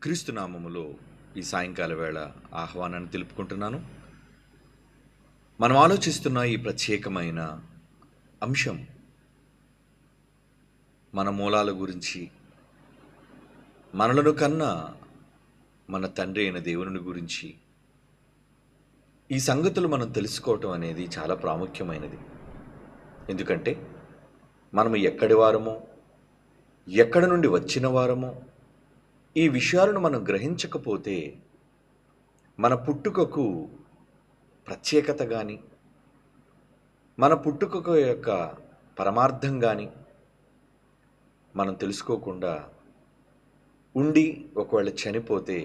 క్రీస్తు నామములో ఈ సాయంకాల వేళ ఆహ్వానాన్ని తెలుపుకుంటున్నాను. మనం ఆలోచిస్తున్న ఈ ప్రత్యేకమైన అంశం మన మూలాల గురించి, మనలను కన్నా మన తండ్రి అయిన దేవుని గురించి ఈ సంగతులు మనం తెలుసుకోవటం అనేది చాలా ప్రాముఖ్యమైనది. ఎందుకంటే మనము ఎక్కడి వారమో, ఎక్కడి నుండి వచ్చిన వారమో ఈ విషయాలను మనం గ్రహించకపోతే మన పుట్టుకకు ప్రత్యేకత కానీ, మన పుట్టుక యొక్క పరమార్థం కానీ మనం తెలుసుకోకుండా ఉండి ఒకవేళ చనిపోతే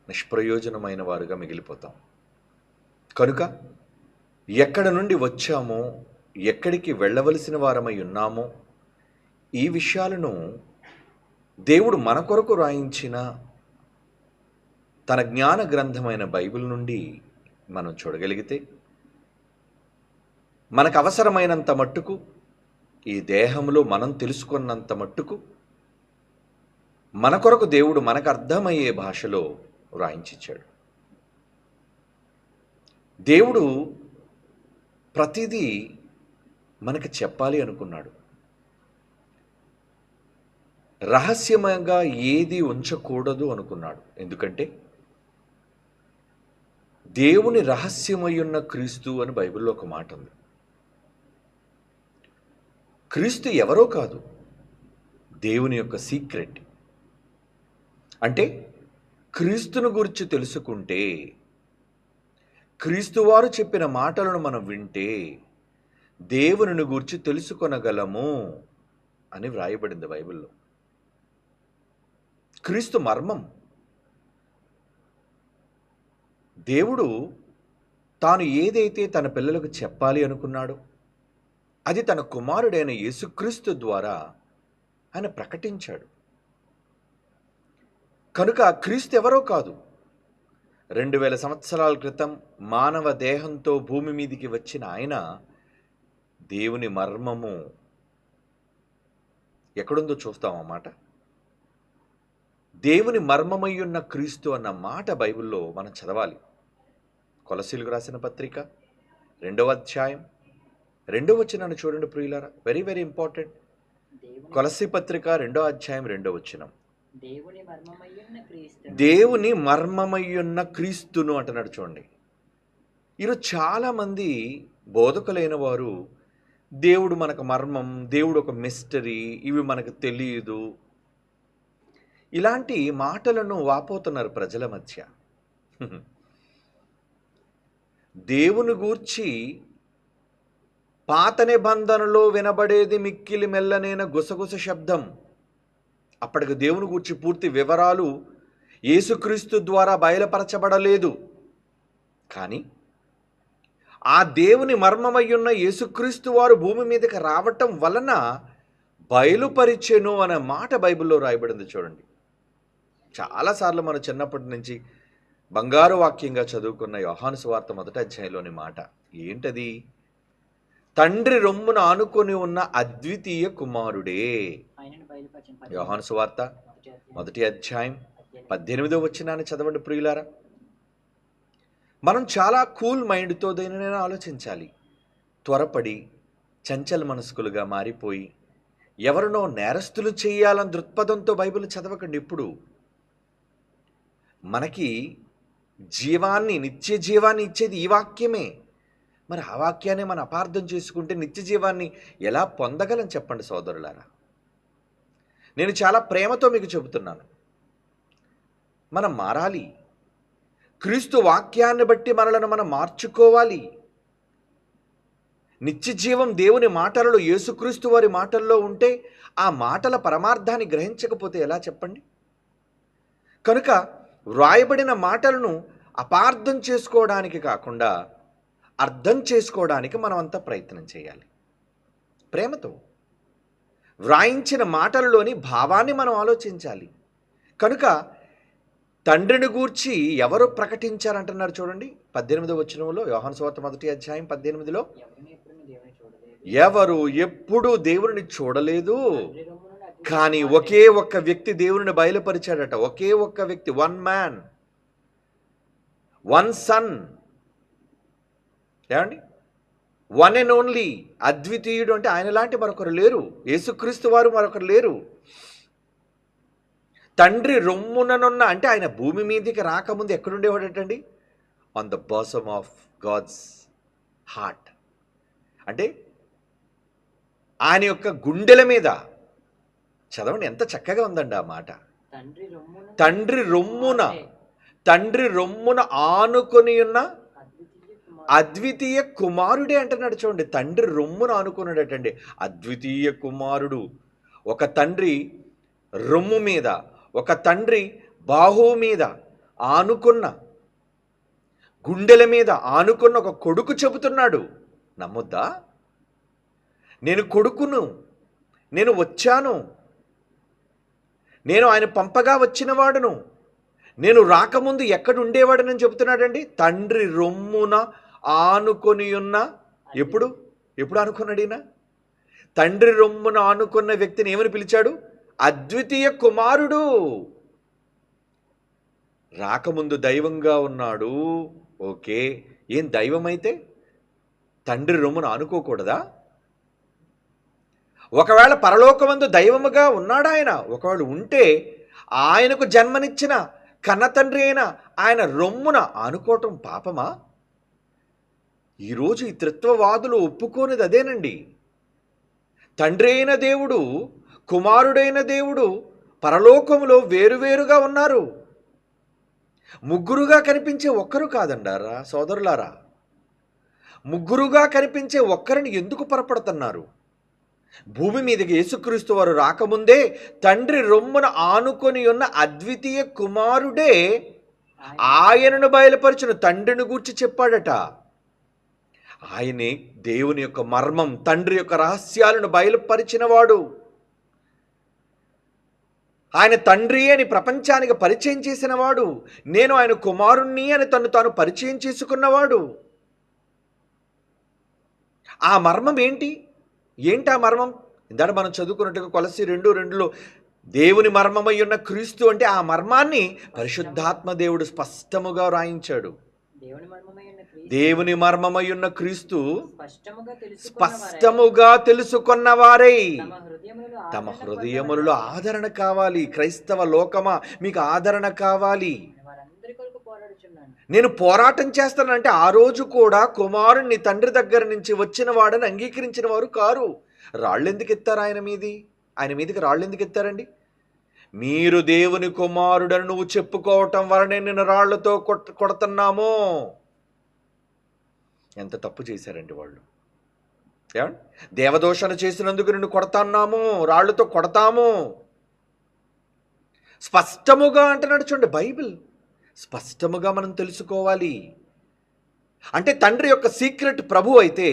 నిష్ప్రయోజనమైన వారుగా మిగిలిపోతాం. కనుక ఎక్కడ నుండి వచ్చామో, ఎక్కడికి వెళ్ళవలసిన వారమై ఉన్నామో ఈ విషయాలను దేవుడు మన కొరకు రాయించిన తన జ్ఞాన గ్రంథమైన బైబిల్ నుండి మనం చూడగలిగితే మనకు అవసరమైనంత మట్టుకు, ఈ దేహంలో మనం తెలుసుకున్నంత మట్టుకు మన కొరకు దేవుడు మనకు అర్థమయ్యే భాషలో వ్రాయించిచ్చాడు. దేవుడు ప్రతిదీ మనకు చెప్పాలి అనుకున్నాడు. రహస్యంగా ఏది ఉంచకూడదు అనుకున్నాడు. ఎందుకంటే దేవుని రహస్యమయ్యున్న క్రీస్తు అని బైబిల్లో ఒక మాట ఉంది. క్రీస్తు ఎవరో కాదు, దేవుని యొక్క సీక్రెట్. అంటే క్రీస్తును గురించి తెలుసుకుంటే, క్రీస్తు వారు చెప్పిన మాటలను మనం వింటే దేవునిని గురించి తెలుసుకొనగలము అని వ్రాయబడింది బైబిల్లో. క్రీస్తు మర్మం. దేవుడు తాను ఏదైతే తన పిల్లలకు చెప్పాలి అనుకున్నాడో అది తన కుమారుడైన యేసుక్రీస్తు ద్వారా ఆయన ప్రకటించాడు. కనుక క్రీస్తు ఎవరో కాదు, 2000 సంవత్సరాల క్రితం మానవ దేహంతో భూమి మీదికి వచ్చిన ఆయన దేవుని మర్మము ఎక్కడుందో చూస్తాం. అన్నమాట దేవుని మర్మమయ్యున్న క్రీస్తు అన్న మాట బైబిల్లో మనం చదవాలి. కొలసీలకు రాసిన పత్రిక 2వ అధ్యాయం 2వ వచనాన్ని చూడండి ప్రియులారా. Very very important. కొలసీ పత్రిక 2వ అధ్యాయం 2వ వచనం. దేవుని మర్మమయ్యున్న క్రీస్తును అంటున్నాడు. చూడండి, ఈరోజు చాలామంది బోధకులైన వారు దేవుడు మనకు మర్మం, దేవుడు ఒక మిస్టరీ, ఇవి మనకు తెలియదు, ఇలాంటి మాటలను వాపోతున్నారు ప్రజల మధ్య. దేవుని గూర్చి పాత నిబంధనలో వినబడేది మిక్కిలి మెల్లనైన గుసగుస శబ్దం. అప్పటికి దేవుని గూర్చి పూర్తి వివరాలు యేసుక్రీస్తు ద్వారా బయలుపరచబడలేదు. కానీ ఆ దేవుని మర్మమయ్యున్న యేసుక్రీస్తు వారు భూమి మీదకి రావటం వలన బయలుపరిచెను అనే మాట బైబిల్లో రాయబడింది. చూడండి, చాలాసార్లు మనం చిన్నప్పటి నుంచి బంగారు వాక్యంగా చదువుకున్న యోహాను సువార్త 1వ అధ్యాయంలోని మాట ఏంటది? తండ్రి రొమ్మున ఆనుకొని ఉన్న అద్వితీయ కుమారుడే. యోహాను సువార్త 1వ అధ్యాయం 18వ వచనాన్ని చదవండి ప్రియులారా. మనం చాలా కూల్ మైండ్తో దీనిని ఆలోచించాలి. త్వరపడి చంచల మనస్కులుగా మారిపోయి ఎవరినో నేరస్తులు చేయాలని దృక్పథంతో బైబిల్ చదవకండి. ఇప్పుడు మనకి జీవాన్ని, నిత్య జీవాన్ని ఇచ్చేది ఈ వాక్యమే. మరి ఆ వాక్యాన్ని మనం అపార్థం చేసుకుంటే నిత్య జీవాన్ని ఎలా పొందగలం చెప్పండి సోదరులారా. నేను చాలా ప్రేమతో మీకు చెబుతున్నాను, మనం మారాలి. క్రీస్తు వాక్యాన్ని బట్టి మనలను మనం మార్చుకోవాలి. నిత్య జీవం దేవుని మాటలలో, యేసుక్రీస్తు వారి మాటల్లో ఉంటే ఆ మాటల పరమార్థాన్ని గ్రహించకపోతే ఎలా చెప్పండి? కనుక వ్రాయబడిన మాటలను అపార్థం చేసుకోవడానికి కాకుండా అర్థం చేసుకోవడానికి మనం అంతా ప్రయత్నం చేయాలి. ప్రేమతో వ్రాయించిన మాటలలోని భావాన్ని మనం ఆలోచించాలి. కనుక తండ్రిని గూర్చి ఎవరు ప్రకటించారంటున్నారు చూడండి 18వ వచనంలో, యోహాను సువార్త 1వ అధ్యాయం 18లో, ఎవరు ఎప్పుడు దేవుని చూడలేదు, కానీ ఒకే ఒక్క వ్యక్తి దేవుని బయలుపరిచాడట. ఒకే ఒక్క వ్యక్తి, వన్ మ్యాన్, వన్ సన్. ఏమండి? వన్ అండ్ ఓన్లీ, అద్వితీయుడు అంటే ఆయన లాంటి మరొకరు లేరు. యేసుక్రీస్తు వారు మరొకరు లేరు. తండ్రి రొమ్ముననున్న, అంటే ఆయన భూమి మీదకి రాకముందు ఎక్కడుండేవాడటండి? On the bosom of God's heart. అంటే ఆయన యొక్క గుండెల మీద. చదవండి, ఎంత చక్కగా ఉందండి ఆ మాట. తండ్రి రొమ్మున ఆనుకొని ఉన్న అద్వితీయ కుమారుడే అంటున్నాడు. చూడండి, తండ్రి రొమ్మున ఆనుకున్నాడటండి. అద్వితీయ కుమారుడు. ఒక తండ్రి రొమ్ము మీద, ఒక తండ్రి బాహువు మీద ఆనుకున్న, గుండెల మీద ఆనుకున్న ఒక కొడుకు చెబుతున్నాడు. నమ్ముద్దా? నేను కొడుకును, నేను వచ్చాను, నేను ఆయన పంపగా వచ్చిన వాడును, నేను రాకముందు ఎక్కడ ఉండేవాడనని చెబుతున్నాడండి. తండ్రి రొమ్మున ఆనుకొని ఉన్న, ఎప్పుడు ఆనుకున్నాడు ఈయన? తండ్రి రొమ్మున ఆనుకున్న వ్యక్తిని ఏమని పిలిచాడు? అద్వితీయ కుమారుడు. రాకముందు దైవంగా ఉన్నాడు. ఓకే, ఏం దైవమైతే తండ్రి రొమ్మున ఆనుకోకూడదా? ఒకవేళ పరలోకమందు దైవముగా ఉన్నాడు ఆయన, ఒకవేళ ఉంటే ఆయనకు జన్మనిచ్చిన కన్న తండ్రి అయిన ఆయన రొమ్మున ఆనుకోవటం పాపమా? ఈరోజు ఈ త్రిత్వవాదులు ఒప్పుకోనిది అదేనండి. తండ్రి అయిన దేవుడు, కుమారుడైన దేవుడు పరలోకములో వేరువేరుగా ఉన్నారు. ముగ్గురుగా కనిపించే ఒక్కరు కాదండారా సోదరులారా. ముగ్గురుగా కనిపించే ఒక్కరిని ఎందుకు పొరపడుతున్నారు? భూమి మీదకి యేసుక్రీస్తు వారు రాకముందే తండ్రి రొమ్మున ఆనుకొని ఉన్న అద్వితీయ కుమారుడే ఆయనను బయలుపరిచిన తండ్రిని గూర్చి చెప్పాడట. ఆయనే దేవుని యొక్క మర్మం, తండ్రి యొక్క రహస్యాలను బయలుపరిచినవాడు. ఆయన తండ్రి అని ప్రపంచానికి పరిచయం చేసినవాడు. నేను ఆయన కుమారుణ్ణి అని తను తాను పరిచయం చేసుకున్నవాడు. ఆ మర్మం ఏంటి ఆ మర్మం? ఇందాక మనం చదువుకున్నట్టుగా కొలస్సీ 2:2లో దేవుని మర్మమై ఉన్న క్రీస్తు అంటే ఆ మర్మాన్ని పరిశుద్ధాత్మ దేవుడు స్పష్టముగా రాయించాడు. దేవుని మర్మమై ఉన్న క్రీస్తు స్పష్టముగా తెలుసుకున్నవారై తమ హృదయములలో ఆదరణ కావాలి. క్రైస్తవ లోకమా, మీకు ఆదరణ కావాలి. నేను పోరాటం చేస్తానంటే ఆ రోజు కూడా కుమారుణ్ణి తండ్రి దగ్గర నుంచి వచ్చిన వాడని అంగీకరించిన వారు కారు. రాళ్ళు ఎందుకు ఎత్తారు ఆయన మీదకి రాళ్ళు ఎందుకు ఎత్తారండి? మీరు దేవుని కుమారుడని నువ్వు చెప్పుకోవటం వలనే నేను రాళ్లతో కొడుతున్నాము. ఎంత తప్పు చేశారండి వాళ్ళు. దేవదోషణ చేసినందుకు నిన్ను కొడతాన్నాము, రాళ్లతో కొడతాము. స్పష్టముగా అంటున్నాడు చూడండి బైబిల్. స్పష్టముగా మనం తెలుసుకోవాలి. అంటే తండ్రి యొక్క సీక్రెట్ ప్రభు అయితే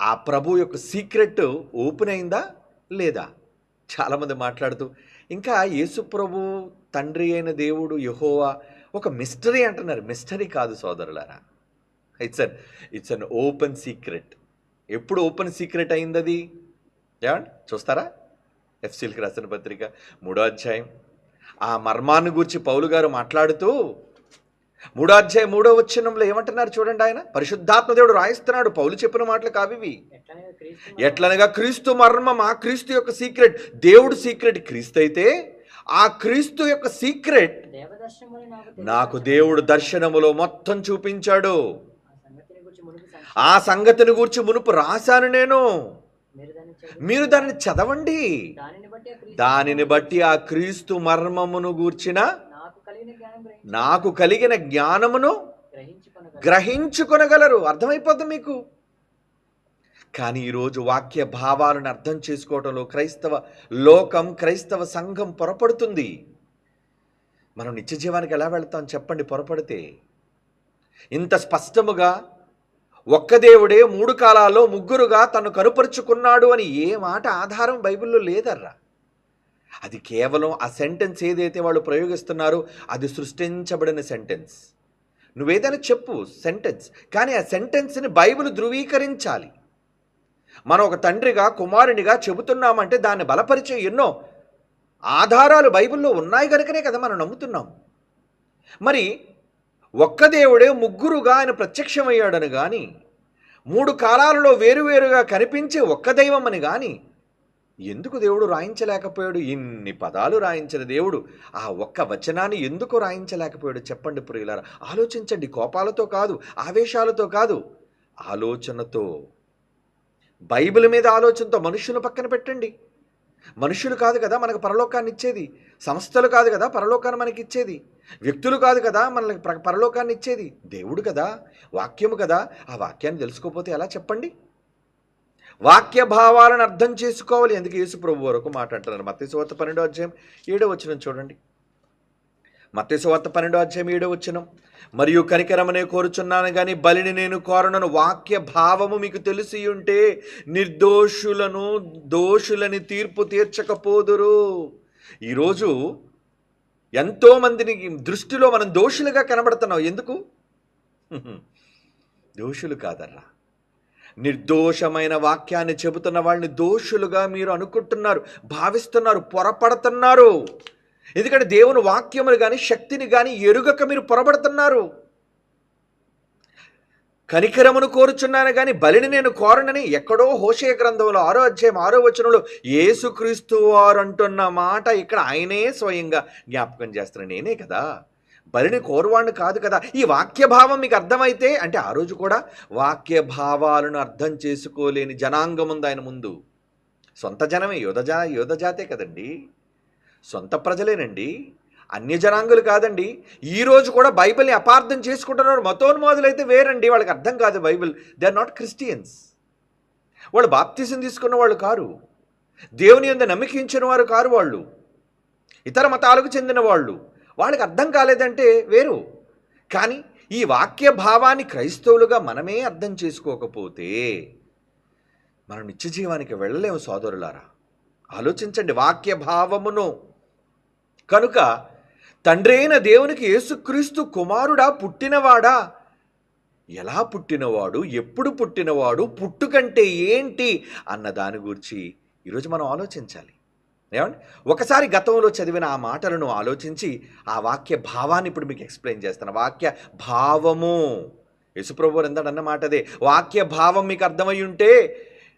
ఆ ప్రభు యొక్క సీక్రెట్ ఓపెన్ అయిందా లేదా? చాలామంది మాట్లాడుతూ ఇంకా యేసు ప్రభు తండ్రి అయిన దేవుడు యెహోవా ఒక మిస్టరీ అంటున్నారు. మిస్టరీ కాదు సోదరులారా, ఇట్స్ అన్ ఓపెన్ సీక్రెట్. ఎప్పుడు ఓపెన్ సీక్రెట్ అయింది అది? ఏమండి చూస్తారా? ఎఫ్సీలకు రాసిన పత్రిక 3వ అధ్యాయం ఆ మర్మాన్ని గురించి పౌలు గారు మాట్లాడుతూ 3వ అధ్యాయం 3వ వచనంలో ఏమంటున్నారు చూడండి. ఆయన పరిశుద్ధాత్మ దేవుడు రాయిస్తున్నాడు. పౌలు చెప్పిన మాటలు కావివి. ఎట్లనగా క్రీస్తు మర్మం, ఆ క్రీస్తు యొక్క సీక్రెట్. దేవుడు సీక్రెట్ క్రీస్తు అయితే ఆ క్రీస్తు యొక్క సీక్రెట్ నాకు దేవుడు దర్శనములో మొత్తం చూపించాడు. ఆ సంగతిని గురించి మునుపు రాశాను నేను. మీరు దానిని చదవండి. దానిని బట్టి ఆ క్రీస్తు మర్మమును గూర్చిన నాకు కలిగిన జ్ఞానమును గ్రహించుకొనగలరు. అర్థమైపోద్ది మీకు. కానీ ఈరోజు వాక్య భావాలను అర్థం చేసుకోవడంలో క్రైస్తవ లోకం, క్రైస్తవ సంఘం పొరపడుతుంది. మనం నిత్య జీవానికి ఎలా వెళ్తాం చెప్పండి పొరపడితే? ఇంత స్పష్టముగా ఒక్క దేవుడే 3 కాలాల్లో ముగ్గురుగా తను కనుపరుచుకున్నాడు అని ఏ మాట ఆధారం బైబిల్లో లేదర్రా. అది కేవలం ఆ సెంటెన్స్ ఏదైతే వాళ్ళు ప్రయోగిస్తున్నారో అది సృష్టించబడిన సెంటెన్స్. నువ్వేదైనా చెప్పు సెంటెన్స్, కానీ ఆ సెంటెన్స్ని బైబిల్ ధృవీకరించాలి. మనం ఒక తండ్రిగా కుమారునిగా చెబుతున్నామంటే దాన్ని బలపరిచే ఎన్నో ఆధారాలు బైబిల్లో ఉన్నాయి కనుకనే కదా మనం నమ్ముతున్నాం. మరి ఒక్క దేవుడే ముగ్గురుగా ఆయన ప్రత్యక్షమయ్యాడని కానీ, 3 కాలాలలో వేరువేరుగా కనిపించి ఒక్క దైవం అని కానీ ఎందుకు దేవుడు రాయించలేకపోయాడు? ఇన్ని పదాలు రాయించిన దేవుడు ఆ ఒక్క వచనాన్ని ఎందుకు రాయించలేకపోయాడు చెప్పండి ప్రియులారా? ఆలోచించండి. కోపాలతో కాదు, ఆవేశాలతో కాదు, ఆలోచనతో. బైబిల్ మీద ఆలోచనతో. మనుషులు పక్కన పెట్టండి. మనుషులు కాదు కదా మనకు పరలోకాన్ని ఇచ్చేది, సంస్థలు కాదు కదా పరలోకాన్ని మనకి ఇచ్చేది, వ్యక్తులు కాదు కదా మనకి పరలోకాన్ని ఇచ్చేది, దేవుడు కదా, వాక్యము కదా. ఆ వాక్యాన్ని తెలుసుకోకపోతే ఎలా చెప్పండి? వాక్య భావాలను అర్థం చేసుకోవాలి. ఎందుకు యేసు ప్రభు వరకు మాట్లాడుతున్నారు. మత్తయి సువార్త 12:7 చూడండి. మత్తయి సువార్త 12:7 మరియు కనికరమనే కోరుచున్నాను కానీ బలిని నేను కోరనను. వాక్య భావము మీకు తెలిసి ఉంటే నిర్దోషులను దోషులని తీర్పు తీర్చకపోదురు. ఈరోజు ఎంతోమందిని దృష్టిలో మనం దోషులుగా కనబడుతున్నాం. ఎందుకు? దోషులు కాదర్రా, నిర్దోషమైన వాక్యాన్ని చెబుతున్న వాళ్ళని దోషులుగా మీరు అనుకుంటున్నారు, భావిస్తున్నారు, పొరపడుతున్నారు. ఎందుకంటే దేవుని వాక్యమును కానీ శక్తిని కానీ ఎరుగక మీరు పొరబడుతున్నారు. కనికరమును కోరుచున్నాను కానీ బలిని నేను కోరనని ఎక్కడో హోషేయ గ్రంథంలో 6:6 యేసుక్రీస్తు వారు అంటున్న మాట ఇక్కడ ఆయనే స్వయంగా జ్ఞాపకం చేస్తున్న నేనే కదా, బలిని కోరువాడిని కాదు కదా. ఈ వాక్య భావం మీకు అర్థమైతే అంటే ఆ రోజు కూడా వాక్య భావాలను అర్థం చేసుకోలేని జనాంగం ఉంది ఆయన ముందు. సొంత జనమే, యోధ జాతే కదండి, సొంత ప్రజలేనండి, అన్య జనాంగులు కాదండి. ఈరోజు కూడా బైబిల్ని అపార్థం చేసుకుంటున్నారు. మతోన్మాదులైతే వేరండి, వాళ్ళకి అర్థం కాదు Bible. They are not Christians. వాళ్ళు బాప్తిజం తీసుకున్న వాళ్ళు కారు, దేవుని యందు నమ్మకించిన వారు కారు, వాళ్ళు ఇతర మతాలకు చెందిన వాళ్ళు. వాళ్ళకి అర్థం కాలేదంటే వేరు. కానీ ఈ వాక్య భావాన్ని క్రైస్తవులుగా మనమే అర్థం చేసుకోకపోతే మనం నిత్య జీవానికి వెళ్ళలేము సోదరులారా. ఆలోచించండి వాక్య భావమును. కనుక తండ్రి అయిన దేవునికి యేసుక్రీస్తు కుమారుడా, పుట్టినవాడా, ఎలా పుట్టినవాడు, ఎప్పుడు పుట్టినవాడు, పుట్టుకంటే ఏంటి అన్న దాని గురించి ఈరోజు మనం ఆలోచించాలి. ఏమండి? ఒకసారి గతంలో చదివిన ఆ మాటలను ఆలోచించి ఆ వాక్య భావాన్ని ఇప్పుడు మీకు ఎక్స్ప్లెయిన్ చేస్తాను. వాక్య భావము యేసుప్రభు వారు ఎందడన్న మాట అదే. వాక్య భావం మీకు అర్థమై ఉంటే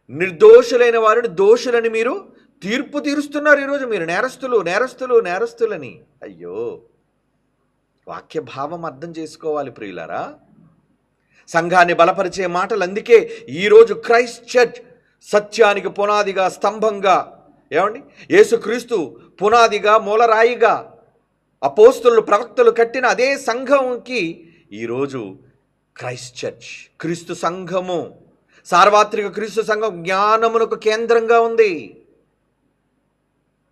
నిర్దోషులైన వారిని దోషులని మీరు తీర్పు తీరుస్తున్నారు. ఈరోజు మీరు నేరస్తులని. అయ్యో, వాక్య భావం అర్థం చేసుకోవాలి ప్రియులారా. సంఘాన్ని బలపరిచే మాటలు. అందుకే ఈరోజు క్రైస్ట్ చర్చ్ సత్యానికి పునాదిగా, స్తంభంగా, ఏమండి, యేసుక్రీస్తు పునాదిగా, మూలరాయిగా అపోస్తులు ప్రవక్తలు కట్టిన అదే సంఘంకి ఈరోజు క్రైస్ట్ చర్చ్, క్రీస్తు సంఘము, సార్వత్రిక క్రీస్తు సంఘం జ్ఞానమునకు కేంద్రంగా ఉంది.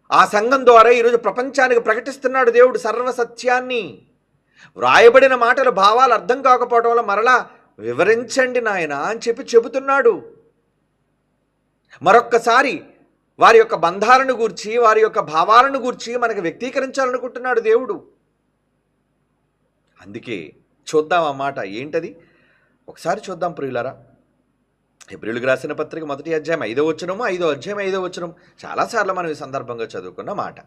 ఆ సంఘం ద్వారా ఈరోజు ప్రపంచానికి ప్రకటిస్తున్నాడు దేవుడు సర్వసత్యాన్ని. వ్రాయబడిన మాటలు, భావాలు అర్థం కాకపోవడం వల్ల మరలా వివరించండి నాయన అని చెబుతున్నాడు. మరొక్కసారి వారి యొక్క బంధాలను గూర్చి, వారి యొక్క భావాలను గూర్చి మనకు వ్యక్తీకరించాలనుకుంటున్నాడు దేవుడు. అందుకే చూద్దాం ఆ మాట ఏంటది, ఒకసారి చూద్దాం ప్రియులారా. హెబ్రీయులకు రాసిన పత్రిక 1:5 చాలాసార్లు మనం ఈ సందర్భంగా చదువుకున్న మాట.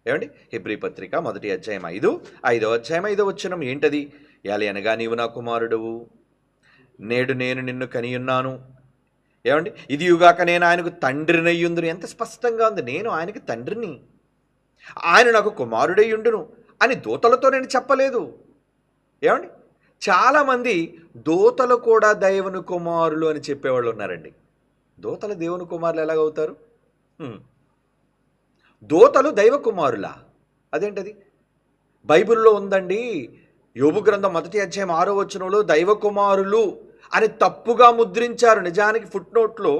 ఏమండి? హెబ్రీ పత్రిక 1:5 ఏంటది? ఏలయనగా నీవు నా కుమారుడువు, నేడు నేను నిన్ను కనియున్నాను. ఏమండి? ఇదియుగాక నేను ఆయనకు తండ్రినయ్యుందును. ఎంత స్పష్టంగా ఉంది. నేను ఆయనకి తండ్రిని, ఆయన నాకు కుమారుడయ్యుండును అని దూతలతో నేను చెప్పలేదు. ఏమండి? చాలామంది దూతలు కూడా దేవుని కుమారులు అని చెప్పేవాళ్ళు ఉన్నారండి. దూతలు దేవుని కుమారులు ఎలాగవుతారు? దూతలు దైవ కుమారులా? అదేంటది? బైబిల్లో ఉందండి. యోబు గ్రంథం 1:6 దైవ కుమారులు అని తప్పుగా ముద్రించారు. నిజానికి ఫుట్నోట్లో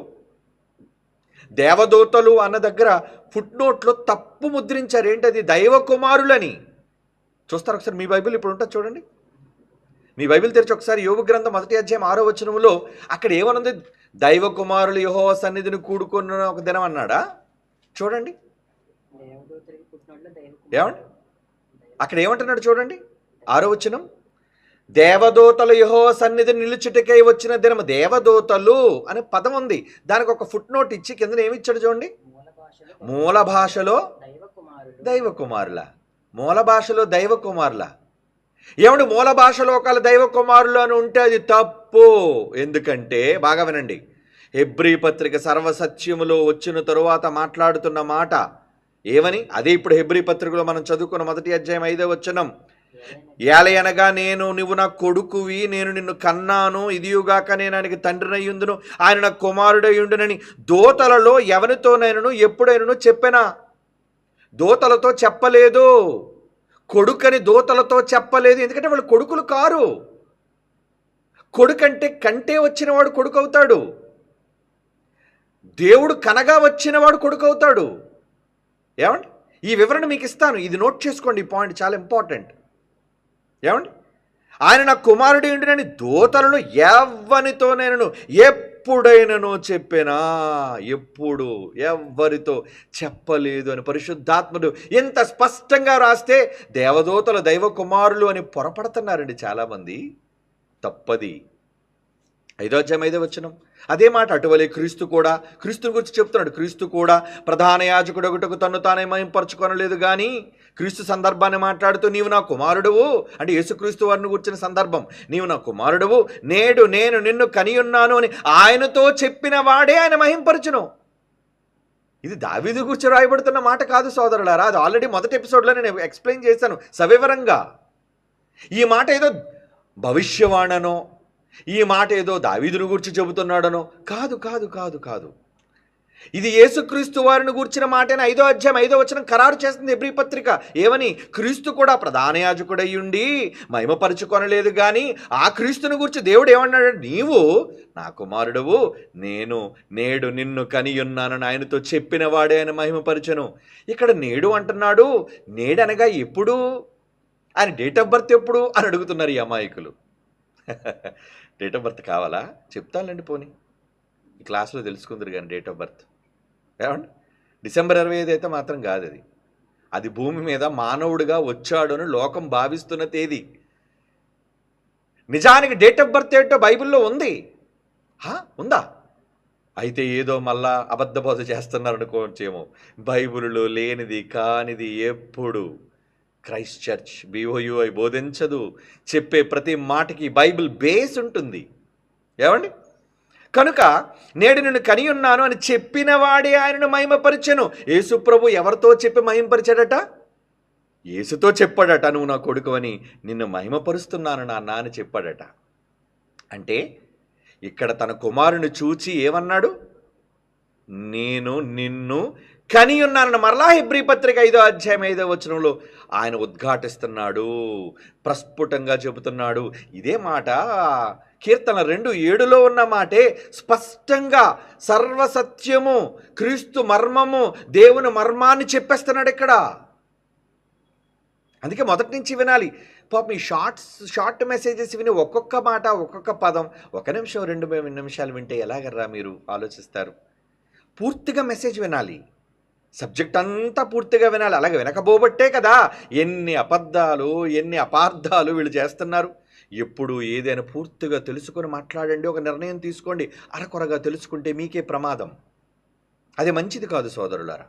దేవదూతలు అన్న దగ్గర ఫుట్నోట్లో తప్పు ముద్రించారు. ఏంటది? దైవ కుమారులని. చూస్తారు ఒకసారి, మీ బైబిల్ ఇప్పుడు ఉంటుంది చూడండి. మీ బైబిల్ తెరిచి ఒకసారి యోబు గ్రంథం 1:6 అక్కడ ఏమనుంది? దైవ కుమారులు యెహోవా సన్నిధిని కూడుకున్న ఒక దినం అన్నాడా? చూడండి ఏమండి అక్కడ ఏమంటున్నాడు చూడండి. 6 దేవదూతలు యెహోవా సన్నిధిని నిలుచుటకై వచ్చిన దినము. దేవదూతలు అనే పదం ఉంది, దానికి ఒక ఫుట్ నోట్ ఇచ్చి కింద ఏమిచ్చాడు చూడండి. మూల భాషలో దైవ కుమారుల. మూల భాషలో దైవ కుమారుల. ఏమండి, మూల భాషలో ఒకళ్ళ దైవ కుమారులు అని ఉంటే అది తప్పు. ఎందుకంటే బాగా వినండి, హెబ్రీ పత్రిక సర్వసత్యములో వచ్చిన తరువాత మాట్లాడుతున్న మాట ఏమని? అదే ఇప్పుడు హెబ్రీ పత్రికలో మనం చదువుకున్న 1వ అధ్యాయం 5వ వచనం. ఏలయనగా నువ్వు నా కొడుకువి, నేను నిన్ను కన్నాను, ఇదియుగాక నేను ఆయనకి తండ్రినయ్యుందును, ఆయన నా కుమారుడయ్యుండునని దూతలలో ఎవరితోనైనను ఎప్పుడైనను చెప్పెనా? దూతలతో చెప్పలేదు. కొడుకని దూతలతో చెప్పలేదు, ఎందుకంటే వాళ్ళు కొడుకులు కారు. కొడుకంటే కంటే వచ్చినవాడు కొడుకు అవుతాడు. దేవుడు కనగా వచ్చినవాడు కొడుకు అవుతాడు. ఏమండి, ఈ వివరణ మీకు ఇస్తాను, ఇది నోట్ చేసుకోండి, ఈ పాయింట్ చాలా ఇంపార్టెంట్. ఏమండి, ఆయన నా కుమారుడు ఏంటని దూతలను ఎవ్వనితోనైనను ఎప్పుడైనానో చెప్పినా, ఎప్పుడు ఎవ్వరితో చెప్పలేదు అని పరిశుద్ధాత్ముడు ఎంత స్పష్టంగా రాస్తే దేవదూతలు దైవ కుమారులు అని పొరపడుతున్నారండి చాలామంది. తప్పది. 5వ అధ్యాయం 5వ వచనం అదే మాట. అటువలే క్రీస్తు కూడా, క్రీస్తుని గురించి చెప్తున్నాడు, క్రీస్తు కూడా ప్రధాన యాజకుడు ఒకటకు తన్ను తానే మహింపరచుకోనలేదు. కానీ క్రీస్తు సందర్భాన్ని మాట్లాడుతూ నీవు నా కుమారుడువు అంటే యేసుక్రీస్తు వారిని గురించిన సందర్భం, నీవు నా కుమారుడువు, నేడు నేను నిన్ను కనియున్నాను అని ఆయనతో చెప్పిన వాడే ఆయన మహింపరచును. ఇది దావీదు గురించి రాయబడుతున్న మాట కాదు సోదరులారా. అది ఆల్రెడీ మొదటి ఎపిసోడ్లో నేను ఎక్స్ప్లెయిన్ చేశాను సవివరంగా. ఈ మాట ఏదో భవిష్యవాణనో, ఈ మాట ఏదో దావీదును గురించి చెబుతున్నాడనో కాదు కాదు కాదు కాదు. ఇది యేసుక్రీస్తు వారిని గూర్చిన మాటని 5వ అధ్యాయం 5వ వచనం ఖరారు చేస్తుంది హెబ్రీ పత్రిక. ఏమని? క్రీస్తు కూడా ప్రధాన యాజకుడయ్యుండి మహిమపరచుకొనలేదు. కానీ ఆ క్రీస్తుని గురించి దేవుడు ఏమన్నాడు? నీవు నా కుమారుడువు, నేను నేడు నిన్ను కనియున్నానని ఆయనతో చెప్పిన వాడే ఆయన మహిమపరచను. ఇక్కడ నేడు అంటున్నాడు. నేడనగా ఎప్పుడు? ఆయన డేట్ ఆఫ్ బర్త్ ఎప్పుడు అని అడుగుతున్నారు ఈ అమాయకులు. డేట్ ఆఫ్ బర్త్ కావాలా? చెప్తానులేండి, పోనీ ఈ క్లాస్లో తెలుసుకుందరు. కానీ డేట్ ఆఫ్ బర్త్ ఏమండి, డిసెంబర్ 25 అయితే మాత్రం కాదు. అది భూమి మీద మానవుడిగా వచ్చాడు అని లోకం భావిస్తున్న తేదీ. నిజానికి డేట్ ఆఫ్ బర్త్ ఏంటో బైబిల్లో ఉంది. ఉందా? అయితే ఏదో మళ్ళా అబద్ధ బోధ చేస్తున్నారు అనుకోవచ్చేమో. బైబిల్లో లేనిది కానిది ఎప్పుడు క్రైస్ట్ చర్చ్ BOUI బోధించదు. చెప్పే ప్రతి మాటకి బైబిల్ బేస్ ఉంటుంది. ఏమండి, కనుక నేడు నిన్ను కనియున్నాను అని చెప్పిన వాడే ఆయనను మహిమపరిచెను. యేసు ప్రభు ఎవరితో చెప్పి మహిమపరిచాడట? యేసుతో చెప్పాడట, నువ్వు నా కొడుకు అని, నిన్ను మహిమపరుస్తున్నాను నాన్న అని చెప్పాడట. అంటే ఇక్కడ తన కుమారుని చూచి ఏమన్నాడు? నేను నిన్ను కనియున్నానని మరలా హెబ్రీ పత్రిక 5వ అధ్యాయం 5వ వచనంలో ఆయన ఉద్ఘాటిస్తున్నాడు, ప్రస్ఫుటంగా చెబుతున్నాడు. ఇదే మాట కీర్తన 2:7లో ఉన్న మాటే స్పష్టంగా సర్వసత్యము, క్రీస్తు మర్మము, దేవుని మర్మాన్ని చెప్పేస్తున్నాడు ఇక్కడ. అందుకే మొదటి నుంచి వినాలి. పాపం ఈ షార్ట్ మెసేజెస్ విని ఒక్కొక్క మాట, ఒక్కొక్క పదం 1 నిమిషం 2 నిమిషాలు వింటే ఎలాగర్రా మీరు ఆలోచిస్తారు? పూర్తిగా మెసేజ్ వినాలి, సబ్జెక్ట్ అంతా పూర్తిగా వినాలి. అలాగే వినకపోబట్టే కదా ఎన్ని అబద్ధాలు, ఎన్ని అపార్థాలు వీళ్ళు చేస్తున్నారు. ఎప్పుడు ఏదైనా పూర్తిగా తెలుసుకొని మాట్లాడండి, ఒక నిర్ణయం తీసుకోండి. అరకొరగా తెలుసుకుంటే మీకే ప్రమాదం. అది మంచిది కాదు సోదరులారా.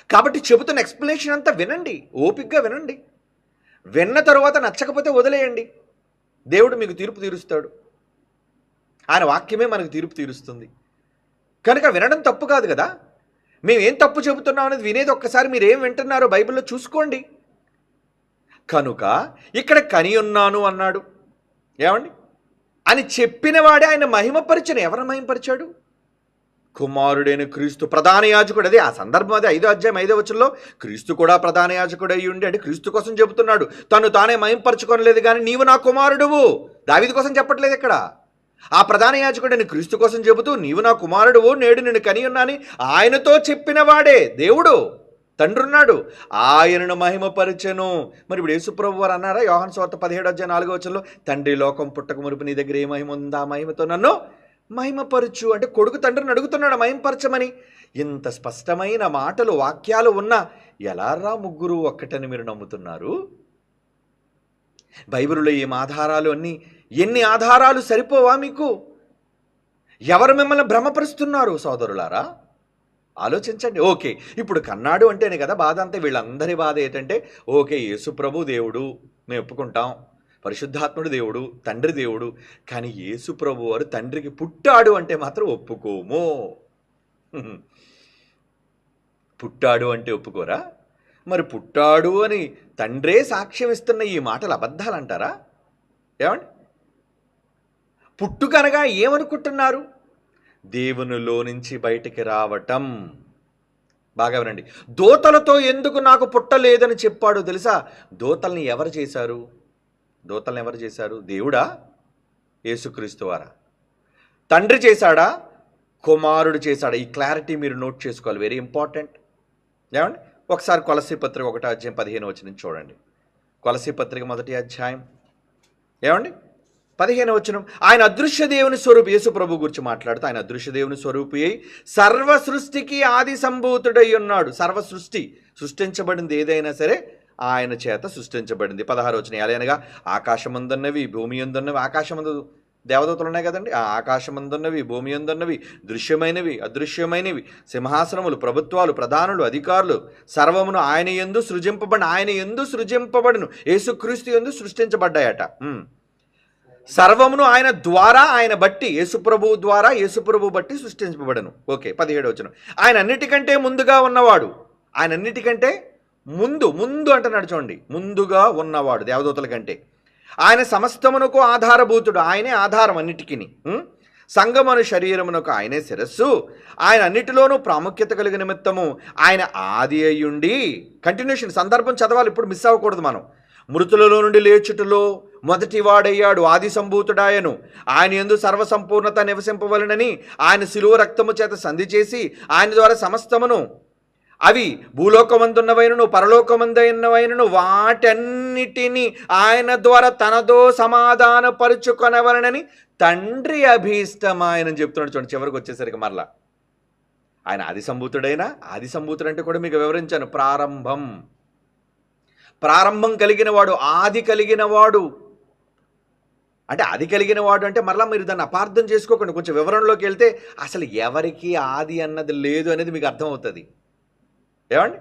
కాబట్టి చెబుతున్న ఎక్స్ప్లెనేషన్ అంతా వినండి, ఓపికగా వినండి. విన్న తరువాత నచ్చకపోతే వదిలేయండి. దేవుడు మీకు తీర్పు తీరుస్తాడు. ఆయన వాక్యమే మనకు తీర్పు తీరుస్తుంది. కనుక వినడం తప్పు కాదు కదా. మేమేం తప్పు చెబుతున్నాం అనేది వినేది ఒక్కసారి మీరు ఏం వింటున్నారో బైబిల్లో చూసుకోండి. కనుక ఇక్కడ కనియున్నాను అన్నాడు. ఏమండి, అని చెప్పిన వాడే ఆయన మహిమపరిచను. ఎవరు మహిమపరిచాడు? కుమారుడైన క్రీస్తు ప్రధాన యాజకుడు. అదే ఆ సందర్భం, అదే 5వ అధ్యాయం 5వ వచనంలో క్రీస్తు కూడా ప్రధాన యాజకుడు అయ్యి ఉండి అంటే క్రీస్తు కోసం చెబుతున్నాడు. తను తానే మహిమపరచుకోనలేదు. కానీ నీవు నా కుమారుడువు, దావీదు కోసం చెప్పట్లేదు ఇక్కడ. ఆ ప్రధాన యాజకుడిని క్రీస్తు కోసం చెబుతూ నీవు నా కుమారుడువు, నేడు నిన్ను కనియున్నాని ఆయనతో చెప్పిన వాడే దేవుడు, తండ్రున్నాడు, ఆయనను మహిమపరచెను. మరి ఇప్పుడు యేసుప్రభు వారు అన్నారా యోహాను సువార్త 17వ అధ్యాయం 4వ వచనంలో, తండ్రి లోకం పుట్టక మునుపు నీ దగ్గర ఏ మహిమ ఉందా, ఆ మహిమతో నన్ను మహిమపరచు అంటే కొడుకు తండ్రిని అడుగుతున్నాడు మహిమపరచమని. ఇంత స్పష్టమైన మాటలు, వాక్యాలు ఉన్నా ఎలారా ముగ్గురు ఒక్కటని మీరు నమ్ముతున్నారు? బైబిల్లో ఏం ఆధారాలు, ఎన్ని ఆధారాలు సరిపోవా మీకు? ఎవరు మిమ్మల్ని భ్రమపరుస్తున్నారు సోదరులారా? ఆలోచించండి. ఓకే, ఇప్పుడు కన్నాడు అంటేనే కదా బాధ అంతా. వీళ్ళందరి బాధ ఏంటంటే, ఓకే యేసు ప్రభు దేవుడు మేము ఒప్పుకుంటాం, పరిశుద్ధాత్ముడు దేవుడు, తండ్రి దేవుడు, కానీ యేసు ప్రభు వారు తండ్రికి పుట్టాడు అంటే మాత్రం ఒప్పుకోము. పుట్టాడు అంటే ఒప్పుకోరా? మరి పుట్టాడు అని తండ్రే సాక్ష్యం ఇస్తున్న ఈ మాటలు అబద్ధాలు అంటారా? ఏమండి, పుట్టుకనగా ఏమనుకుంటున్నారు? దేవునిలో నుంచి బయటికి రావటం. బాగా వినండి. దూతలతో ఎందుకు నాకు పుట్టలేదని చెప్పాడు తెలుసా? దూతల్ని ఎవరు చేశారు? దూతల్ని ఎవరు చేశారు? దేవుడా? యేసుక్రీస్తు వారా? తండ్రి చేశాడా? కుమారుడు చేశాడా? ఈ క్లారిటీ మీరు నోట్ చేసుకోవాలి, వెరీ ఇంపార్టెంట్. ఏమండి, ఒకసారి కొలసీ పత్రిక 1వ అధ్యాయం 15వ వచనం చూడండి. కొలసీ పత్రిక 1వ అధ్యాయం ఏమండి 15వ వచనం. ఆయన అదృశ్య దేవుని స్వరూపి, యేసు ప్రభు గురించి మాట్లాడుతూ, ఆయన అదృశ్య దేవుని స్వరూపి అయి సర్వ సృష్టికి ఆది సంభూతుడై ఉన్నాడు. సర్వ సృష్టించబడింది ఏదైనా సరే ఆయన చేత సృష్టించబడింది. 16వ వచనం. ఎలాగనగా ఆకాశమందున్నవి భూమి యందున్నవి, ఆకాశమందు దేవదూతలు ఉన్నాయి కదండి, ఆ ఆకాశమందున్నవి భూమి యందున్నవి, దృశ్యమైనవి అదృశ్యమైనవి, సింహాసనములు, ప్రభుత్వాలు, ప్రధానులు, అధికారులు, సర్వమును ఆయన యందు సృజింపబడిన, ఆయన యందు సృజింపబడును, యేసుక్రీస్తు యందు సృష్టించబడ్డాయట. సర్వమును ఆయన ద్వారా, ఆయన బట్టి, యేసుప్రభువు ద్వారా, యేసుప్రభు బట్టి సృష్టించబడను. ఓకే, 17వ వచనం. ఆయన అన్నిటికంటే ముందుగా ఉన్నవాడు. ఆయన అన్నిటికంటే ముందు అంటున్నాడు చూడండి, ముందుగా ఉన్నవాడు దేవదూతల కంటే. ఆయన సమస్తమునకు ఆధారభూతుడు, ఆయనే ఆధారం అన్నిటికీ. సంగమను శరీరమునకు ఆయనే శిరస్సు. ఆయన అన్నిటిలోనూ ప్రాముఖ్యత కలిగిన నిమిత్తము ఆయన ఆది అయ్యుండి. కంటిన్యూషన్ సందర్భం చదవాలి, ఇప్పుడు మిస్ అవ్వకూడదు మనం. మృతులలో నుండి లేచుటలో మొదటి వాడయ్యాడు, ఆది సంభూతుడాయను. ఆయన యందు సర్వసంపూర్ణత నివసింపవలనని ఆయన శిలువ రక్తము చేత సంధి చేసి ఆయన ద్వారా సమస్తమును, అవి భూలోకమందున్నవైనను పరలోకమందైనవైనను వాటన్నిటినీ ఆయన ద్వారా తనతో సమాధానపరుచుకొనవలనని తండ్రి అభీష్టమాయనని చెప్తున్నాడు చూడండి. చివరికి వచ్చేసరికి మరలా ఆయన ఆది సంభూతుడైనా, ఆది సంభూతుడు అంటే కూడా మీకు వివరించాను, ప్రారంభం కలిగిన వాడు, ఆది కలిగిన వాడు. అంటే ఆది కలిగిన వాడు అంటే మరలా మీరు దాన్ని అపార్థం చేసుకోకండి. కొంచెం వివరణలోకి వెళ్తే అసలు ఎవరికి ఆది అన్నది లేదు అనేది మీకు అర్థమవుతుంది. ఏమండి,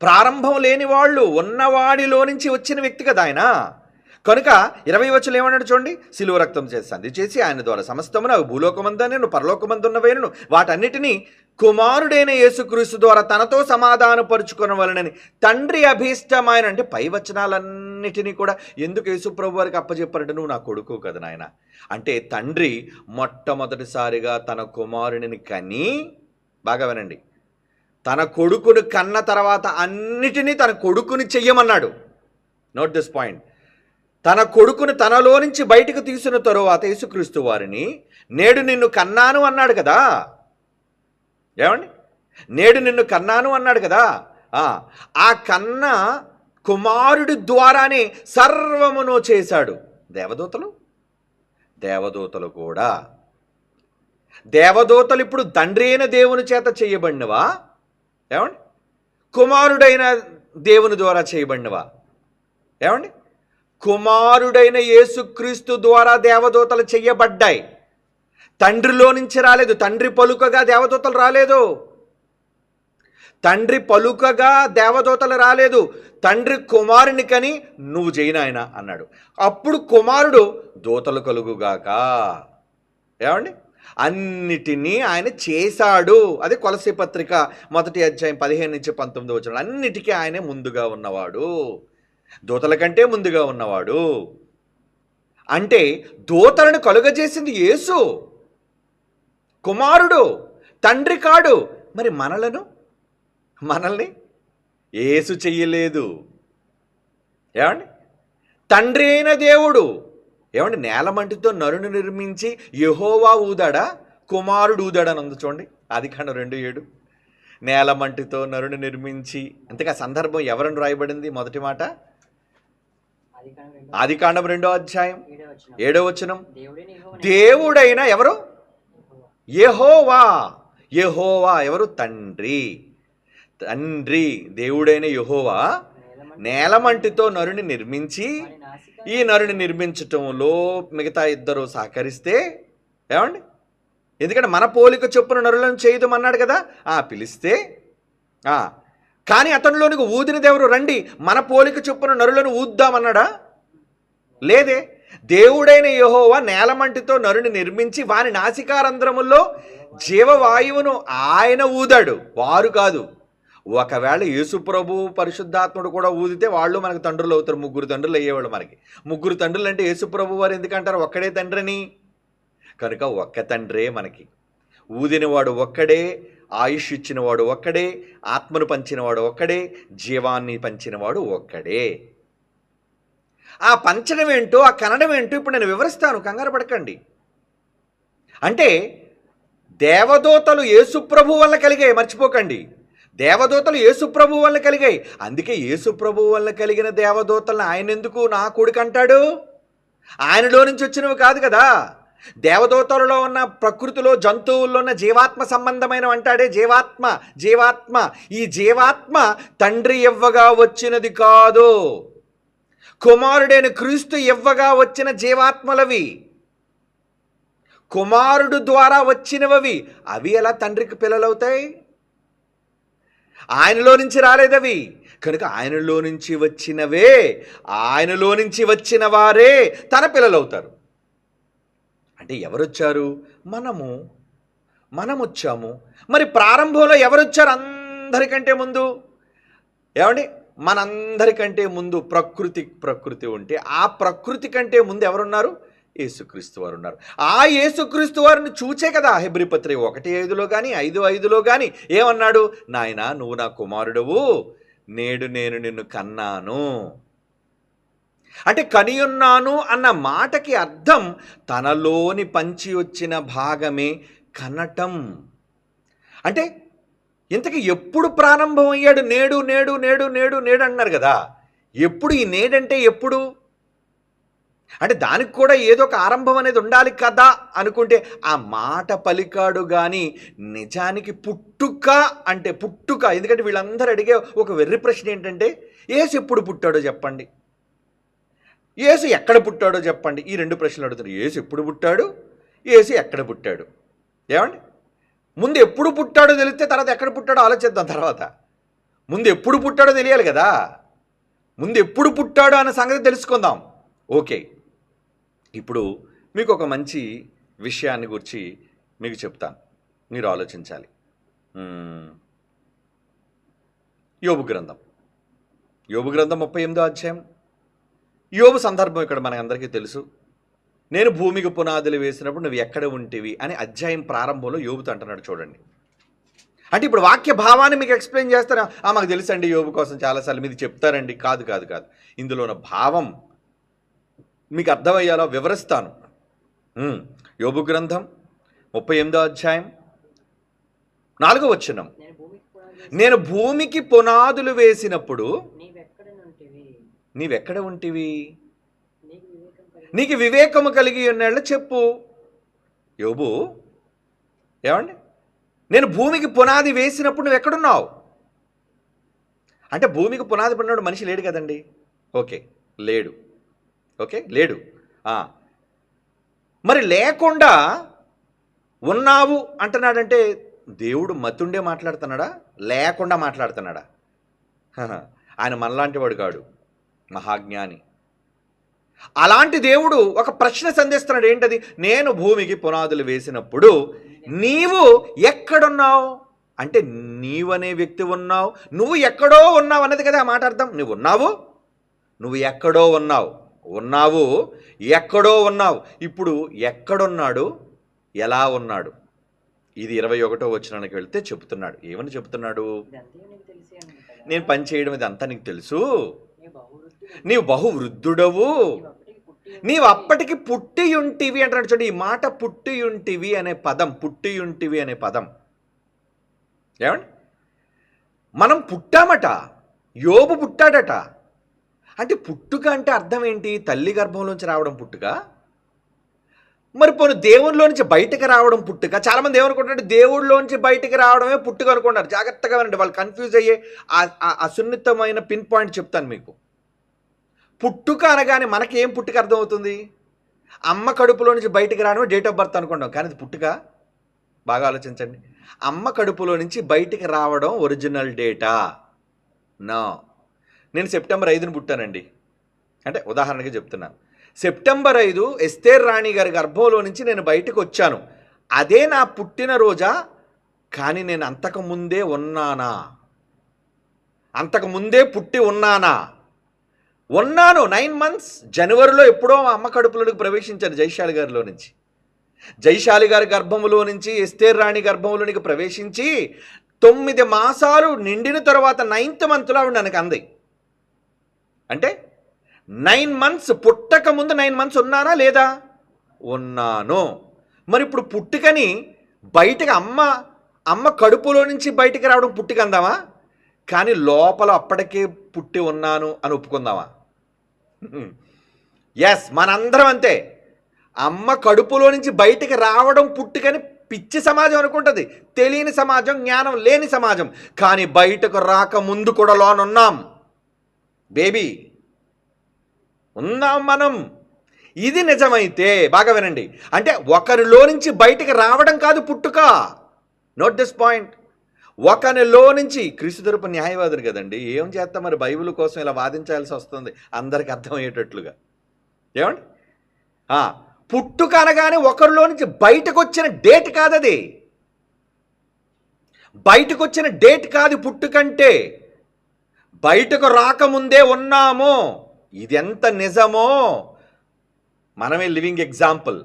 ప్రారంభం లేని వాళ్ళు, ఉన్నవాడిలో నుంచి వచ్చిన వ్యక్తి కదా ఆయన. కనుక 20వ వచనం ఏమన్నాడు చూడండి. శిలువ రక్తం చేసి సంధి చేసి ఆయన ద్వారా సమస్తమును, అవి భూలోకమందనను పరలోకమందున్నవైనను వాటన్నిటినీ కుమారుడైన యేసుక్రీస్తు ద్వారా తనతో సమాధానపరుచుకొనవలనని తండ్రి అభీష్టమైన. అంటే పై వచనాలన్నిటినీ కూడా ఎందుకు యేసుప్రభు వారికి అప్పచెప్పారంటే, నువ్వు నా కొడుకు కదా నాయన. అంటే తండ్రి మొట్టమొదటిసారిగా తన కుమారుడిని కని, బాగా వినండి, తన కొడుకును కన్న తర్వాత అన్నిటినీ తన కొడుకుని చెయ్యమన్నాడు. Note this point. తన కొడుకును తనలో నుంచి బయటకు తీసిన తరువాత యేసుక్రీస్తు వారిని నేడు నిన్ను కన్నాను అన్నాడు కదా. ఏమండి, నేడు నిన్ను కన్నాను అన్నాడు కదా. ఆ కన్న కుమారుడి ద్వారానే సర్వమును చేశాడు. దేవదూతలు కూడా, దేవదూతలు ఇప్పుడు తండ్రి అయిన దేవుని చేత చేయబడినవా? ఏమండి, కుమారుడైన దేవుని ద్వారా చేయబడినవా? ఏమండి, కుమారుడైన యేసుక్రీస్తు ద్వారా దేవదూతలు చెయ్యబడ్డాయి. తండ్రిలో నుంచి రాలేదు. తండ్రి పలుకగా దేవదూతలు రాలేదు. తండ్రి పలుకగా దేవదూతలు రాలేదు. తండ్రి కుమారుని కని నువ్వు చేయనాయన అన్నాడు. అప్పుడు కుమారుడు దూతలు కలుగుగాక. ఏమండి, అన్నిటినీ ఆయన చేశాడు. అదే కొలసీ పత్రిక 1వ అధ్యాయం 15 నుంచి 19 వచనం. అన్నిటికీ ఆయనే ముందుగా ఉన్నవాడు, దూతల కంటే ముందుగా ఉన్నవాడు. అంటే దూతలను కలుగజేసింది యేసు, కుమారుడు, తండ్రి కాడు. మరి మనల్ని యేసు చెయ్యలేదు. ఏమండి, తండ్రి అయిన దేవుడు, ఏమండి, నేలమంటితో నరుని నిర్మించి యెహోవా ఊదాడా, కుమారుడు ఊదాడా అని ఉంది చూడండి. ఆదికాండం 2:7. నేలమంటితో నరుని నిర్మించి. అంతగా సందర్భం ఎవరని రాయబడింది? మొదటి మాట ఆదికాండం 2వ అధ్యాయం 7వ వచనం. దేవుడైన ఎవరు? యెహోవా. ఎవరు? తండ్రి. దేవుడైన యెహోవా నేలమంటితో నరుని నిర్మించి, ఈ నరుని నిర్మించటంలో మిగతా ఇద్దరు సహకరిస్తే, ఏమండి, ఎందుకంటే మన పోలిక చొప్పున నరులను చేయదమన్నాడు కదా. పిలిస్తే కానీ అతనిలోనికి ఊదినది ఎవరు? రండి మన పోలిక చొప్పున నరులను ఊద్దామన్నాడా? లేదే. దేవుడైన యెహోవా నేలమంటితో నరుని నిర్మించి వాని నాసికారంధ్రముల్లో జీవవాయువును ఆయన ఊదాడు, వారు కాదు. ఒకవేళ యేసుప్రభు పరిశుద్ధాత్ముడు కూడా ఊదితే వాళ్ళు మనకు తండ్రులు అవుతారు. 3 తండ్రులు అయ్యేవాళ్ళు మనకి. 3 తండ్రులు అంటే యేసుప్రభు వారు ఎందుకంటారు ఒక్కడే తండ్రిని? కనుక ఒక్క తండ్రే మనకి. ఊదినవాడు ఒక్కడే, ఆయుష్ ఇచ్చినవాడు ఒక్కడే, ఆత్మను పంచినవాడు ఒక్కడే, జీవాన్ని పంచినవాడు ఒక్కడే. ఆ పంచడం ఏంటో, ఆ కనడం ఏంటో ఇప్పుడు నేను వివరిస్తాను, కంగారు పడకండి. అంటే దేవదూతలు యేసుప్రభు వల్ల కలిగాయి, మర్చిపోకండి. దేవదూతలు యేసుప్రభు వల్ల కలిగాయి. అందుకే యేసుప్రభు వల్ల కలిగిన దేవదూతలను ఆయన ఎందుకు నా కొడుకు అంటాడు? ఆయనలో నుంచి వచ్చినవి కాదు కదా. దేవదూతలలో ఉన్న ప్రకృతిలో, జంతువుల్లో ఉన్న జీవాత్మ సంబంధమైన అంటాడే. జీవాత్మ జీవాత్మ ఈ జీవాత్మ తండ్రి ఇవ్వగా వచ్చినది కాదు, కుమారుడైన క్రీస్తు ఇవ్వగా వచ్చిన జీవాత్మలవి, కుమారుడు ద్వారా వచ్చినవి. అవి ఎలా తండ్రికి పిల్లలవుతాయి? ఆయనలో నుంచి రాలేదవి. కనుక ఆయనలో నుంచి వచ్చినవే, ఆయనలో నుంచి వచ్చిన వారే తన పిల్లలవుతారు. అంటే ఎవరొచ్చారు? మనం వచ్చాము. మరి ప్రారంభంలో ఎవరొచ్చారు అందరికంటే ముందు? ఏమండి, మనందరికంటే ముందు ప్రకృతి ఉంటే ఆ ప్రకృతి కంటే ముందు ఎవరున్నారు? యేసుక్రీస్తు వారు ఉన్నారు. ఆ యేసుక్రీస్తు వారిని చూచే కదా హెబ్రీ పత్రిక 1:5 కానీ 5:5 కానీ ఏమన్నాడు? నాయనా నువ్వు నా కుమారుడవు, నేడు నేను నిన్ను కన్నాను. అంటే కనియున్నాను అన్న మాటకి అర్థం తనలోని పంచి వచ్చిన భాగమే కనటం. అంటే ఇంతకీ ఎప్పుడు ప్రారంభం అయ్యాడు? నేడు నేడు నేడు నేడు నేడు అంటున్నారు కదా. ఎప్పుడు ఈ నేడంటే ఎప్పుడు? అంటే దానికి కూడా ఏదో ఒక ఆరంభం అనేది ఉండాలి కదా అనుకుంటే ఆ మాట పలికాడు. కానీ నిజానికి పుట్టుక అంటే పుట్టుక. ఎందుకంటే వీళ్ళందరూ అడిగే ఒక వెర్రి ప్రశ్న ఏంటంటే యేసు ఎప్పుడు పుట్టాడో చెప్పండి, యేసు ఎక్కడ పుట్టాడో చెప్పండి. ఈ 2 ప్రశ్నలు అడుగుతారు. యేసు ఎప్పుడు పుట్టాడు, యేసు ఎక్కడ పుట్టాడు. ఏమండి, ముందు ఎప్పుడు పుట్టాడో తెలిస్తే తర్వాత ఎక్కడ పుట్టాడో ఆలోచిద్దాం. తర్వాత ముందు ఎప్పుడు పుట్టాడో తెలియాలి కదా. ముందు ఎప్పుడు పుట్టాడో అన్న సంగతి తెలుసుకుందాం. ఓకే, ఇప్పుడు మీకు ఒక మంచి విషయాన్ని గురించి మీకు చెప్తాను, మీరు ఆలోచించాలి. యోబు గ్రంథం 38వ అధ్యాయం. యోబు సందర్భం ఇక్కడ మనకందరికీ తెలుసు. నేను భూమికి పునాదులు వేసినప్పుడు నువ్వు ఎక్కడ ఉంటివి అని అధ్యాయం ప్రారంభంలో యోబుతో అంటున్నాడు. చూడండి, అంటే ఇప్పుడు వాక్య భావాన్ని మీకు ఎక్స్ప్లెయిన్ చేస్తారా? మాకు తెలుసండి, యోబు కోసం చాలాసార్లు మీది చెప్తారండి. కాదు కాదు కాదు, ఇందులో ఉన్న భావం మీకు అర్థమయ్యేలా వివరిస్తాను. యోబు గ్రంథం 38వ అధ్యాయం 4వ వచనం. నేను భూమికి పునాదులు వేసినప్పుడు నీవెక్కడ ఉంటివి? నీకు వివేకము కలిగి ఉన్నాళ్ళు చెప్పు. యోబు, ఏమండి, నేను భూమికి పునాది వేసినప్పుడు నువ్వు ఎక్కడున్నావు? అంటే భూమికి పునాది పడినాడు మనిషి లేడు కదండి. ఓకే, లేడు. మరి లేకుండా ఉన్నావు అంటున్నాడంటే దేవుడు మతుండే మాట్లాడుతున్నాడా, లేకుండా మాట్లాడుతున్నాడా? ఆయన మనలాంటి వాడు కాడు, మహాజ్ఞాని. అలాంటి దేవుడు ఒక ప్రశ్న సంధిస్తున్నాడు. ఏంటది? నేను భూమికి పునాదులు వేసినప్పుడు నీవు ఎక్కడున్నావు అంటే నీవనే వ్యక్తి ఉన్నావు, నువ్వు ఎక్కడో ఉన్నావు అన్నది కదా ఆ మాట అర్థం. నువ్వు ఉన్నావు, నువ్వు ఎక్కడో ఉన్నావు, ఎక్కడో ఉన్నావు. ఇప్పుడు ఎక్కడున్నాడు, ఎలా ఉన్నాడు? ఇది 21వ వచనానికి వెళ్తే చెప్తున్నాడు. ఏమని చెప్తున్నాడు? నేను పని చేయడం ఇది అంతా నీకు తెలుసు, నీవు బహువృద్ధుడవు, నీవు అప్పటికి పుట్టి ఉంటివి అంటున్నాడు. చూడండి, ఈ మాట పుట్టి ఉంటివి అనే పదం, ఏమండి, మనం పుట్టామట, యోబు పుట్టాడట. అంటే పుట్టుక అంటే అర్థం ఏంటి? తల్లి గర్భంలోంచి రావడం పుట్టుక. మరి పోను దేవుళ్ళలో నుంచి బయటకు రావడం పుట్టుక. చాలామంది ఏమనుకుంటారు, దేవుళ్ళలోంచి బయటకు రావడమే పుట్టుక అనుకుంటారు. జాగ్రత్తగా వినండి, వాళ్ళు కన్ఫ్యూజ్ అయ్యే ఆ సున్నితమైన పిన్ పాయింట్ చెప్తాను మీకు. పుట్టుక అనగానే మనకి ఏం పుట్టుక అర్థమవుతుంది? అమ్మ కడుపులో నుంచి బయటికి రావడమే డేట్ ఆఫ్ బర్త్ అనుకుంటాం, కానీ అది పుట్టుక బాగా ఆలోచించండి. అమ్మ కడుపులో నుంచి బయటికి రావడం ఒరిజినల్ డేటా? నో. నేను సెప్టెంబర్ 5న పుట్టానండి, అంటే ఉదాహరణగా చెప్తున్నాను. సెప్టెంబర్ 5 ఎస్తేర్ రాణి గారి గర్భంలో నుంచి నేను బయటకు వచ్చాను. అదే నా పుట్టినరోజా? కానీ నేను అంతకుముందే ఉన్నానా? అంతకుముందే పుట్టి ఉన్నానా? ఉన్నాను. 9 months జనవరిలో ఎప్పుడో మా అమ్మ కడుపులోకి ప్రవేశించాను జైశాలి గారిలో నుంచి. జైశాలి గారి గర్భంలో నుంచి ఎస్తేర్ రాణి గర్భంలోనికి ప్రవేశించి 9 మాసాలు నిండిన తర్వాత 9th monthలో ఆవిడ ನನకు అంది. అంటే 9 months పుట్టక ముందు 9 months ఉన్నానా లేదా? ఉన్నాను. మరి ఇప్పుడు పుట్టుకని బయటకు అమ్మ కడుపులో నుంచి బయటికి రావడం పుట్టుక అందామా? కానీ లోపల అప్పటికే పుట్టి ఉన్నాను అని ఒప్పుకుందామా? ఎస్, మనందరం అంతే. అమ్మ కడుపులో నుంచి బయటికి రావడం పుట్టుకని పిచ్చి సమాజం అనుకుంటుంది, తెలియని సమాజం, జ్ఞానం లేని సమాజం. కానీ బయటకు రాకముందు కూడా లోనున్నాం బేబీ, ఉన్నాం మనం. ఇది నిజమైతే బాగా వినండి, అంటే ఒకరిలో నుంచి బయటికి రావడం కాదు పుట్టుక. Note this point. ఒకరిలో నుంచి, క్రీస్తు తరపు న్యాయవాదులు కదండి, ఏం చేస్తాం మరి, బైబిల్ కోసం ఇలా వాదించాల్సి వస్తుంది అందరికి అర్థమయ్యేటట్లుగా. ఏమండి, పుట్టుక అనగానే ఒకరిలో నుంచి బయటకు వచ్చిన డేట్ కాదది, బయటకు వచ్చిన డేట్ కాదు పుట్టుకంటే. బయటకు రాకముందే ఉన్నాము. ఇది ఎంత నిజమో మనమే లివింగ్ ఎగ్జాంపుల్.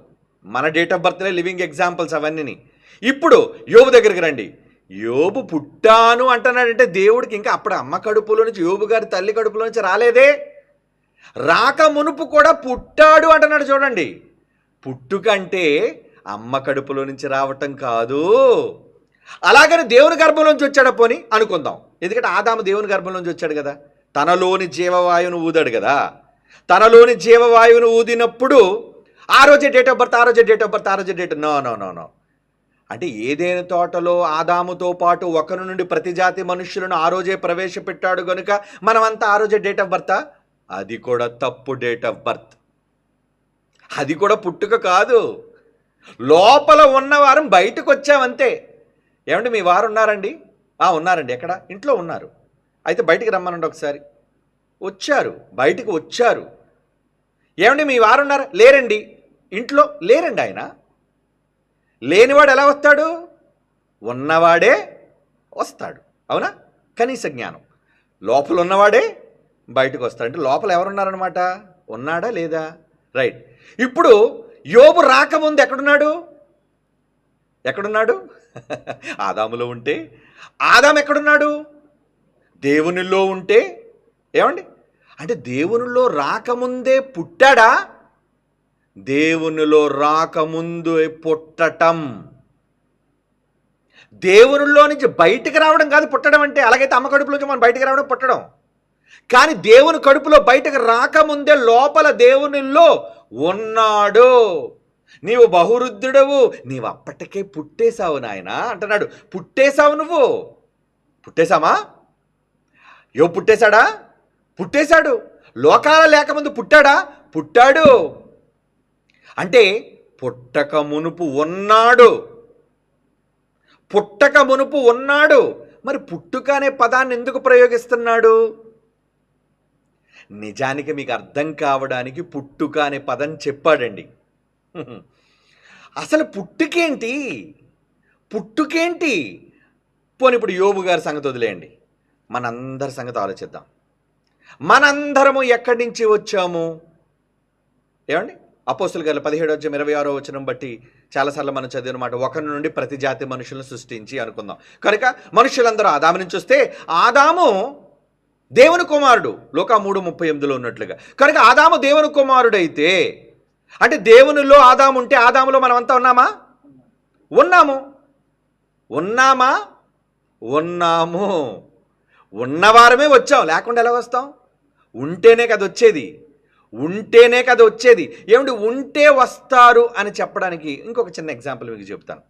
మన డేట్ ఆఫ్ బర్త్లే లివింగ్ ఎగ్జాంపుల్స్ అవన్నీ. ఇప్పుడు యోబు దగ్గరికి రండి. యోబు పుట్టాను అంటున్నాడంటే దేవుడికి ఇంకా అప్పుడు అమ్మ కడుపులో నుంచి, యోబు గారి తల్లి కడుపులో నుంచి రాలేదే. రాక మునుపు కూడా పుట్టాడు అంటున్నాడు. చూడండి, పుట్టుకంటే అమ్మ కడుపులో నుంచి రావటం కాదు. అలాగని దేవుని గర్భంలోంచి వచ్చాడు పోని అనుకుందాం, ఎందుకంటే ఆదాము దేవుని గర్భంలోంచి వచ్చాడు కదా, తనలోని జీవవాయువును ఊదాడు కదా. తనలోని జీవవాయువును ఊదినప్పుడు ఆ రోజే డేట్ ఆఫ్ బర్త్, ఆ రోజే డేట్ ఆఫ్ బర్త్, ఆ రోజే date. No no no no. అంటే ఏదైనా తోటలో ఆదాముతో పాటు ఒకరి నుండి ప్రతి జాతి మనుష్యులను ఆ రోజే ప్రవేశపెట్టాడు కనుక మనమంతా ఆ రోజే డేట్ ఆఫ్ బర్తా? అది కూడా తప్పు డేట్ ఆఫ్ బర్త్. అది కూడా పుట్టుక కాదు. లోపల ఉన్నవారు బయటకు వచ్చామంతే. ఏమండి, మీ వారు ఉన్నారండి? ఉన్నారండి. ఎక్కడ? ఇంట్లో ఉన్నారు. అయితే బయటికి రమ్మనండి ఒకసారి. వచ్చారు, బయటికి వచ్చారు. ఏమండి, మీ వారు ఉన్నారా? లేరండి. ఇంట్లో లేరండి. ఆయన లేనివాడు ఎలా వస్తాడు? ఉన్నవాడే వస్తాడు. అవునా? కనీస జ్ఞానం. లోపల ఉన్నవాడే బయటకు వస్తాడు. అంటే లోపల ఎవరున్నారనమాట? ఉన్నాడా లేదా? రైట్. ఇప్పుడు యోబు రాకముందు ఎక్కడున్నాడు? ఎక్కడున్నాడు? ఆదాములో ఉంటే. ఆదాము ఎక్కడున్నాడు? దేవునిలో ఉంటే. ఏమండి, అంటే దేవునిలో రాకముందే పుట్టాడా? దేవునిలో రాకముందు పుట్టటం. దేవునిలో నుంచి బయటికి రావడం కాదు పుట్టడం అంటే. అలాగైతే అమ్మ కడుపులోంచి మనం బయటికి రావడం పుట్టడం. కానీ దేవుని కడుపులో బయటకు రాకముందే లోపల దేవునిలో ఉన్నాడు. నీవు బహురుద్ధుడవు, నీవు అప్పటికే పుట్టేశావు నాయన అంటున్నాడు. పుట్టేశావు నువ్వు. పుట్టేశామా? పుట్టేశాడా? పుట్టేశాడు. లోకాల లేకముందు పుట్టాడా? పుట్టాడు. అంటే పుట్టక మునుపు ఉన్నాడు. పుట్టక మునుపు ఉన్నాడు. మరి పుట్టుక అనే పదాన్ని ఎందుకు ప్రయోగిస్తున్నాడు? నిజానికి మీకు అర్థం కావడానికి పుట్టుక అనే పదం చెప్పాడండి. అసలు పుట్టుకేంటి? పుట్టుకేంటి? పోనీ ఇప్పుడు యోబు గారి సంగతి వదిలేయండి, మనందరి సంగతి ఆలోచిద్దాం. మనందరము ఎక్కడి నుంచి వచ్చాము? ఏమండి, అపోస్తుల గారు 17:26 బట్టి చాలాసార్లు మనం చదివిన మాట, ఒకరి నుండి ప్రతి జాతి మనుషులను సృష్టించి అనుకుందాం. కనుక మనుషులందరూ ఆదాము నుంచి వస్తే ఆదాము దేవుని కుమారుడు, లోకా 3:38 ఉన్నట్లుగా. కనుక ఆదాము దేవుని కుమారుడైతే అంటే దేవునిలో ఆదాము ఉంటే ఆదాములో మనమంతా ఉన్నామా? ఉన్నాము. ఉన్నామా? ఉన్నాము. ఉన్నవారమే వచ్చాం, లేకుండా ఎలా వస్తాం? ఉంటేనే కదా వచ్చేది. ఉంటేనే కదా వచ్చేది. ఏమంటే ఉంటే వస్తారు అని చెప్పడానికి ఇంకొక చిన్న ఎగ్జాంపుల్ మీకు చెప్తాను.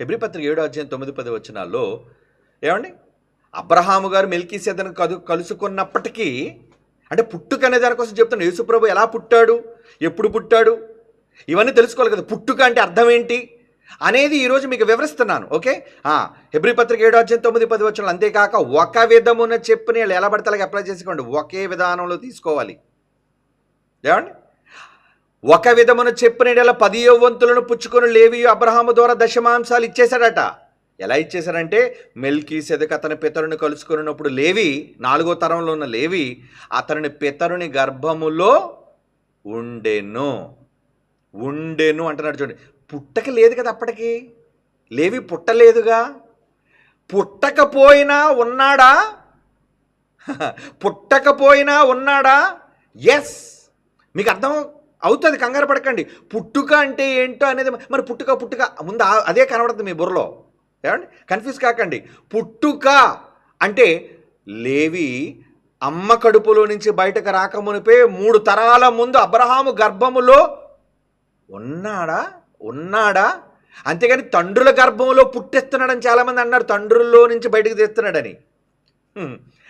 హెబ్రీ పత్రిక 7:9-10 ఏమండి, అబ్రహాము గారు మెల్కీసెదెకును కలుసుకున్నప్పటికీ, అంటే పుట్టుక అనే దానికోసం చెప్తాను. యేసుప్రభు ఎలా పుట్టాడు, ఎప్పుడు పుట్టాడు, ఇవన్నీ తెలుసుకోవాలి కదా. పుట్టుక అంటే అర్థం ఏంటి? అనేది ఈరోజు మీకు వివరిస్తున్నాను. ఓకే, హెబ్రీ పత్రిక 7:9-10 అంతేకాక ఒక విధమున చెప్పిన వాళ్ళు ఎలా పడితే అలాగే అప్లై చేసుకోండి. ఒకే విధానంలో తీసుకోవాలి. ఏమండి, ఒక విధమున చెప్పిన 10వ వంతులను పుచ్చుకొని లేవియు అబ్రహాము ద్వారా దశమాంశాలు ఇచ్చేశాడట. ఎలా ఇచ్చేశారంటే, మెల్కీసెదెకు అతని పితరుని కలుసుకున్నప్పుడు లేవి, 4వ తరంలో ఉన్న లేవి అతని పితరుని గర్భములో ఉండెను అంటున్నాడు. చూడండి, పుట్టక లేదు కదా అప్పటికి, లేవి పుట్టలేదుగా. పుట్టకపోయినా ఉన్నాడా? ఎస్, మీకు అర్థం అవుతుంది, కంగారు పడకండి. పుట్టుక అంటే ఏంటో అనేది, మరి పుట్టుక ముందు అదే కనబడుతుంది మీ బుర్రలో. ఏమండి, కన్ఫ్యూజ్ కాకండి. పుట్టుక అంటే లేవి అమ్మ కడుపులో నుంచి బయటకు రాకమునిపే 3 తరాల ముందు అబ్రహాము గర్భములో ఉన్నాడా? అంతేగాని తండ్రుల గర్భంలో పుట్టేస్తున్నాడని చాలామంది అన్నారు, తండ్రుల్లో నుంచి బయటకు తీస్తున్నాడని.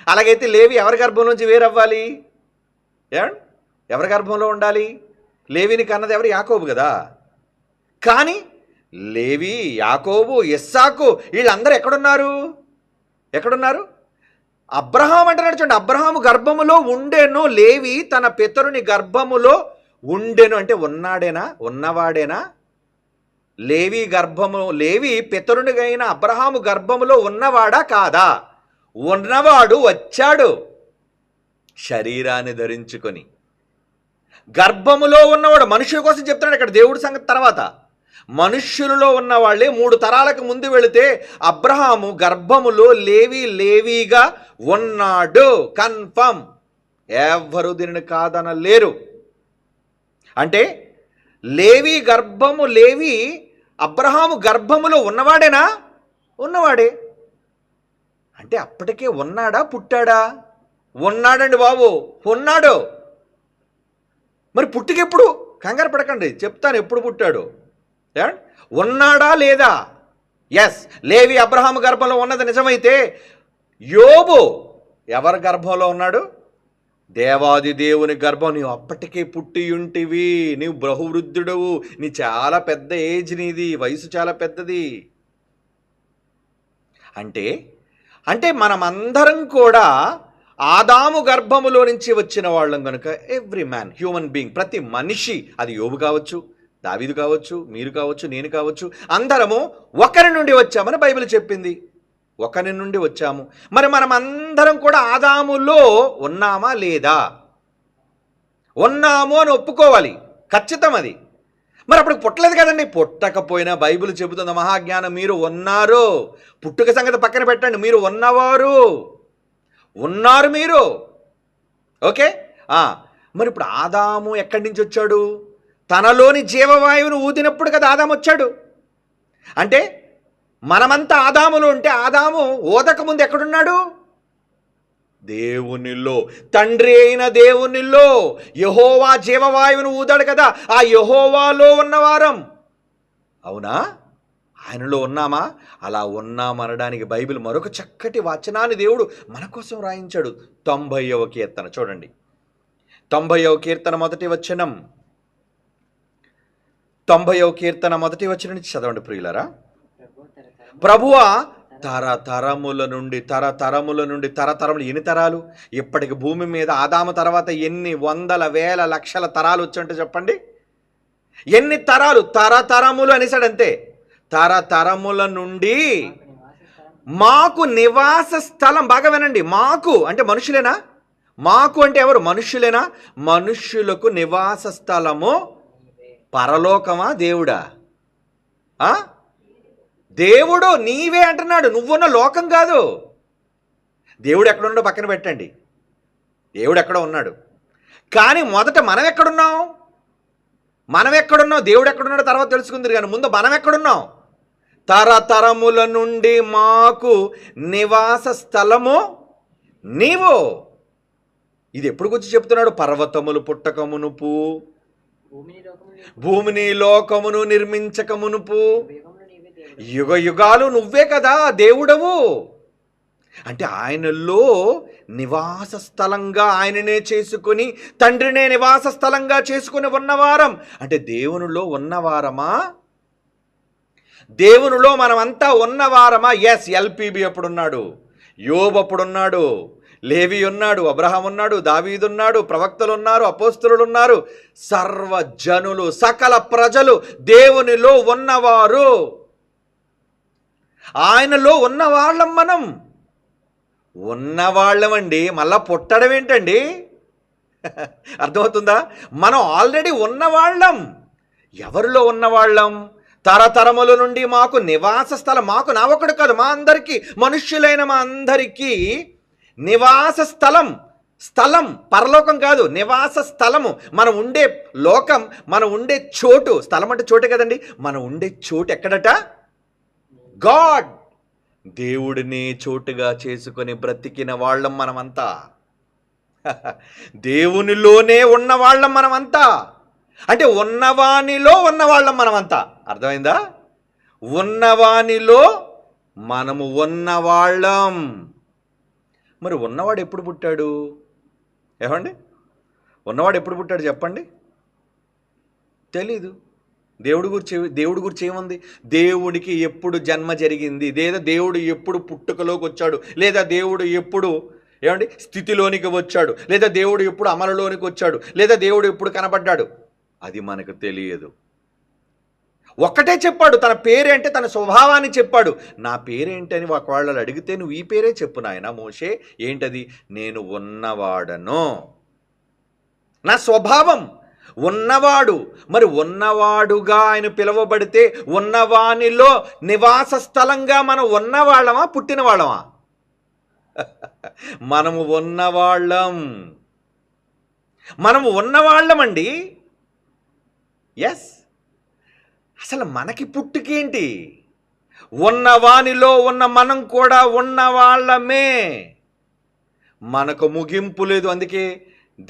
అలాగైతే లేవి ఎవరి గర్భంలోంచి వేరవ్వాలి? ఏమండి, ఎవరి గర్భంలో ఉండాలి? లేవిని కన్నది ఎవరు? యాకోబు కదా. కానీ లేవి, యాకోబు, ఇస్సాకు వీళ్ళందరూ ఎక్కడున్నారు? అబ్రహాం అంటున్నాడు. చూడండి, అబ్రహాము గర్భములో ఉండెను, లేవి తన పితరుని గర్భములో ఉండెను అంటే ఉన్నవాడేనా? లేవి పితరునిగైన అబ్రహాము గర్భములో ఉన్నవాడా కాదా? ఉన్నవాడు వచ్చాడు శరీరాన్ని ధరించుకొని. గర్భములో ఉన్నవాడు మనుషుల కోసం చెప్తున్నాడు ఇక్కడ దేవుడి సంగతి. తర్వాత మనుష్యులలో ఉన్నవాళ్ళే 3 తరాలకు ముందు వెళితే అబ్రహాము గర్భములో లేవిగా ఉన్నాడు. కన్ఫర్మ్, ఎవరు దీనిని కాదనలేరు. అంటే లేవి అబ్రహాము గర్భములో ఉన్నవాడే. అంటే అప్పటికే ఉన్నాడా, పుట్టాడా? ఉన్నాడండి బాబు, ఉన్నాడు. మరి పుట్టుకెప్పుడు? కంగారు పడకండి, చెప్తాను ఎప్పుడు పుట్టాడు. ఉన్నాడా లేదా? ఎస్, లేవి అబ్రహాము గర్భంలో ఉన్నది నిజమైతే యోబు ఎవరి గర్భంలో ఉన్నాడు? దేవాది దేవుని గర్భం. నీవు అప్పటికే పుట్టి ఉంటివి, నీవు బహువృద్ధుడవు, నీ చాలా పెద్ద ఏజ్, నీది వయసు చాలా పెద్దది. అంటే మనమందరం కూడా ఆదాము గర్భములో నుంచి వచ్చిన వాళ్ళం కనుక ఎవ్రీ మ్యాన్, హ్యూమన్ బీయింగ్, ప్రతి మనిషి, అది యోబు కావచ్చు, దావీదు కావచ్చు, మీరు కావచ్చు, నేను కావచ్చు, అందరము ఒకరి నుండి వచ్చామని బైబిల్ చెప్పింది. ఒకరి నుండి వచ్చాము. మరి మనం అందరం కూడా ఆదాములో ఉన్నామా లేదా? ఉన్నాము అని ఒప్పుకోవాలి, ఖచ్చితం అది. మరి అప్పుడు పుట్టలేదు కదండి. పుట్టకపోయినా బైబిల్ చెబుతుంది, మహాజ్ఞానం, మీరు ఉన్నారు. పుట్టుక సంగతి పక్కన పెట్టండి, మీరు ఉన్నారు మీరు. ఓకే, మరి ఇప్పుడు ఆదాము ఎక్కడి నుంచి వచ్చాడు? తనలోని జీవవాయువును ఊదినప్పుడు కదా ఆదాము వచ్చాడు. అంటే మనమంతా ఆదాములో ఉంటే ఆదాము ఓదక ముందు ఎక్కడున్నాడు? దేవునిలో, తండ్రి అయిన దేవునిలో. యెహోవా జీవవాయువును ఊదాడు కదా, ఆ యెహోవాలో ఉన్నవారం. అవునా? ఆయనలో ఉన్నామా? అలా ఉన్నామనడానికి బైబిల్ మరొక చక్కటి వచనాన్ని దేవుడు మన కోసం రాయించాడు. 90వ కీర్తన చూడండి. 90వ కీర్తన మొదటి వచనం. 90వ కీర్తన మొదటి వచనం నుంచి చదవండి ప్రియులారా. ప్రభువా, తరతరముల నుండి ఎన్ని తరాలు? ఇప్పటికి భూమి మీద ఆదాము తర్వాత ఎన్ని వందల వేల లక్షల తరాలు వచ్చంటే చెప్పండి. ఎన్ని తరాలు? తరతరములు అనేసాడు అంతే. తరతరముల నుండి మాకు నివాస స్థలం. బాగా వినండి, మాకు అంటే మనుషులేనా? మాకు అంటే ఎవరు? మనుషులేనా? మనుష్యులకు నివాస స్థలము పరలోకమా దేవుడా? దేవుడు నీవే అంటున్నాడు, నువ్వున్న లోకం కాదు. దేవుడు ఎక్కడున్నాడో పక్కన పెట్టండి, దేవుడు ఎక్కడ ఉన్నాడు. కానీ మొదట మనం ఎక్కడున్నాం? దేవుడు ఎక్కడున్నాడో తర్వాత తెలుసుకుంది, కానీ ముందు మనం ఎక్కడున్నాం? తరతరముల నుండి మాకు నివాస స్థలము నీవు. ఇది ఎప్పుడు గురించి చెప్తున్నాడు? పర్వతములు పుట్టకమునుపు, భూమిని లోకమును నిర్మించకమునుపు, యుగ యుగాలు నువ్వే కదా దేవుడవు. అంటే ఆయనలో నివాస స్థలంగా ఆయననే చేసుకుని, తండ్రినే నివాస స్థలంగా చేసుకుని ఉన్నవారం. అంటే దేవునిలో ఉన్నవారమా? దేవునిలో మనమంతా ఉన్నవారమా? ఎస్. ఎల్పిబి అప్పుడున్నాడు, యోబు అప్పుడున్నాడు, లేవి ఉన్నాడు, అబ్రహాం ఉన్నాడు, దావీదు ఉన్నాడు, ప్రవక్తలు ఉన్నారు, అపోస్తలులు ఉన్నారు. సర్వజనులు, సకల ప్రజలు దేవునిలో ఉన్నవారు. ఆయనలో ఉన్నవాళ్ళం మనం. ఉన్నవాళ్ళమండి, మళ్ళా పుట్టడం ఏంటండి? అర్థమవుతుందా? మనం ఆల్రెడీ ఉన్నవాళ్ళం. ఎవరిలో ఉన్నవాళ్ళం? తరతరముల నుండి మాకు నివాస స్థలం, మాకు నా ఒక్కడు కాదు, మా అందరికీ, మనుష్యులైన మా అందరికీ నివాస స్థలం. స్థలం పరలోకం కాదు, నివాస స్థలము. మనం ఉండే లోకం, మనం ఉండే చోటు. స్థలం అంటే చోటే కదండి. మనం ఉండే చోటు ఎక్కడట? గాడ్. దేవుడిని చోటుగా చేసుకొని బ్రతికిన వాళ్ళం మనమంతా. దేవునిలోనే ఉన్నవాళ్ళం మనమంతా. అంటే ఉన్నవానిలో ఉన్నవాళ్ళం మనమంతా. అర్థమైందా? ఉన్నవానిలో మనము ఉన్నవాళ్ళం. మరి ఉన్నవాడు ఎప్పుడు పుట్టాడు? ఏమండి, ఉన్నవాడు ఎప్పుడు పుట్టాడు చెప్పండి? తెలీదు. దేవుడి గురించి ఏముంది? దేవుడికి ఎప్పుడు జన్మ జరిగింది, లేదా దేవుడు ఎప్పుడు పుట్టుకలోకి వచ్చాడు, లేదా దేవుడు ఎప్పుడు స్థితిలోనికి వచ్చాడు, లేదా దేవుడు ఎప్పుడు అమలులోనికి వచ్చాడు, లేదా దేవుడు ఎప్పుడు కనబడ్డాడు, అది మనకు తెలియదు. ఒక్కటే చెప్పాడు, తన పేరేంటే తన స్వభావాన్ని చెప్పాడు. నా పేరేంటని ఒకవేళ అడిగితే నువ్వు ఈ పేరే చెప్పు నాయన మోషే. ఏంటది? నేను ఉన్నవాడను. నా స్వభావం ఉన్నవాడు. మరి ఉన్నవాడుగా ఆయన పిలువబడితే ఉన్నవానిలో నివాస స్థలంగా మనం ఉన్నవాళ్ళమా, పుట్టిన వాళ్ళమా? మనము ఉన్నవాళ్ళం. మనము ఉన్నవాళ్ళమండి. ఎస్. అసలు మనకి పుట్టుకేంటి? ఉన్నవానిలో ఉన్న మనం కూడా ఉన్నవాళ్ళమే. మనకు ముగింపు లేదు. అందుకే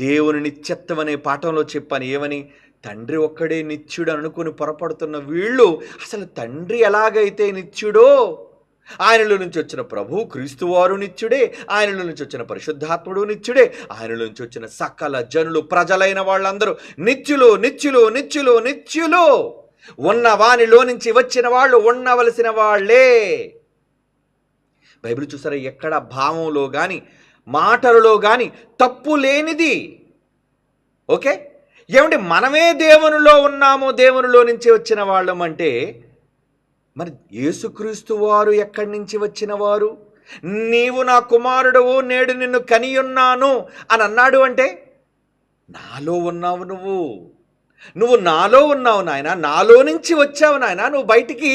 దేవుని నిత్యత్వం అనే పాఠంలో చెప్పాను. ఏమని? తండ్రి ఒక్కడే నిత్యుడు అనుకుని పొరపడుతున్న వీళ్ళు అసలు తండ్రి ఎలాగైతే నిత్యుడో, ఆయనలో నుంచి వచ్చిన ప్రభు క్రీస్తువారు నిత్యుడే, ఆయనలో నుంచి వచ్చిన పరిశుద్ధాత్ముడు నిత్యుడే, ఆయనలో నుంచి వచ్చిన సకల జనులు, ప్రజలైన వాళ్ళందరూ నిత్యులు, నిత్యులు, నిత్యులు, నిత్యులు. ఉన్న వానిలో నుంచి వచ్చిన వాళ్ళు ఉండవలసిన వాళ్ళే. బైబిల్ చూసారా, ఎక్కడ భావంలో కానీ మాటలలో కానీ తప్పు లేనిది. ఓకే, ఏమంటే మనమే దేవునిలో ఉన్నాము, దేవునిలో నుంచి వచ్చిన వాళ్ళం అంటే, మరి యేసుక్రీస్తు వారు ఎక్కడి నుంచి వచ్చిన వారు? నీవు నా కుమారుడవు, నేడు నిన్ను కనియున్నాను అని అన్నాడు. అంటే నాలో ఉన్నావు నువ్వు నాలో ఉన్నావు నాయన, నాలో నుంచి వచ్చావు నాయన, నువ్వు బయటికి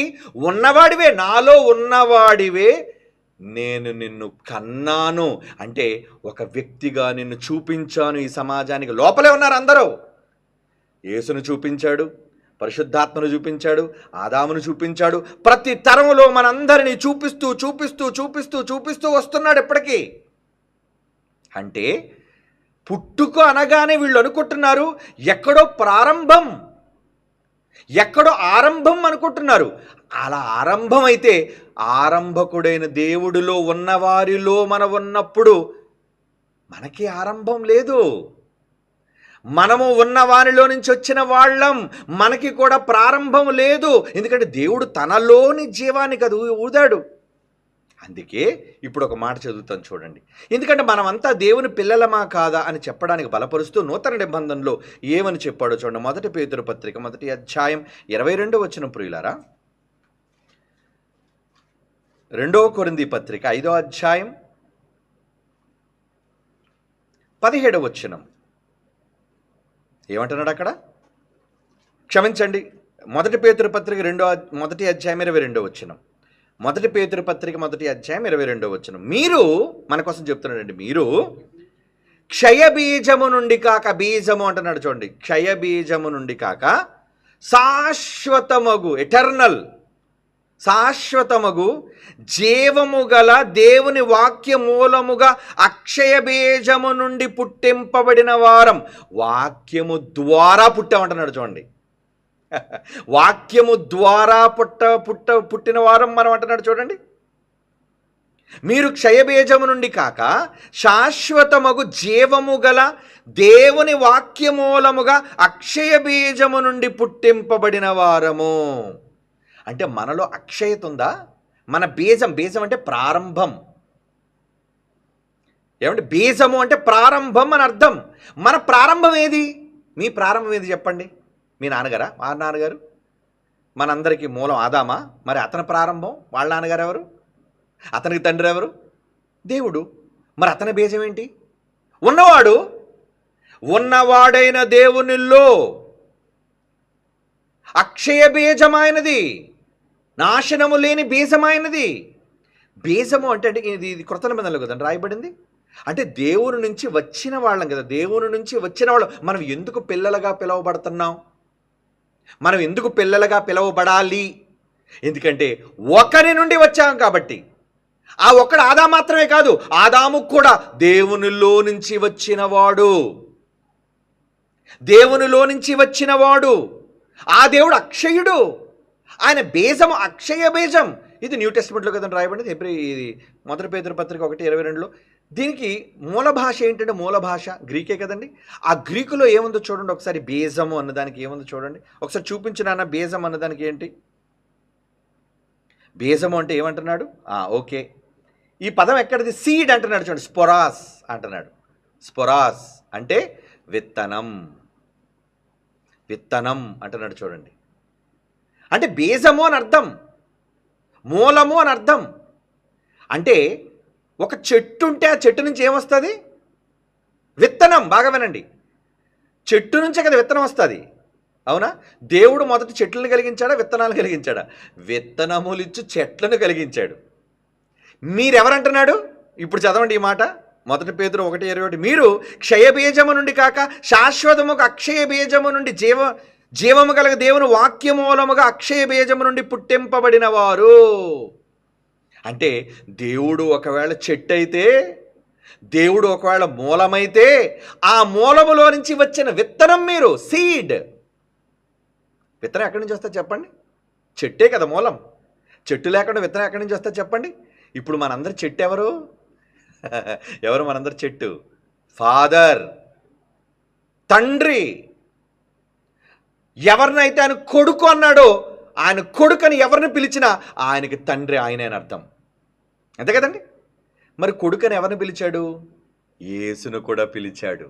ఉన్నవాడివే, నాలో ఉన్నవాడివే, నేను నిన్ను కన్నాను అంటే ఒక వ్యక్తిగా నిన్ను చూపించాను ఈ సమాజానికి. లోపలే ఉన్నారు అందరూ. యేసును చూపించాడు, పరిశుద్ధాత్మను చూపించాడు, ఆదామును చూపించాడు. ప్రతి తరంలో మనందరినీ చూపిస్తూ చూపిస్తూ చూపిస్తూ చూపిస్తూ వస్తున్నాడు ఎప్పటికీ. అంటే పుట్టుక అనగానే వీళ్ళు అనుకుంటున్నారు ఎక్కడో ప్రారంభం, ఎక్కడో ఆరంభం అనుకుంటున్నారు. అలా ఆరంభం అయితే ఆరంభకుడైన దేవుడిలో ఉన్నవారిలో మనం ఉన్నప్పుడు మనకి ఆరంభం లేదు. మనము ఉన్న వారిలో నుంచి వచ్చిన వాళ్ళం, మనకి కూడా ప్రారంభం లేదు. ఎందుకంటే దేవుడు తనలోని జీవాన్ని కదా ఊదాడు. అందుకే ఇప్పుడు ఒక మాట చదువుతాను చూడండి. ఎందుకంటే మనమంతా దేవుని పిల్లలమా కాదా అని చెప్పడానికి బలపరుస్తూ నూతన నిబంధనలో ఏమని చెప్పాడో చూడండి. 1 పేతురు పత్రిక 1వ అధ్యాయం 22వ వచనం ప్రియులారా. 2వ కొరింథీ పత్రిక 5వ అధ్యాయం 17వ వచనం ఏమంటున్నాడు అక్కడ? క్షమించండి, 1 పేతురు పత్రిక 1వ అధ్యాయం 22వ వచనం. 1 పేతురు పత్రిక 1వ అధ్యాయం 22వ వచనం. మీరు, మన కోసం చెప్తున్నాడండి, మీరు క్షయబీజము నుండి కాక, బీజము అంటున్నాడు చూడండి, క్షయబీజము నుండి కాక శాశ్వతమగు, ఎటర్నల్, శాశ్వతమగు జీవము గల దేవుని వాక్య మూలముగా అక్షయ బీజము నుండి పుట్టింపబడిన వారం. వాక్యము ద్వారా పుట్టామంటున్నాడు చూడండి. వాక్యము ద్వారా పుట్టిన వారం మనం అంటున్నాడు చూడండి. మీరు క్షయబీజము నుండి కాక శాశ్వతమగు జీవము గల దేవుని వాక్యమూలముగా అక్షయ బీజము నుండి పుట్టింపబడిన వారము. అంటే మనలో అక్షయత ఉందా? మన బీజం, బీజం అంటే ప్రారంభం. ఏమంటే బీజము అంటే ప్రారంభం అని అర్థం. మన ప్రారంభం ఏది? మీ ప్రారంభం ఏది చెప్పండి? మీ నాన్నగారా? మా నాన్నగారు? మనందరికీ మూలం ఆదామా? మరి అతని ప్రారంభం, వాళ్ళ నాన్నగారు ఎవరు? అతనికి తండ్రి ఎవరు? దేవుడు. మరి అతని బీజం ఏంటి? ఉన్నవాడు. ఉన్నవాడైన దేవునిలో అక్షయ బీజమైనది, నాశనము లేని బీజమైనది. బీజము అంటే ఇది కృత నిబంధనలో కదండి రాయబడింది. అంటే దేవుని నుంచి వచ్చిన వాళ్ళం కదా. దేవుని నుంచి వచ్చిన వాళ్ళం. మనం ఎందుకు పిల్లలుగా పిలువబడుతున్నాం? మనం ఎందుకు పిల్లలుగా పిలువబడాలి? ఎందుకంటే ఒకరి నుండి వచ్చాం కాబట్టి. ఆ ఒక్కడు ఆదాము మాత్రమే కాదు, ఆదాము కూడా దేవునిలో నుంచి వచ్చినవాడు. దేవునిలో నుంచి వచ్చినవాడు. ఆ దేవుడు అక్షయుడు. ఆయన బీజము అక్షయ బీజం. ఇది న్యూ టెస్టిమెంట్లో కదండి రాయబడింది. ఇది 1 పేతురు పత్రిక 1:22లో. దీనికి మూల భాష ఏంటంటే, మూల భాష గ్రీకే కదండి. ఆ గ్రీకులో ఏముందో చూడండి ఒకసారి. బీజము అన్నదానికి ఏముందో చూడండి ఒకసారి. చూపించు నాన్న, బీజం అన్నదానికి ఏంటి? బీజము అంటే ఏమంటున్నాడు? ఓకే, ఈ పదం ఎక్కడిది? సీడ్ అంటున్నాడు చూడండి. స్పొరాస్ అంటున్నాడు. స్పొరాస్ అంటే విత్తనం. విత్తనం అంటున్నాడు చూడండి. అంటే బీజము అని అర్థం, మూలము అని అర్థం. అంటే ఒక చెట్టు ఉంటే ఆ చెట్టు నుంచి ఏమొస్తుంది? విత్తనం. బాగా వినండి, చెట్టు నుంచే కదా విత్తనం వస్తుంది, అవునా? దేవుడు మొదట చెట్లను కలిగించాడా, విత్తనాలు కలిగించాడా? విత్తనములు ఇచ్చు చెట్లను కలిగించాడు. మీరెవరంటున్నాడు? ఇప్పుడు చదవండి ఈ మాట. 1 పేతురు 1:21. మీరు క్షయబీజము నుండి కాక శాశ్వతముగా అక్షయ బీజము నుండి జీవము కలగ దేవుని వాక్యమూలముగా అక్షయ బీజము నుండి పుట్టింపబడిన వారు. అంటే దేవుడు ఒకవేళ చెట్టు అయితే, దేవుడు ఒకవేళ మూలమైతే, ఆ మూలములో నుంచి వచ్చిన విత్తనం మీరు. సీడ్. విత్తనం ఎక్కడి నుంచి వస్తుంది చెప్పండి? చెట్టే కదా మూలం. చెట్టు లేకుండా విత్తనం ఎక్కడి నుంచి వస్తుంది చెప్పండి? ఇప్పుడు మనందరి చెట్టు ఎవరు? ఎవరు మనందరి చెట్టు? ఫాదర్, తండ్రి. ఎవరినైతే ఆయన కొడుకు అన్నాడో, ఆయన కొడుకుని ఎవరిని పిలిచినా ఆయనకి తండ్రి ఆయనే అని అర్థం. అంతే కదండి. మరి కొడుకుని ఎవరిని పిలిచాడు? యేసును కూడా పిలిచాడు.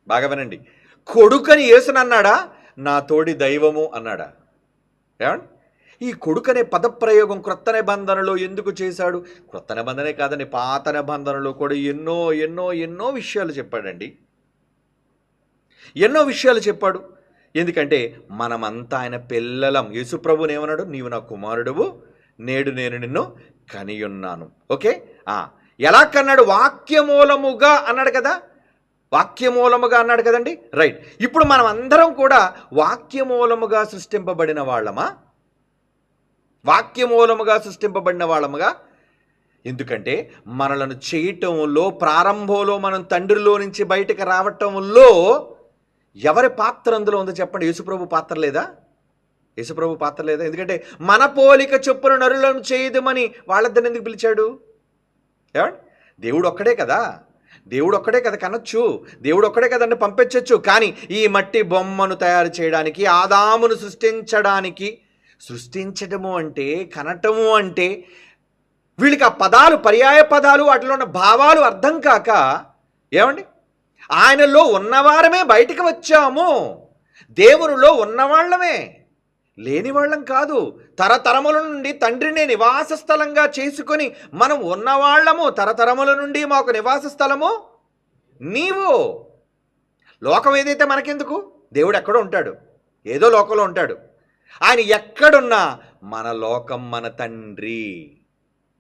బాగా వినండి, కొడుకుని యేసును అన్నాడా? నా తోడి దైవము అన్నాడా? ఏమండి? ఈ కొడుకనే పదప్రయోగం క్రొత్త నిబంధనలో ఎందుకు చేశాడు? క్రొత్త నిబంధనే కాదండి, పాత నిబంధనలో కూడా ఎన్నో ఎన్నో ఎన్నో విషయాలు చెప్పాడండి. ఎన్నో విషయాలు చెప్పాడు. ఎందుకంటే మనమంతా ఆయన పిల్లలం. యేసుప్రభుని ఏమన్నాడు? నీవు నా కుమారుడువు, నేడు నేను నిన్ను కనియున్నాను. ఓకే, ఎలా కన్నాడు? వాక్యమూలముగా అన్నాడు కదా. వాక్యమూలముగా అన్నాడు కదండి. రైట్. ఇప్పుడు మనం అందరం కూడా వాక్యమూలముగా సృష్టింపబడిన వాళ్ళమా? వాక్యమూలముగా సృష్టింపబడిన వాళ్ళముగా. ఎందుకంటే మనలను చేయటంలో, ప్రారంభంలో మనం తండ్రిలో నుంచి బయటకు రావటంలో ఎవరి పాత్ర అందులో ఉందో చెప్పండి? యేసుప్రభు పాత్ర లేదా? యేసుప్రభు పాత్ర లేదా? ఎందుకంటే మన పోలిక చొప్పున నరులను చేయదమని వాళ్ళిద్దరిని ఎందుకు పిలిచాడు? ఏమండి? దేవుడు ఒక్కడే కదా. దేవుడు ఒక్కడే కదా కనొచ్చు. దేవుడు ఒక్కడే కదండి పంపించవచ్చు. కానీ ఈ మట్టి బొమ్మను తయారు చేయడానికి, ఆదామును సృష్టించడానికి, సృష్టించటము అంటే, కనటము అంటే, వీళ్ళకి ఆ పదాలు, పర్యాయ పదాలు, వాటిలో ఉన్న భావాలు అర్థం కాక, ఏమండి, ఆయనలో ఉన్నవారమే బయటికి వచ్చాము. దేవునిలో ఉన్నవాళ్ళమే, లేని వాళ్ళం కాదు. తరతరముల నుండి తండ్రిని నివాస స్థలంగా చేసుకొని మనం ఉన్నవాళ్ళము. తరతరముల నుండి మాకు నివాస స్థలము నీవు. లోకం ఏదైతే మనకెందుకు? దేవుడు ఎక్కడో ఉంటాడు, ఏదో లోకంలో ఉంటాడు. ఆయన ఎక్కడున్నా మన లోకం మన తండ్రి.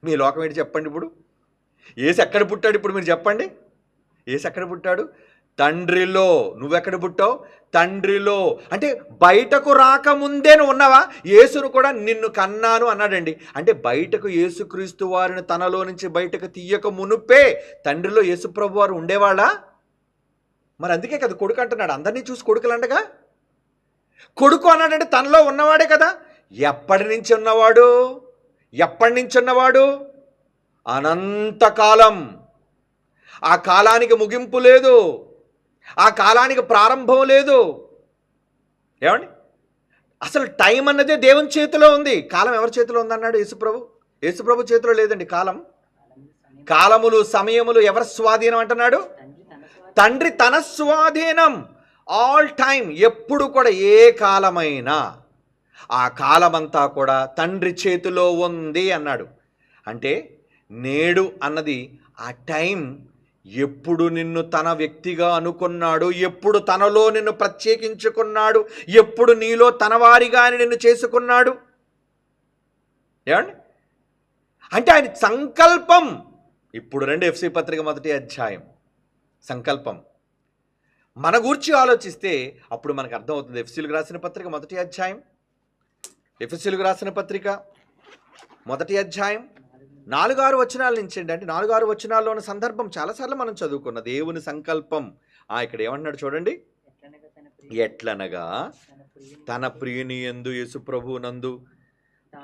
మీ లోకం ఏంటి చెప్పండి? ఇప్పుడు యేసు ఎక్కడ పుట్టాడు? ఇప్పుడు మీరు చెప్పండి. యేసు ఎక్కడ పుట్టాడు? తండ్రిలో. నువ్వెక్కడ పుట్టావు? తండ్రిలో. అంటే బయటకు రాకముందే నువ్వు ఉన్నావా? యేసును కూడా నిన్ను కన్నాను అన్నాడండి. అంటే బయటకు యేసుక్రీస్తు వారిని తనలో నుంచి బయటకు తీయక మునుపే తండ్రిలో యేసుప్రభు వారు ఉండేవాళ్ళ. మరి అందుకే కదా కొడుకు అంటున్నాడు. అందరినీ చూసి కొడుకులు అండగా. కొడుకు అన్నాడంటే తనలో ఉన్నవాడే కదా. ఎప్పటి నుంచి ఉన్నవాడు? ఎప్పటి నుంచి ఉన్నవాడు? అనంతకాలం. ఆ కాలానికి ముగింపు లేదు, ఆ కాలానికి ప్రారంభం లేదు. ఏమండి? అసలు టైం అన్నదే దేవుని చేతిలో ఉంది. కాలం ఎవరి చేతిలో ఉందన్నాడు యేసుప్రభు? యేసుప్రభు చేతిలో లేదండి కాలం. కాలములు సమయములు ఎవరి స్వాధీనం అంటున్నాడు? తండ్రి తన స్వాధీనం. ఆల్ టైం, ఎప్పుడు కూడా ఏ కాలమైనా ఆ కాలమంతా కూడా తండ్రి చేతిలో ఉంది అన్నాడు. అంటే నేడు అన్నది ఆ టైం ఎప్పుడు నిన్ను తన వ్యక్తిగా అనుకున్నాడు, ఎప్పుడు తనలో నిన్ను ప్రత్యేకించుకున్నాడు, ఎప్పుడు నీలో తనవారిగా నిన్ను చేసుకున్నాడు. ఏమండి? అంటే ఆయన సంకల్పం. ఇప్పుడు రండి ఎఫ్సి పత్రిక 1వ అధ్యాయం. సంకల్పం మన గూర్చి ఆలోచిస్తే అప్పుడు మనకు అర్థమవుతుంది. ఎఫ్సీలకు రాసిన పత్రిక 1వ అధ్యాయం. ఎఫ్సీలకు రాసిన పత్రిక 1వ అధ్యాయం 4-6 వచనాల నుంచి అండి. 4-6 వచనాల్లో ఉన్న సందర్భం చాలాసార్లు మనం చదువుకున్న దేవుని సంకల్పం. ఇక్కడ ఏమంటున్నాడు చూడండి. ఎట్లనగా తన ప్రియుని యందు యేసుప్రభు నందు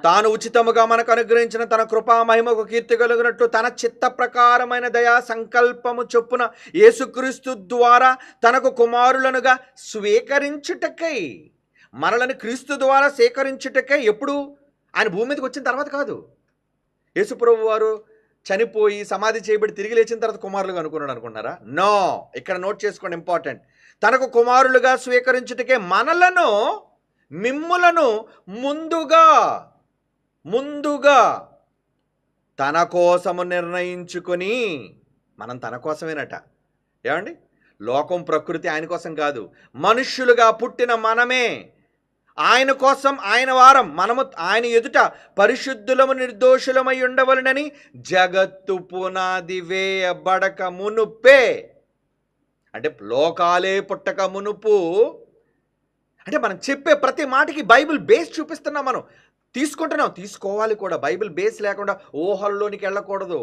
తాను ఉచితముగా మనకు అనుగ్రహించిన తన కృపా మహిమకు కీర్తి కలుగునట్లు తన చిత్త ప్రకారమైన దయా సంకల్పము చొప్పున యేసుక్రీస్తు ద్వారా తనకు కుమారులనుగా స్వీకరించుటకై, మనలను క్రీస్తు ద్వారా స్వీకరించుటకై. ఎప్పుడు? ఆయన భూమి మీదకి వచ్చిన తర్వాత కాదు. యేసుప్రభు వారు చనిపోయి సమాధి చేయబడి తిరిగి లేచిన తర్వాత కుమారులుగా అనుకున్నాడు అనుకుంటున్నారా? నో. ఇక్కడ నోట్ చేసుకోండి, ఇంపార్టెంట్. తనకు కుమారులుగా స్వీకరించుటకే మనలను, మిమ్ములను ముందుగా తన కోసము నిర్ణయించుకొని. మనం తన కోసమేనట. ఏమండి? లోకం ప్రకృతి ఆయన కోసం కాదు. మనుష్యులుగా పుట్టిన మనమే ఆయన కోసం, ఆయన వారం, మనము ఆయన ఎదుట పరిశుద్ధులము నిర్దోషులమై ఉండవలనని జగత్తు పునాది వేయబడక మునుపే, అంటే లోకాలే పుట్టక మునుపు. అంటే మనం చెప్పే ప్రతి మాటకి బైబిల్ బేస్ చూపిస్తున్నాం, మనం తీసుకుంటున్నాం, తీసుకోవాలి కూడా. బైబిల్ బేస్ లేకుండా ఊహల్లోనికి వెళ్ళకూడదు.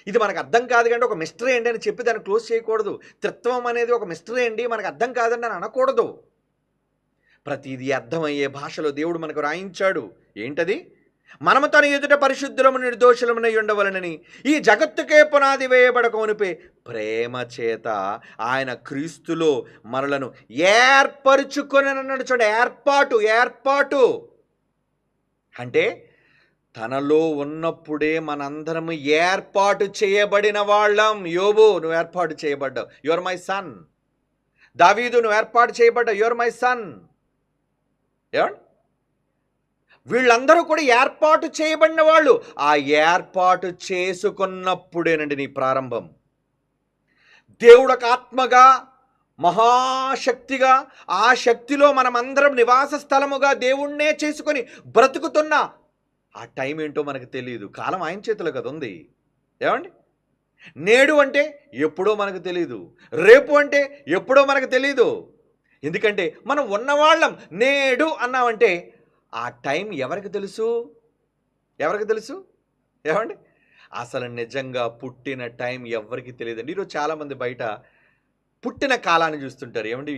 ఇది మనకు అర్థం కాదు కంటే ఒక మిస్టరీ అండి అని చెప్పి దాన్ని క్లోజ్ చేయకూడదు. త్రిత్వం అనేది ఒక మిస్టరీ అండి, మనకు అర్థం కాదండి అని అనకూడదు. ప్రతిదీ అర్థమయ్యే భాషలో దేవుడు మనకు రాయించాడు. ఏంటది? మనము తన ఎదుట పరిశుద్ధులము నిర్దోషులమునై ఉండవలనని ఈ జగత్తుకే పునాది వేయబడక మునుపే ప్రేమ చేత ఆయన క్రీస్తులో మనలను ఏర్పరుచుకొని అన్నాడు. చూడండి, ఏర్పాటు అంటే తనలో ఉన్నప్పుడే మనందరము ఏర్పాటు చేయబడిన వాళ్ళం. యోబు, నువ్వు ఏర్పాటు చేయబడ్డావు, యువర్ మై సన్. దావీదు, నువ్వు ఏర్పాటు చేయబడ్డావు, యువర్ మై సన్. ఏమండి? వీళ్ళందరూ కూడా ఏర్పాటు చేయబడిన వాళ్ళు. ఆ ఏర్పాటు చేసుకున్నప్పుడేనండి నీ ప్రారంభం. దేవుడికి ఆత్మగా, మహాశక్తిగా, ఆ శక్తిలో మనమందరం నివాస స్థలముగా దేవుణ్ణే చేసుకొని బ్రతుకుతున్నా ఆ టైం ఏంటో మనకు తెలియదు. కాలం ఆయన చేతిలో కదా ఉంది. ఏమండి? నేడు అంటే ఎప్పుడో మనకు తెలియదు, రేపు అంటే ఎప్పుడో మనకు తెలియదు. ఎందుకంటే మనం ఉన్నవాళ్ళం. నేడు అన్నామంటే ఆ టైం ఎవరికి తెలుసు? ఏమండి? అసలు నిజంగా పుట్టిన టైం ఎవరికి తెలియదండి. ఈరోజు చాలామంది బయట పుట్టిన కాలాన్ని చూస్తుంటారు. ఏమండి,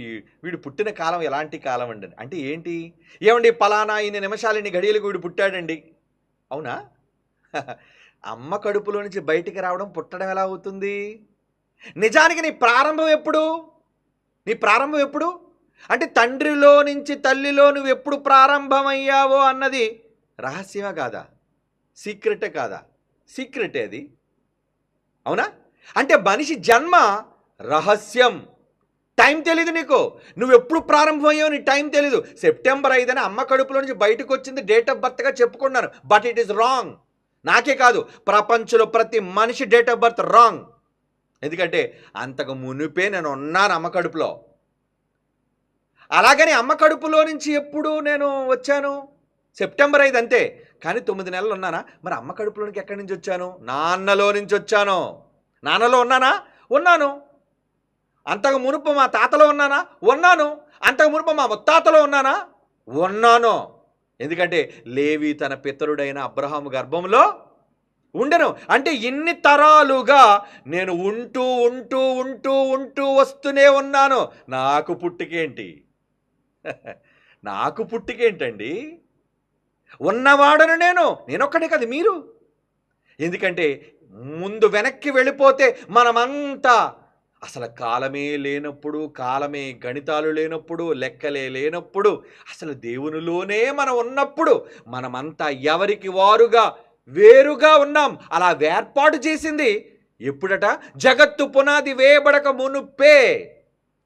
వీడు పుట్టిన కాలం ఎలాంటి కాలం అండి అంటే ఏంటి? ఏమండి, పలానా ఇన్ని నిమిషాలు ఇన్ని గడియలకు వీడు పుట్టాడండి. అవునా? అమ్మ కడుపులో నుంచి బయటికి రావడం, పుట్టడం ఎలా అవుతుంది? నిజానికి నీ ప్రారంభం ఎప్పుడు? అంటే తండ్రిలో నుంచి తల్లిలో నువ్వు ఎప్పుడు ప్రారంభమయ్యావో అన్నది రహస్యమా కాదా? సీక్రెటే కాదా? సీక్రెటే అది. అవునా? అంటే మనిషి జన్మ రహస్యం. టైం తెలీదు నీకు. నువ్వు ఎప్పుడు ప్రారంభమయ్యావు నీ టైం తెలీదు. సెప్టెంబర్ 5 అమ్మ కడుపులో నుంచి బయటకు వచ్చింది డేట్ ఆఫ్ బర్త్గా చెప్పుకున్నాను. But it is wrong. నాకే కాదు, ప్రపంచంలో ప్రతి మనిషి డేట్ ఆఫ్ బర్త్ రాంగ్. ఎందుకంటే అంతకు మునిపే నేను ఉన్నాను అమ్మ కడుపులో. అలాగని అమ్మ కడుపులో నుంచి ఎప్పుడు నేను వచ్చాను? సెప్టెంబర్ 5 అంతే. కానీ 9 నెలలు ఉన్నానా? మరి అమ్మ కడుపులోనికి ఎక్కడి నుంచి వచ్చాను? నాన్నలో నుంచి వచ్చాను. నాన్నలో ఉన్నాను. అంతకు మునుపు మా తాతలో ఉన్నాను. అంతకు మునుపు మా ముత్తాతలో ఉన్నాను. ఎందుకంటే లేవి తన పితరుడైన అబ్రహాము గర్భంలో ఉండను. అంటే ఇన్ని తరాలుగా నేను ఉంటూ వస్తూనే ఉన్నాను. నాకు పుట్టికేంటండి? ఉన్నవాడను నేనొక్కడే కాదు, మీరు. ఎందుకంటే ముందు వెనక్కి వెళ్ళిపోతే మనమంతా అసలు కాలమే లేనప్పుడు, కాలమే గణితాలు లేనప్పుడు, లెక్కలే లేనప్పుడు, అసలు దేవునిలోనే మనం ఉన్నప్పుడు మనమంతా ఎవరికి వారుగా వేరుగా ఉన్నాం. అలా వేర్పాటు చేసింది ఎప్పుడట? జగత్తు పునాది వేయబడక మునుపే.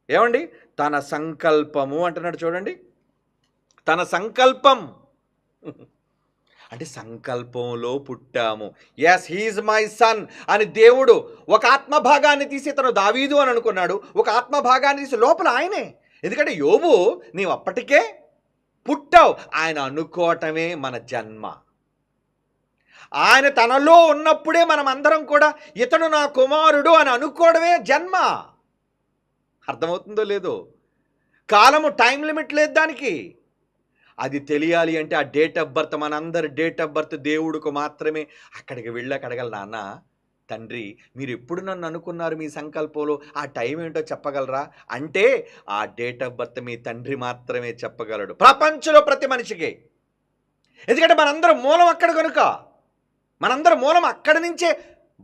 ఏమండి? తన సంకల్పము అంటున్నాడు చూడండి. తన సంకల్పం అంటే సంకల్పంలో పుట్టాము. ఎస్, హీఈస్ మై సన్ అని దేవుడు ఒక ఆత్మభాగాన్ని తీసి తను దావీదు అని అనుకున్నాడు. ఒక ఆత్మభాగాన్ని తీసి లోపల ఆయనే. ఎందుకంటే యోబు, నీవు అప్పటికే పుట్టావు. ఆయన అనుకోవటమే మన జన్మ. ఆయన తనలో ఉన్నప్పుడే మనం అందరం కూడా ఇతడు నా కుమారుడు అని అనుకోవడమే జన్మ. అర్థమవుతుందో లేదో? కాలము టైం లిమిట్ లేదు దానికి. అది తెలియాలి అంటే ఆ డేట్ ఆఫ్ బర్త్, మనందరి డేట్ ఆఫ్ బర్త్ దేవుడికి మాత్రమే. అక్కడికి వెళ్ళి అడగల, నాన్న తండ్రి మీరు ఎప్పుడు నన్ను అనుకున్నారు మీ సంకల్పంలో, ఆ టైం ఏంటో చెప్పగలరా అంటే ఆ డేట్ ఆఫ్ బర్త్ మీ తండ్రి మాత్రమే చెప్పగలడు, ప్రపంచంలో ప్రతి మనిషికి. ఎందుకంటే మనందరం మూలం అక్కడ కనుక, మనందరం మూలం అక్కడి నుంచే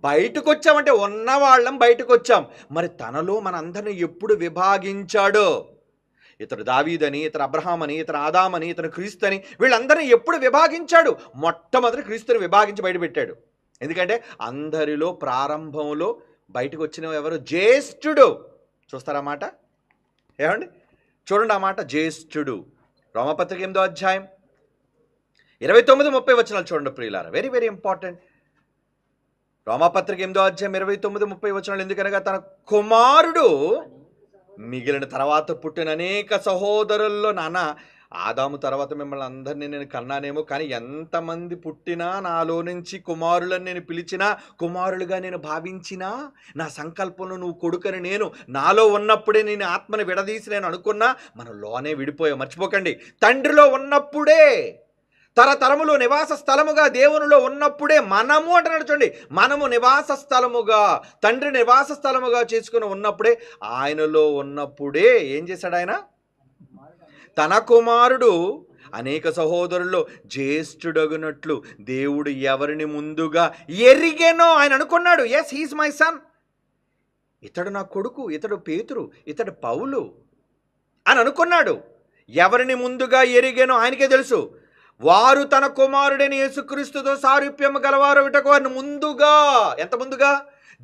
బయటకు వచ్చామంటే ఉన్నవాళ్ళం బయటకు వచ్చాం. మరి తనలో మనందరిని ఎప్పుడు విభాగించాడో, ఇతడు దావీదని, ఇతడు అబ్రహాం అని, ఇతడు ఆదామని, ఇతను క్రీస్తు అని, వీళ్ళందరినీ ఎప్పుడు విభాగించాడు? మొట్టమొదటి క్రీస్తుని విభాగించి బయటపెట్టాడు. ఎందుకంటే అందరిలో ప్రారంభంలో బయటకు వచ్చిన ఎవరు? జ్యేష్ఠుడు. చూస్తారా మాట? ఏమండి? చూడండి ఆ మాట, జ్యేష్ఠుడు. రోమపత్రిక 8వ అధ్యాయం 29-30 వచనాలు చూడండి ప్రియులారా. Very very important. రోమపత్రిక 8వ అధ్యాయం 29-30 వచనాలు. ఎందుకనగా తన కుమారుడు మిగిలిన తర్వాత పుట్టిన అనేక సహోదరుల్లో, నాన్న ఆదాము తర్వాత మిమ్మల్ని అందరినీ నేను కన్నానేమో, కానీ ఎంతమంది పుట్టినా నాలో నుంచి కుమారులను నేను పిలిచినా, కుమారులుగా నేను భావించినా, నా సంకల్పంలో నువ్వు కొడుకని నేను నాలో ఉన్నప్పుడే నేను ఆత్మని విడదీసి నేను అనుకున్నా, మనం లోనే విడిపోయాం. మర్చిపోకండి, తండ్రిలో ఉన్నప్పుడే, తరతరములో నివాస స్థలముగా దేవునిలో ఉన్నప్పుడే మనము అంటున్నాడు చూడండి. మనము నివాస స్థలముగా, తండ్రి నివాస స్థలముగా చేసుకుని ఉన్నప్పుడే, ఆయనలో ఉన్నప్పుడే ఏం చేశాడు? ఆయన తన కుమారుడు అనేక సహోదరుల్లో జ్యేష్ఠుడగునట్లు దేవుడు ఎవరిని ముందుగా ఎరిగెనో ఆయన అనుకున్నాడు. ఎస్, హీస్ మై సన్, ఇతడు నా కొడుకు, ఇతడు పేతురు, ఇతడు పౌలు అని అనుకున్నాడు. ఎవరిని ముందుగా ఎరిగెనో ఆయనకే తెలుసు. వారు తన కుమారుడైన యేసుక్రీస్తుతో సారూప్యము గలవారు విటకు వారిని ముందుగా, ఎంత ముందుగా?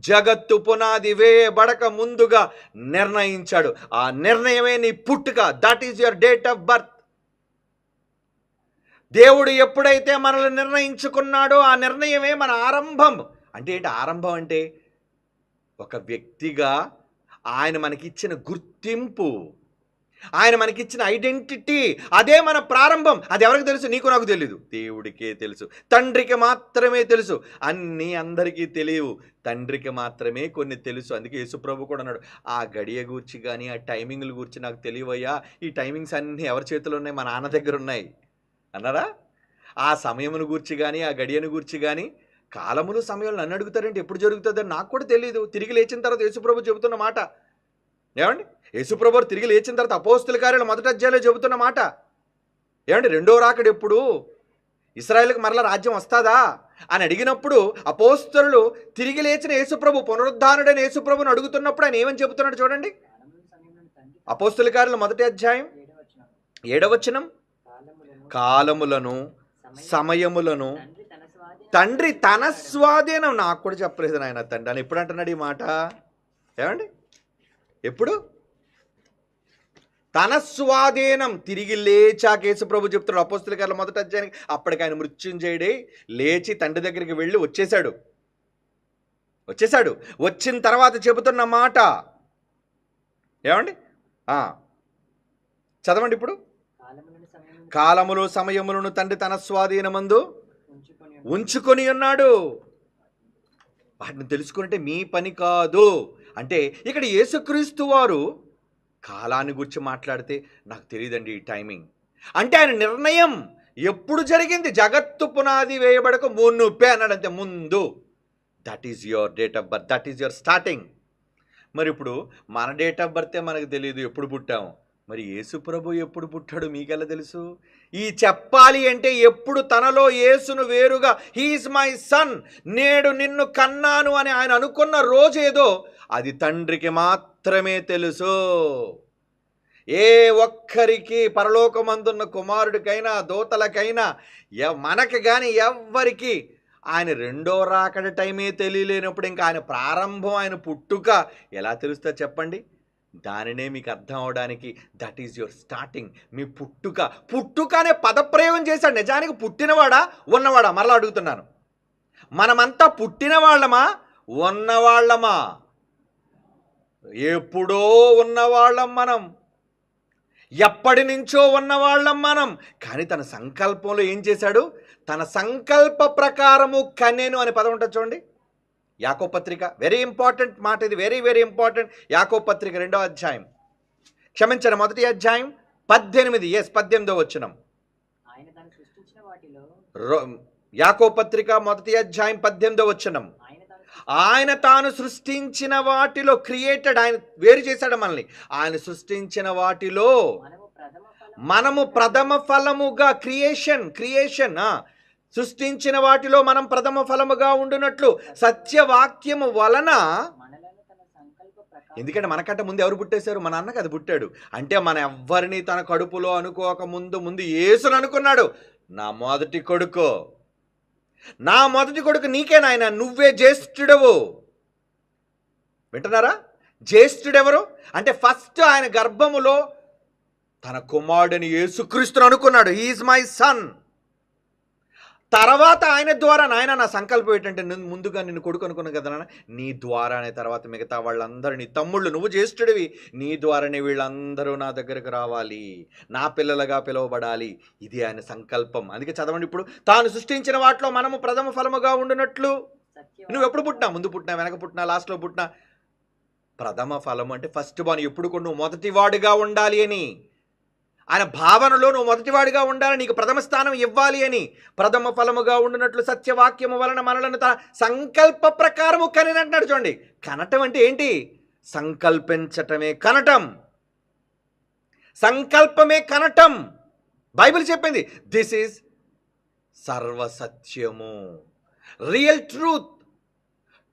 జగత్తు పునాది వేయబడక ముందుగా నిర్ణయించాడు. ఆ నిర్ణయమే నీ పుట్టుక. That is your date of birth. దేవుడు ఎప్పుడైతే మనల్ని నిర్ణయించుకున్నాడో ఆ నిర్ణయమే మన ఆరంభం. అంటే ఏంటి ఆరంభం? అంటే ఒక వ్యక్తిగా ఆయన మనకిచ్చిన గుర్తింపు, ఆయన మనకిచ్చిన ఐడెంటిటీ, అదే మన ప్రారంభం. అది ఎవరికి తెలుసు? నీకు నాకు తెలీదు, దేవుడికే తెలుసు, తండ్రికి మాత్రమే తెలుసు. అన్నీ అందరికీ తెలియవు, తండ్రికి మాత్రమే కొన్ని తెలుసు. అందుకే యేసుప్రభు కూడా అన్నాడు, ఆ గడియ గూర్చి కానీ ఆ టైమింగ్ల గురించి నాకు తెలియవయ్యా, ఈ టైమింగ్స్ అన్నీ ఎవరి చేతిలో ఉన్నాయి? మా నాన్న దగ్గర ఉన్నాయి అన్నారా? ఆ సమయమును గూర్చి కానీ ఆ గడియను గూర్చి కానీ, కాలములు సమయంలో నన్ను అడుగుతారంటే ఎప్పుడు జరుగుతుందని నాకు కూడా తెలియదు. తిరిగి లేచిన తర్వాత యేసుప్రభు చెబుతున్న మాట. ఏమండి? యేసుప్రభు తిరిగి లేచిన తర్వాత అపోస్తుల కార్యాలు 1వ అధ్యాయంలో చెబుతున్న మాట. ఏమండి? రెండో రాకడ ఎప్పుడు? ఇశ్రాయేలుకి మరలా రాజ్యం వస్తుందా అని అడిగినప్పుడు అపోస్తలులు తిరిగి లేచిన యేసుప్రభు, పునరుద్ధానుడైన యేసుప్రభుని అడుగుతున్నప్పుడు ఆయన ఏమని చెబుతున్నాడు చూడండి. అపోస్తుల కార్యాలు 1వ అధ్యాయం 7వ వచనం, కాలములను సమయములను తండ్రి తన స్వాధీనం. నాకు కూడా చెప్పలేదు నాయన తండ్రి అని ఎప్పుడు అంటున్నాడు ఈ మాట? ఏమండి? ఎప్పుడు? తన స్వాధీనం. తిరిగి లేచాక యేసుప్రభు చెప్తున్నాడు అపోస్తుల కార్యాలు 1వ అధ్యాయానికి. అప్పటికి ఆయన మృత్యుంజయుడై లేచి తండ్రి దగ్గరికి వెళ్ళి వచ్చేశాడు. వచ్చిన తర్వాత చెబుతున్న మాట ఏమండి? చదవండి ఇప్పుడు. కాలములు సమయములను తండ్రి తన స్వాధీనమందు ఉంచుకొని ఉన్నాడు. వాటిని తెలుసుకుంటే మీ పని కాదు. అంటే ఇక్కడ యేసుక్రీస్తు వారు కాలాన్ని గురించి మాట్లాడితే నాకు తెలియదండి ఈ టైమింగ్ అంటే, ఆయన నిర్ణయం ఎప్పుడు జరిగింది? జగత్తు పునాది వేయబడక మునుపే అన్నాడు, అంతే, ముందు. That is your date of birth, that is your starting. మరి ఇప్పుడు మన డేట్ ఆఫ్ బర్తే మనకు తెలియదు, ఎప్పుడు పుట్టాము. మరి యేసు ప్రభు ఎప్పుడు పుట్టాడు మీకెలా తెలుసు? ఈ చెప్పాలి అంటే ఎప్పుడు తనలో యేసును వేరుగా హీఈస్ మై సన్, నేడు నిన్ను కన్నాను అని ఆయన అనుకున్న రోజేదో అది తండ్రికి మాత్రమే తెలుసు. ఏ ఒక్కరికి పరలోకమందున్న కుమారుడికైనా దూతలకైనా మనకి కానీ ఎవ్వరికి ఆయన రెండో రాకడ టైమే తెలియలేనప్పుడు ఇంకా ఆయన ప్రారంభం, ఆయన పుట్టుక ఎలా తెలుస్తుంది చెప్పండి? దానినే మీకు అర్థం అవడానికి దట్ ఈజ్ యువర్ స్టార్టింగ్. మీ పుట్టుక అనే పదప్రయోగం చేశాడు. నిజానికి పుట్టినవాడా ఉన్నవాడా? మరలా అడుగుతున్నాను, మనమంతా పుట్టిన వాళ్ళమా ఉన్నవాళ్ళమా? ఎప్పుడో ఉన్నవాళ్ళం మనం, ఎప్పటి నుంచో ఉన్నవాళ్ళం మనం. కానీ తన సంకల్పంలో ఏం చేశాడు? తన సంకల్ప ప్రకారము కనెను అనే పదం ఉంటుంది చూడండి. యాకోబు పత్రిక, వెరీ ఇంపార్టెంట్ మాట ఇది, వెరీ వెరీ ఇంపార్టెంట్. యాకోబు పత్రిక 2వ అధ్యాయం, క్షమించండి 1వ అధ్యాయం 18వ వచనం. యాకోబు పత్రిక 1వ అధ్యాయం 18వ వచనం. ఆయన తాను సృష్టించిన వాటిలో, క్రియేటెడ్, ఆయన వేరు చేశాడు మనల్ని. ఆయన సృష్టించిన వాటిలో మనము ప్రథమ ఫలముగా, క్రియేషన్ సృష్టించిన వాటిలో మనం ప్రథమ ఫలముగా ఉండునట్లు సత్యవాక్యము వలన. ఎందుకంటే మనకంటే ముందు ఎవరు పుట్టేశారు? మన అన్నకు అది పుట్టాడు. అంటే మన ఎవ్వరిని తన కడుపులో అనుకోక ముందు యేసును అనుకున్నాడు. నా మొదటి కొడుకు నీకే నాయన, నువ్వే జ్యేష్ఠుడవు. వింటున్నారా? జ్యేష్ఠుడెవరు అంటే ఫస్ట్ ఆయన గర్భములో తన కుమారుడిని యేసుక్రీస్తును అనుకున్నాడు. He is my son. తర్వాత ఆయన ద్వారా, నాయన నా సంకల్పం ఏంటంటే ముందుగా నిన్ను కొడుకు అనుకున్నాను కదా నాన్న, నీ ద్వారానే తర్వాత మిగతా వాళ్ళందరూ, నీ తమ్ముళ్ళు, నువ్వు జ్యేష్ఠుడివి, నీ ద్వారానే వీళ్ళందరూ నా దగ్గరకు రావాలి, నా పిల్లలుగా పిలువబడాలి. ఇది ఆయన సంకల్పం. అందుకే చదవండి ఇప్పుడు, తాను సృష్టించిన వాటిలో మనము ప్రథమ ఫలముగా ఉండునట్లు. నువ్వు ఎప్పుడు పుట్టినా, ముందు పుట్టినా, వెనక పుట్టినా, లాస్ట్లో పుట్టినా, ప్రథమ ఫలము అంటే ఫస్ట్ బాన్. ఎప్పుడు కూడా నువ్వు మొదటివాడుగా ఉండాలి అని, ఆయన భావనలో నువ్వు మొదటివాడిగా ఉండాలి, నీకు ప్రథమ స్థానం ఇవ్వాలి అని. ప్రథమ ఫలముగా ఉండినట్లు సత్యవాక్యము వలన మనలను తన సంకల్ప ప్రకారము కనినంటున్నాడు. చూడండి, కనటం అంటే ఏంటి? సంకల్పించటమే కనటం, సంకల్పమే కనటం. బైబిల్ చెప్పింది దిస్ ఈజ్ సర్వసత్యము, real truth,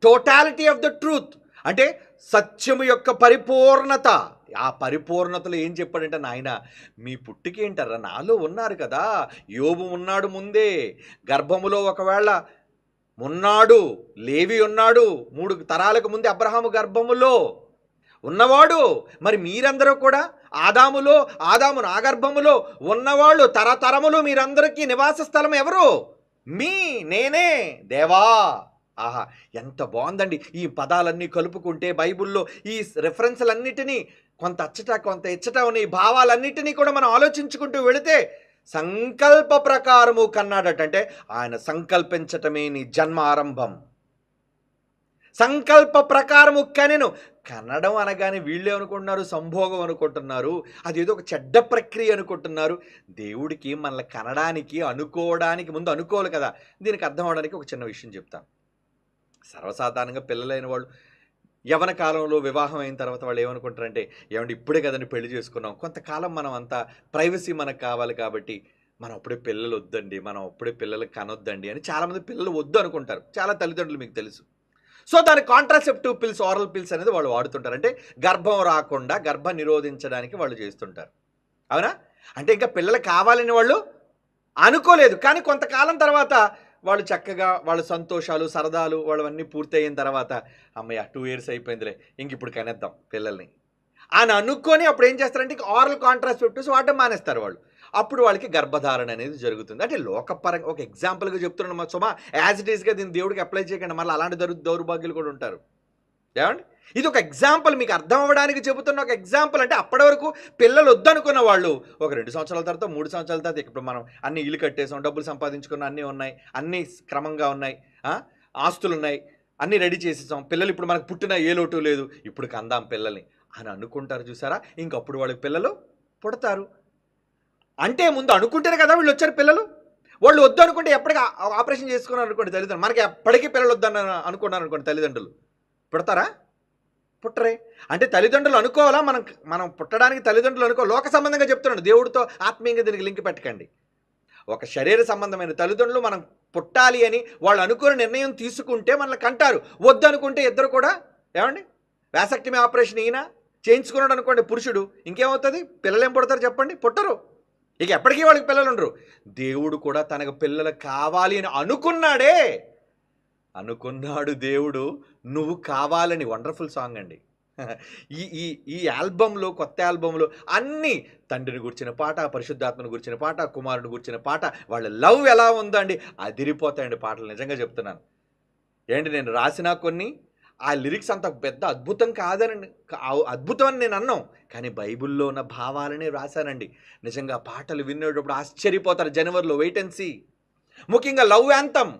totality of the truth. అంటే సత్యము యొక్క పరిపూర్ణత. ఆ పరిపూర్ణతలో ఏం చెప్పాడంటే, నాయన మీ పుట్టికేంటారా, నాలో ఉన్నారు కదా. యోబు ఉన్నాడు ముందే గర్భములో, ఒకవేళ ఉన్నాడు, లేవి ఉన్నాడు, 3 తరాలకు ముందే అబ్రహాము గర్భములో ఉన్నవాడు. మరి మీరందరూ కూడా ఆదాము నా గర్భములో ఉన్నవాళ్ళు, తరతరములు మీరందరికీ నివాస స్థలం ఎవరు? నేనే దేవా. ఆహా, ఎంత బాగుందండి. ఈ పదాలన్నీ కలుపుకుంటే బైబిల్లో ఈ రెఫరెన్స్లన్నిటినీ, కొంత అచ్చట కొంత ఇచ్చట ఉన్న ఈ భావాలన్నిటినీ కూడా మనం ఆలోచించుకుంటూ వెళితే సంకల్ప ప్రకారము కన్నాడట. అంటే ఆయన సంకల్పించటమే నీ జన్మ ఆరంభం. సంకల్ప ప్రకారము కనెను. కనడం అనగానే వీళ్ళే అనుకుంటున్నారు సంభోగం అనుకుంటున్నారు, అదేదో ఒక చెడ్డ ప్రక్రియ అనుకుంటున్నారు. దేవుడికి మనల్ని కనడానికి, అనుకోవడానికి ముందు అనుకోవాలి కదా. దీనికి అర్థం అవడానికి ఒక చిన్న విషయం చెప్తాను. సర్వసాధారణంగా పిల్లలైన వాళ్ళు యవన కాలంలో వివాహం అయిన తర్వాత వాళ్ళు ఏమనుకుంటారంటే, ఏమంటే ఇప్పుడే కదండి పెళ్లి చేసుకున్నాం, కొంతకాలం మనం అంతా ప్రైవసీ మనకు కావాలి కాబట్టి మనం అప్పుడే పిల్లలు వద్దండి, మనం అప్పుడే పిల్లలు కనొద్దండి అని చాలామంది పిల్లలు వద్దు అనుకుంటారు. చాలా తల్లిదండ్రులు మీకు తెలుసు. సో దాని కాంట్రాసెప్టివ్ పిల్స్, ఆరల్ పిల్స్ అనేది వాళ్ళు వాడుతుంటారు. అంటే గర్భం రాకుండా గర్భం నిరోధించడానికి వాళ్ళు చేస్తుంటారు. అవునా? అంటే ఇంకా పిల్లలు కావాలని వాళ్ళు అనుకోలేదు. కానీ కొంతకాలం తర్వాత వాళ్ళు చక్కగా వాళ్ళ సంతోషాలు, సరదాలు వాళ్ళవన్నీ పూర్తయిన తర్వాత, అమ్మయ్య 2 years అయిపోయిందిలే, ఇంక ఇప్పుడు కనేద్దాం పిల్లల్ని అని అనుకొని అప్పుడు ఏం చేస్తారంటే ఆరల్ కాంట్రాసెప్టివ్స్ వాడడం మానేస్తారు వాళ్ళు. అప్పుడు వాళ్ళకి గర్భధారణ అనేది జరుగుతుంది. అంటే లోకపరంగా ఒక ఎగ్జాంపుల్గా చెప్తున్నాను మా సుమా, యాజ్ ఇట్ ఈస్గా దీన్ని దేవుడికి అప్లై చేయకండి, మళ్ళీ అలాంటి దౌర్భాగ్యులు కూడా ఉంటారు. ఏమండి, ఇది ఒక ఎగ్జాంపుల్, మీకు అర్థం అవ్వడానికి చెబుతున్న ఒక ఎగ్జాంపుల్. అంటే అప్పటి వరకు పిల్లలు వద్దనుకున్న వాళ్ళు ఒక 2 సంవత్సరాల తర్వాత, 3 సంవత్సరాల తర్వాత, ఇప్పుడు మనం అన్ని ఇల్లు కట్టేసాం, డబ్బులు సంపాదించుకున్న అన్నీ ఉన్నాయి, అన్నీ క్రమంగా ఉన్నాయి, ఆస్తులు ఉన్నాయి, అన్నీ రెడీ చేసేసాం, పిల్లలు ఇప్పుడు మనకు పుట్టిన ఏ లోటు లేదు, ఇప్పుడు కందాం పిల్లల్ని అని అనుకుంటారు. చూసారా? ఇంకప్పుడు వాళ్ళకి పిల్లలు పుడతారు. అంటే ముందు అనుకుంటేనే కదా వీళ్ళు వచ్చారు పిల్లలు. వాళ్ళు వద్దు అనుకుంటే ఎప్పటికీ ఆపరేషన్ చేసుకున్నారు అనుకోండి తల్లిదండ్రులు, మనకి ఎప్పటికీ పిల్లలు వద్దన్న అనుకున్నారు అనుకోండి తల్లిదండ్రులు, పుడతారా? పుట్టరే. అంటే తల్లిదండ్రులు అనుకోవాలా? మనం మనం పుట్టడానికి తల్లిదండ్రులు లోక సంబంధంగా చెప్తున్నాడు. దేవుడితో ఆత్మీయంగా దీనికి లింక్ పెట్టకండి. ఒక శరీర సంబంధమైన తల్లిదండ్రులు మనం పుట్టాలి అని వాళ్ళు అనుకున్న నిర్ణయం తీసుకుంటే మనల్ని కంటారు. వద్దనుకుంటే ఇద్దరు కూడా ఏమండి వ్యాసక్టమీ ఆపరేషన్ ఈయన చేయించుకున్నాడు అనుకోండి పురుషుడు, ఇంకేమవుతుంది? పిల్లలు ఏం పుడతారు చెప్పండి? పుట్టరు. ఇక ఎప్పటికీ వాళ్ళకి పిల్లలు ఉండరు. దేవుడు కూడా తనకు పిల్లలు కావాలి అని అనుకున్నాడే, అనుకున్నాడు దేవుడు నువ్వు కావాలని. వండర్ఫుల్ సాంగ్ అండి. ఈ ఈ ఈ ఆల్బంలో, కొత్త ఆల్బంలో అన్నీ తండ్రిని గురించిన పాట, పరిశుద్ధాత్మను గురించిన పాట, కుమారుని గురించిన పాట, వాళ్ళ లవ్ ఎలా ఉందండి, అదిరిపోతాయండి పాటలు. నిజంగా చెప్తున్నాను. ఏంటి నేను రాసినా కొన్ని ఆ లిరిక్స్ అంత పెద్ద అద్భుతం కాదని అద్భుతం అని నేను అన్నాం, కానీ బైబిల్లో ఉన్న భావాలనే రాశానండి. నిజంగా పాటలు వినేటప్పుడు ఆశ్చర్యపోతారు. జనవరిలో వెయిట్ అండ్ సీ. ముఖ్యంగా లవ్ యాంథమ్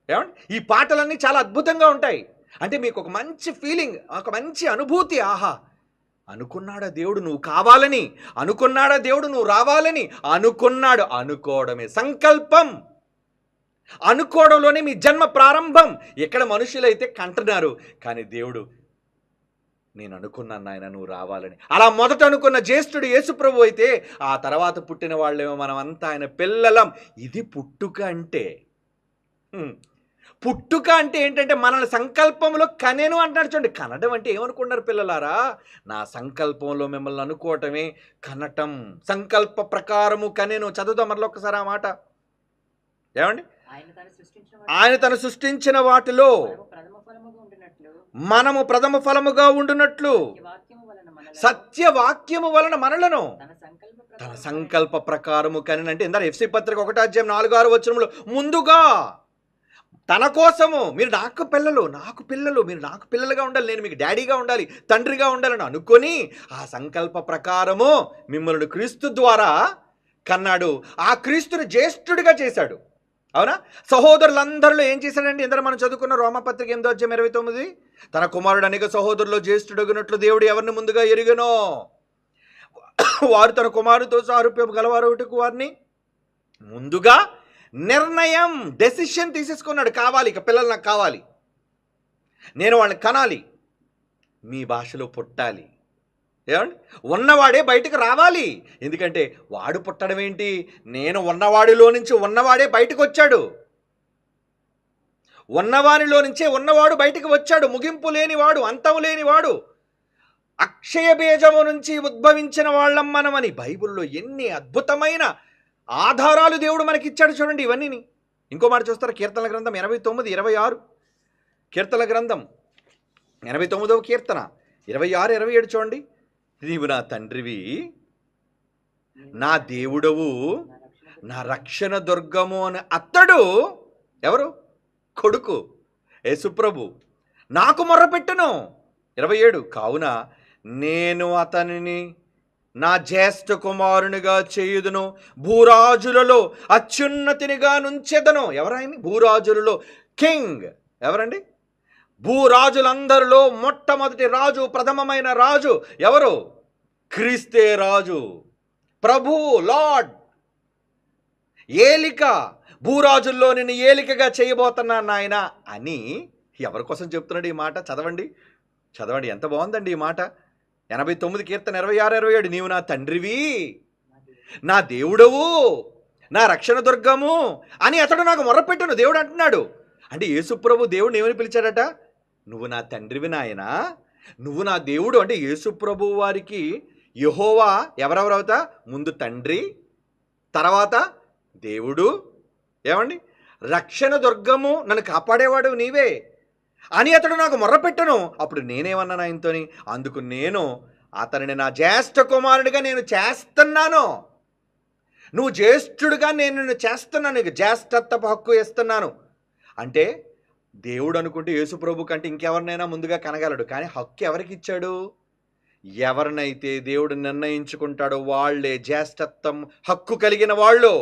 ఏమండి, ఈ పాటలన్నీ చాలా అద్భుతంగా ఉంటాయి. అంటే మీకు ఒక మంచి ఫీలింగ్, ఒక మంచి అనుభూతి. ఆహా, అనుకున్నాడా దేవుడు నువ్వు కావాలని, అనుకున్నాడా దేవుడు నువ్వు రావాలని, అనుకున్నాడు. అనుకోవడమే సంకల్పం. అనుకోవడంలోనే మీ జన్మ ప్రారంభం. ఇక్కడ మనుషులైతే కంటున్నారు, కానీ దేవుడు నేను అనుకున్నాను నాయన నువ్వు రావాలని. అలా మొదట అనుకున్న జ్యేష్ఠుడు యేసుప్రభు అయితే ఆ తర్వాత పుట్టిన వాళ్ళేమో మనం అంతా ఆయన పిల్లలం. ఇది పుట్టుక అంటే. పుట్టుక అంటే ఏంటంటే మనల్ని సంకల్పంలో కనేను అంటున్నాడు. చూడండి, కనడం అంటే ఏమనుకున్నారు పిల్లలారా? నా సంకల్పంలో మిమ్మల్ని అనుకోవటమే కనటం. సంకల్ప ప్రకారము కనేను. చదువుదాం మరలో ఒక్కసారి ఆ మాట. ఏమండి, ఆయన తను సృష్టించిన వాటిలో మనము ప్రథమ ఫలముగా ఉండునట్లు సత్యవాక్యము వలన మనలను తన సంకల్ప ప్రకారము కనినంటే ఇందాక ఎఫ్సి పత్రిక 1:4-6 వచనములో ముందుగా తన కోసము, మీరు నాకు పిల్లలు, మీరు నాకు పిల్లలుగా ఉండాలి, నేను మీకు డాడీగా ఉండాలి, తండ్రిగా ఉండాలని అనుకొని ఆ సంకల్ప ప్రకారము మిమ్మల్ని క్రీస్తు ద్వారా కన్నాడు. ఆ క్రీస్తుని జ్యేష్ఠుడిగా చేశాడు. అవునా? సహోదరులందరిలో ఏం చేశాడండి? ఇందరూ మనం చదువుకున్న రోమపత్రిక 8:29, తన కుమారుడు అనేక సహోదరులో జ్యేష్ఠుడగినట్లు దేవుడు ఎవరిని ముందుగా ఎరుగనో వారు తన కుమారుడితో సారూప్యం గలవారుటకు వారిని ముందుగా నిర్ణయం, డెసిషన్ తీసేసుకున్నాడు. కావాలి, ఇక పిల్లలు నాకు కావాలి, నేను వాళ్ళని కనాలి, మీ భాషలో పుట్టాలి. ఏమండి, ఉన్నవాడే బయటకు రావాలి. ఎందుకంటే వాడు పుట్టడం ఏంటి? నేను ఉన్నవాడిలో నుంచి ఉన్నవాడే బయటకు వచ్చాడు. ఉన్నవానిలో నుంచే ఉన్నవాడు బయటకు వచ్చాడు. ముగింపు లేనివాడు, అంతం లేనివాడు, అక్షయ బీజము నుంచి ఉద్భవించిన వాళ్ళం మనమని బైబిల్లో ఎన్ని అద్భుతమైన ఆధారాలు దేవుడు మనకి ఇచ్చాడు. చూడండి ఇవన్నీ. ఇంకో మాట చూస్తారు, కీర్తనల గ్రంథం 89:26. కీర్తనల గ్రంథం 89వ కీర్తన 26-27 చూడండి. నీవు నా తండ్రివి, నా దేవుడవు, నా రక్షణ దుర్గము అని అత్తడు. ఎవరు? కొడుకు యేసుప్రభు నాకు మొర్రపెట్టును. 27 కావున నేను అతనిని నా జ్యేష్ఠ కుమారునిగా చేయుదును, భూరాజులలో అత్యున్నతినిగా నుంచెదను. ఎవరాయని? భూరాజులలో కింగ్. ఎవరండి? భూరాజులందరిలో మొట్టమొదటి రాజు, ప్రథమమైన రాజు ఎవరు? క్రీస్తే రాజు, ప్రభు, లార్డ్, ఏలిక. భూరాజుల్లో నేను ఏలికగా చేయబోతున్నాను నాయన అని ఎవరి కోసం చెప్తున్నాడు ఈ మాట? చదవండి, ఎంత బాగుందండి ఈ మాట. 89 కీర్తన 26-27. నీవు నా తండ్రివి, నా దేవుడవు, నా రక్షణ దుర్గము అని అతడు నాకు మొర్రపెట్టును. దేవుడు అంటున్నాడు. అంటే యేసుప్రభు దేవుడిని ఏమని పిలిచాడట? నువ్వు నా తండ్రివి నాయనా, నువ్వు నా దేవుడు. అంటే యేసుప్రభు వారికి యెహోవా ఎవరెవరవుతా? ముందు తండ్రి, తర్వాత దేవుడు. ఏమండి, రక్షణ దుర్గము, నన్ను కాపాడేవాడు నీవే అని అతడు నాకు మొర్రపెట్టను. అప్పుడు నేనేమన్నాను ఆయనతోని? అందుకు నేను అతనిని నా జ్యేష్ఠ కుమారుడిగా నేను చేస్తున్నాను. నువ్వు జ్యేష్ఠుడిగా నేను నిన్ను చేస్తున్నాను, నీకు జ్యేష్ఠత్వపు హక్కు ఇస్తున్నాను. అంటే దేవుడు అనుకుంటే యేసుప్రభు కంటే ఇంకెవరినైనా ముందుగా కనగలడు, కానీ హక్కు ఎవరికి ఇచ్చాడు? ఎవరినైతే దేవుడు నిర్ణయించుకుంటాడో వాళ్ళే జ్యేష్ఠత్వం హక్కు కలిగిన వాళ్ళు.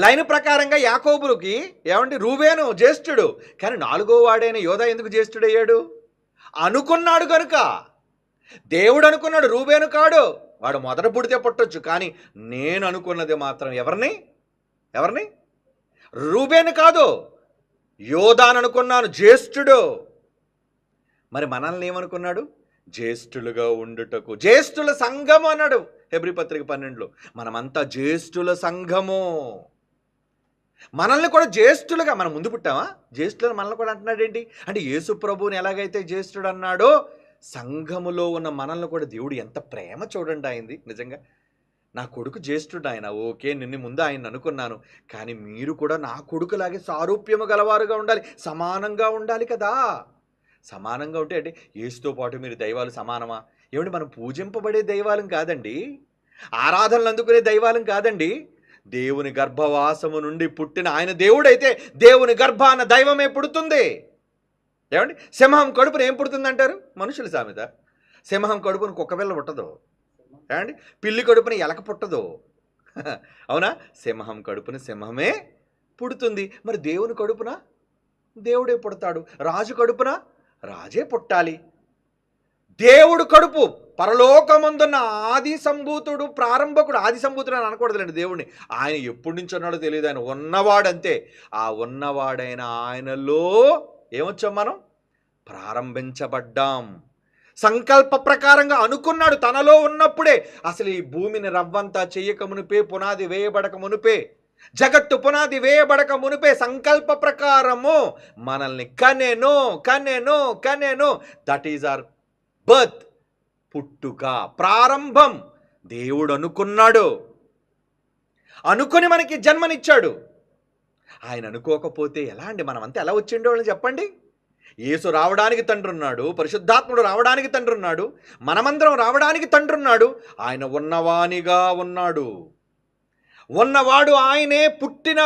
లైన్ ప్రకారంగా యాకోబుకి ఏమంటే రూబేను జ్యేష్ఠుడు, కానీ 4వ వాడైన యోధా ఎందుకు జ్యేష్ఠుడయ్యాడు? అనుకున్నాడు కనుక. దేవుడు అనుకున్నాడు, రూబేను కాడు. వాడు మొదట పుడితే పుట్టొచ్చు, కానీ నేను అనుకున్నది మాత్రం ఎవరిని? రూబేను కాదు, యోధాను అనుకున్నాను, జ్యేష్ఠుడు. మరి మనల్ని ఏమనుకున్నాడు? జ్యేష్ఠులుగా ఉండుటకు, జ్యేష్ఠుల సంఘము అన్నాడు హెబ్రీ పత్రిక 12లో. మనమంతా జ్యేష్ఠుల సంఘము. మనల్ని కూడా జ్యేష్ఠులుగా, మనం ముందు పుట్టామా? జ్యేష్ఠులను మనల్ని కూడా అంటున్నాడు ఏంటి అంటే, యేసు ప్రభువుని ఎలాగైతే జ్యేష్ఠుడు అన్నాడో సంఘములో ఉన్న మనల్ని కూడా దేవుడు ఎంత ప్రేమ చూడండి ఆయనది. నిజంగా నా కొడుకు జ్యేష్ఠుడు ఆయన, ఓకే, నిన్ను ముందు ఆయన అనుకున్నాను, కానీ మీరు కూడా నా కొడుకులాగే సారూప్యము గలవారుగా ఉండాలి, సమానంగా ఉండాలి కదా. సమానంగా ఉంటే అంటే యేసుతో పాటు మీరు దైవాలు సమానమా? ఏమండి, మనం పూజింపబడే దైవాలం కాదండి, ఆరాధనలు అందుకునే దైవాలం కాదండి. దేవుని గర్భవాసము నుండి పుట్టిన ఆయన దేవుడైతే దేవుని గర్భాన దైవమే పుడుతుంది. ఏమండి, సింహం కడుపున ఏం పుడుతుంది అంటారు మనుషుల సామెత? సింహం కడుపున కుక్కపిల్ల పుట్టదు. ఏమండి, పిల్లి కడుపున ఎలక పుట్టదు. అవునా? సింహం కడుపున సింహమే పుడుతుంది. మరి దేవుని కడుపున దేవుడే పుడతాడు, రాజు కడుపున రాజే పుట్టాలి. దేవుడు కడుపు పరలోకమందున్న ఆది సంభూతుడు, ప్రారంభకుడు. ఆది సంభూతుడు అని అనకూడదులేండి దేవుడిని, ఆయన ఎప్పటి నుంచి ఉన్నాడో తెలియదు, ఆయన ఉన్నవాడంతే. ఆ ఉన్నవాడైన ఆయనలో ఏమొచ్చాం మనం? ప్రారంభించబడ్డాం. సంకల్ప ప్రకారంగా అనుకున్నాడు తనలో ఉన్నప్పుడే. అసలు ఈ భూమిని రవ్వంతా చెయ్యక మునిపే, పునాది వేయబడక మునిపే, జగత్తు పునాది వేయబడక మునిపే సంకల్ప ప్రకారము మనల్ని కనెను కనెను కనెను. దట్ ఈజ్ అవర్ బర్త్, పుట్టుక, ప్రారంభం. దేవుడు అనుకున్నాడు, అనుకుని మనకి జన్మనిచ్చాడు. ఆయన అనుకోకపోతే ఎలా అండి? మనమంతా ఎలా వచ్చిండో అని చెప్పండి. యేసు రావడానికి తండ్రి ఉన్నాడు, పరిశుద్ధాత్ముడు రావడానికి తండ్రి ఉన్నాడు, మనమందరం రావడానికి తండ్రి ఉన్నాడు. ఆయన ఉన్నవానిగా ఉన్నాడు. ఉన్నవాడు ఆయనే, పుట్టిన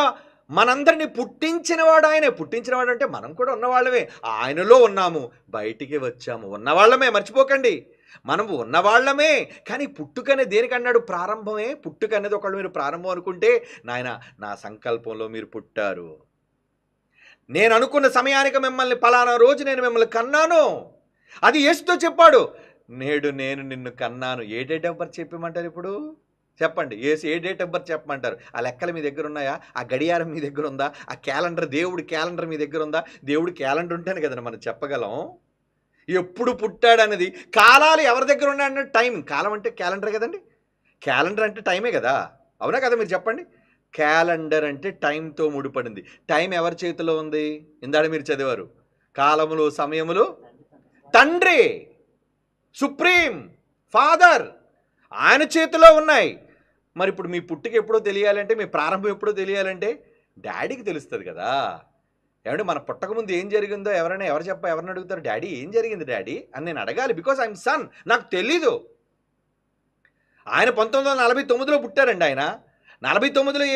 మనందరినీ పుట్టించినవాడు ఆయనే. పుట్టించినవాడు అంటే మనం కూడా ఉన్నవాళ్ళమే, ఆయనలో ఉన్నాము, బయటికి వచ్చాము, ఉన్నవాళ్ళమే. మర్చిపోకండి, మనము ఉన్నవాళ్ళమే. కానీ పుట్టుకనే దేనికన్నాడు? ప్రారంభమే. పుట్టుక అనేది ఒకళ్ళు మీరు ప్రారంభం అనుకుంటే, నాయన నా సంకల్పంలో మీరు పుట్టారు, నేను అనుకున్న సమయానికి మిమ్మల్ని పలానా రోజు నేను మిమ్మల్ని కన్నాను, అది యేసుతో చెప్పాడు. నేడు నేను నిన్ను కన్నాను. ఏ డేట్ ఆఫ్ బర్త్ చెప్పమంటారు ఇప్పుడు? చెప్పండి, ఏ డేట్ ఆఫ్ బర్త్ చెప్పమంటారు? ఆ లెక్కలు మీ దగ్గర ఉన్నాయా? ఆ గడియారం మీ దగ్గర ఉందా? ఆ క్యాలెండర్, దేవుడి క్యాలెండర్ మీ దగ్గర ఉందా? దేవుడి క్యాలెండర్ ఉంటేనే కదండి మనం చెప్పగలం ఎప్పుడు పుట్టాడనేది. కాలాలు ఎవరి దగ్గర ఉన్నాయన్న టైం. కాలం అంటే క్యాలెండర్ కదండి, క్యాలెండర్ అంటే టైమే కదా, అవునా కదా? మీరు చెప్పండి. క్యాలెండర్ అంటే టైంతో ముడిపడింది. టైం ఎవరి చేతిలో ఉంది? ఇందాక మీరు చదివారు, కాలములు సమయములు తండ్రి, సుప్రీం ఫాదర్, ఆయన చేతిలో ఉన్నాయి. మరి ఇప్పుడు మీ పుట్టుక ఎప్పుడో తెలియాలంటే, మీ ప్రారంభం ఎప్పుడో తెలియాలంటే డాడీకి తెలుస్తుంది కదా. ఏమంటే మన పుట్టకముందు ఏం జరిగిందో ఎవరైనా ఎవరిని అడుగుతారు? డాడీ ఏం జరిగింది డాడీ అని నేను అడగాలి. బికాస్ ఐఎమ్ సన్, నాకు తెలీదు. ఆయన 1949లో పుట్టారండి. ఆయన 49లో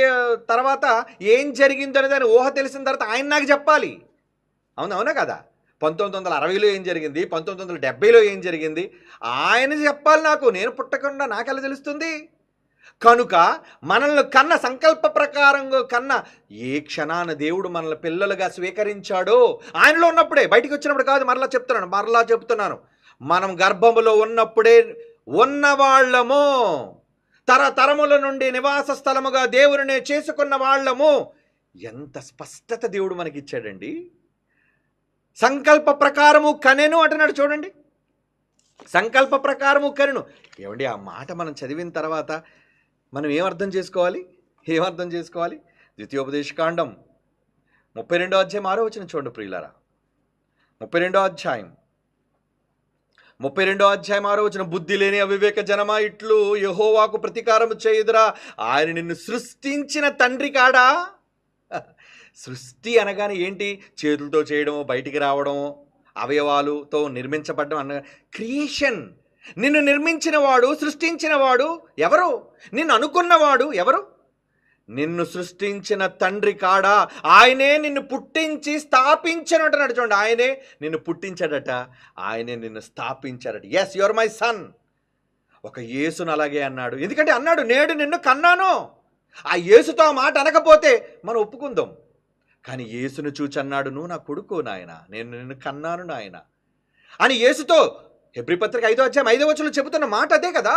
తర్వాత ఏం జరిగిందో అనేది ఆయన ఊహ తెలిసిన తర్వాత ఆయన నాకు చెప్పాలి. అవునా కదా? 1960లో ఏం జరిగింది, 1970లో ఏం జరిగింది, ఆయన చెప్పాలి నాకు. నేను పుట్టకుండా నాకెలా తెలుస్తుంది? కనుక మనల్ని కన్న సంకల్ప ప్రకారంగా కన్న ఏ క్షణాన దేవుడు మనల్ని పిల్లలుగా స్వీకరించాడో ఆయనలో ఉన్నప్పుడే, బయటికి వచ్చినప్పుడు కాదు. మరలా చెప్తున్నాను, మనం గర్భములో ఉన్నప్పుడే ఉన్నవాళ్ళము, తరతరముల నుండి నివాస స్థలముగా దేవుడినే చేసుకున్న వాళ్ళము. ఎంత స్పష్టత దేవుడు మనకిచ్చాడండి. సంకల్ప ప్రకారము కనెను అంటున్నాడు చూడండి. సంకల్ప ప్రకారము కనెను. ఏమండి, ఆ మాట మనం చదివిన తర్వాత మనం ఏమర్థం చేసుకోవాలి? ద్వితీయోపదేశకాండం 32వ అధ్యాయం 6వ వచనం చూడండి ప్రియులారా. 32వ అధ్యాయం 6వ వచనం. బుద్ధి లేని అవివేక జనమా, ఇట్లు యెహోవాకు ప్రతీకారము చేయుదురా, ఆయన నిన్ను సృష్టించిన తండ్రి కాడా? సృష్టి అనగానే ఏంటి? చేతులతో చేయడము, బయటికి రావడము, అవయవాలుతో నిర్మించబడడం అన్న క్రియేషన్. నిన్ను నిర్మించినవాడు, సృష్టించినవాడు ఎవరు? నిన్ను అనుకున్నవాడు ఎవరు? నిన్ను సృష్టించిన తండ్రి కాడా? ఆయనే నిన్ను పుట్టించి స్థాపించనంటున్నాడు చూడండి. ఆయనే నిన్ను పుట్టించాడట, ఆయనే నిన్ను స్థాపించాడట. Yes, you are my son. ఒక యేసును అలాగే అన్నాడు. ఎందుకంటే అన్నాడు, నేడు నిన్ను కన్నాను. ఆ యేసుతో ఆ మాట అనకపోతే మనం ఒప్పుకుందాం. కానీ యేసును చూచి అన్నాడు, నువ్వు నా కొడుకు నాయన, నేను నిన్ను కన్నాను నాయన అని. యేసుతో హెబ్రీ పత్రిక 5వ అధ్యాయం 5వ వచనంలో చెబుతున్న మాట అదే కదా.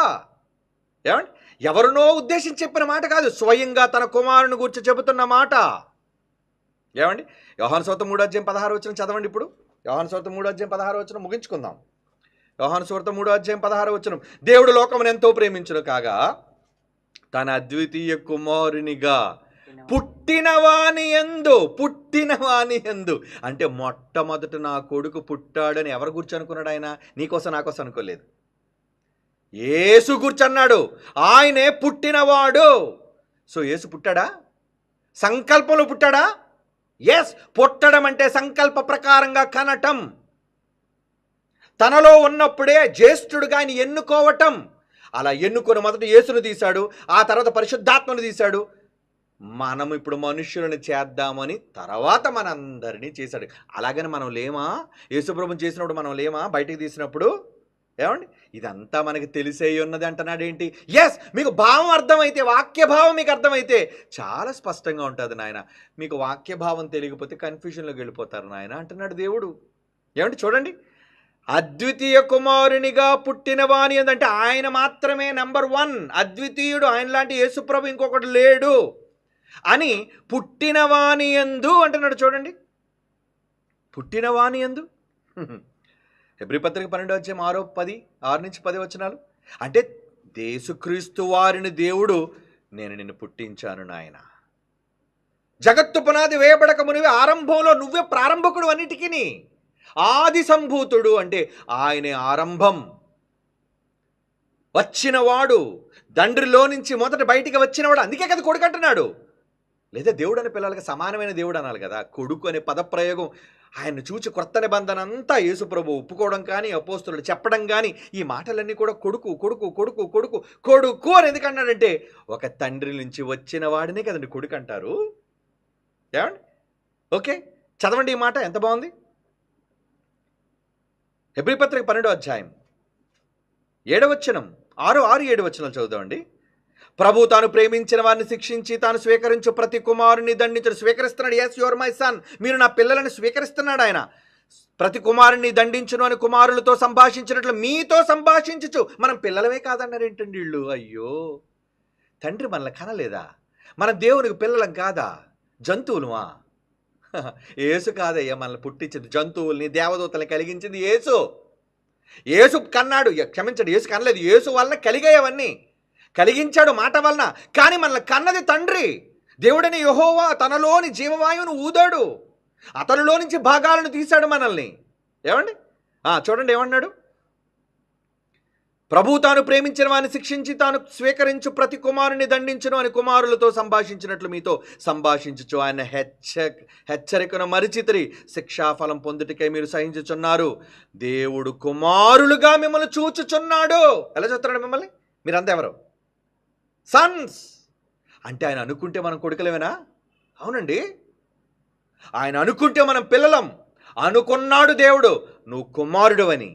ఏమండి, ఎవరినో ఉద్దేశించి చెప్పిన మాట కాదు, స్వయంగా తన కుమారుని గురించి చెబుతున్న మాట. ఏమండి, యోహాను సువార్త 3వ అధ్యాయం 16వ వచనం చదవండి ఇప్పుడు. యోహాను సువార్త 3:16 ముగించుకుందాం. యోహాను సువార్త 3:16 దేవుడు లోకమును ఎంతో ప్రేమించును కాగా తన అద్వితీయ కుమారునిగా పుట్టినవాని యందు అంటే మొట్టమొదట నా కొడుకు పుట్టాడని ఎవరు గురించి అనుకున్నాడు? ఆయన నీకోసం నాకోసం అనుకోలేదు, యేసు కూర్చన్నాడు. ఆయనే పుట్టినవాడు. సో యేసు పుట్టాడా? సంకల్పంలో పుట్టాడా? ఎస్. పుట్టడం అంటే సంకల్ప ప్రకారంగా కనటం, తనలో ఉన్నప్పుడే జ్యేష్ఠుడుగా ఆయన ఎన్నుకోవటం. అలా ఎన్నుకొని మొదట యేసును తీశాడు, ఆ తర్వాత పరిశుద్ధాత్మను తీశాడు. మనం ఇప్పుడు మనుష్యులను చేద్దామని తర్వాత మనందరినీ చేశాడు. అలాగని మనం లేమా? యేసుప్రభుని చేసినప్పుడు మనం లేమా? బయటికి తీసినప్పుడు ఏమండి? ఇదంతా మనకి తెలిసే ఉన్నది అంటున్నాడు. ఏంటి? ఎస్. మీకు భావం అర్థమైతే, వాక్యభావం మీకు అర్థమైతే చాలా స్పష్టంగా ఉంటుంది నాయన. మీకు వాక్యభావం తెలియకపోతే కన్ఫ్యూజన్లోకి వెళ్ళిపోతారు నాయన అంటున్నాడు దేవుడు. ఏమండి? చూడండి, అద్వితీయ కుమారునిగా పుట్టిన వాని అంటే ఆయన మాత్రమే నెంబర్ 1, అద్వితీయుడు. ఆయన లాంటి యేసుప్రభు ఇంకొకటి లేడు అని పుట్టినవాని యందు అంటున్నాడు. చూడండి, పుట్టినవాని యందు. హెబ్రీ పత్రిక 12:6-10 అంటే యేసుక్రీస్తు వారిని దేవుడు, నేను నిన్ను పుట్టించాను నాయన, జగత్తు పునాది వేయబడక మునివే ఆరంభంలో నువ్వే ప్రారంభకుడు అన్నిటికీ, ఆది సంభూతుడు అంటే ఆయనే ఆరంభం, వచ్చినవాడు, తండ్రిలో నుంచి మొదట బయటికి వచ్చినవాడు. అందుకే కదా కొడుకు అంటున్నాడు. లేదా దేవుడు అనే పిల్లలకి సమానమైన దేవుడు అనాలి కదా. కొడుకు అనే పదప్రయోగం ఆయన్ని చూచి క్రొత్త నిబంధన అంతా యేసుప్రభు ఒప్పుకోవడం కానీ, అపోస్తులు చెప్పడం కానీ, ఈ మాటలన్నీ కూడా కొడుకు కొడుకు కొడుకు కొడుకు కొడుకు అని ఎందుకన్నాడంటే ఒక తండ్రి నుంచి వచ్చిన వాడినే కదండి కొడుకు అంటారు. ఏమండి? ఓకే, చదవండి ఈ మాట, ఎంత బాగుంది. హెబ్రీ పత్రిక 12:7 6-7 చదువుదామండి. ప్రభు తాను ప్రేమించిన వారిని శిక్షించి తాను స్వీకరించు ప్రతి కుమారుని దండించడు. స్వీకరిస్తున్నాడు. ఎస్, యువర్ మై సన్, మీరు నా పిల్లలని స్వీకరిస్తున్నాడు ఆయన. ప్రతి కుమారుని దండించును అని కుమారులతో సంభాషించినట్లు మీతో సంభాషించచ్చు. మనం పిల్లలమే కాదన్నారు ఏంటండి వీళ్ళు? అయ్యో, తండ్రి మనల్ని కనలేదా? మన దేవునికి పిల్లలం కాదా? జంతువులుమా? యేసు కాదయ్యా మనల్ని పుట్టించింది, జంతువుల్ని దేవదూతల్ని కలిగించింది యేసు. యేసు కన్నాడు, క్షమించండి, యేసు కనలేదు, యేసు వలన కలిగాయవన్నీ, కలిగించాడు మాట వలన. కానీ మనల్ని కన్నది తండ్రి. దేవుడని యెహోవా తనలోని జీవవాయువును ఊదాడు, అతనిలో నుంచి భాగాలను తీశాడు మనల్ని. ఏమండి? చూడండి ఏమన్నాడు. ప్రభు తాను ప్రేమించిన వారిని శిక్షించి తాను స్వీకరించు ప్రతి కుమారుని దండించును అని కుమారులతో సంభాషించినట్లు మీతో సంభాషించుచు ఆయన హెచ్చరికను మరిచితిరి. శిక్షాఫలం పొందుటకై మీరు సహించుచున్నారు. దేవుడు కుమారులుగా మిమ్మల్ని చూచుచున్నాడు. ఎలా చూస్తున్నాడు మిమ్మల్ని? మీరంతా ఎవరు? సన్స్. అంటే ఆయన అనుకుంటే మనం కొడుకులేమేనా? అవునండి, ఆయన అనుకుంటే మనం పిల్లలం. అనుకున్నాడు దేవుడు నువ్వు కుమారుడు అని,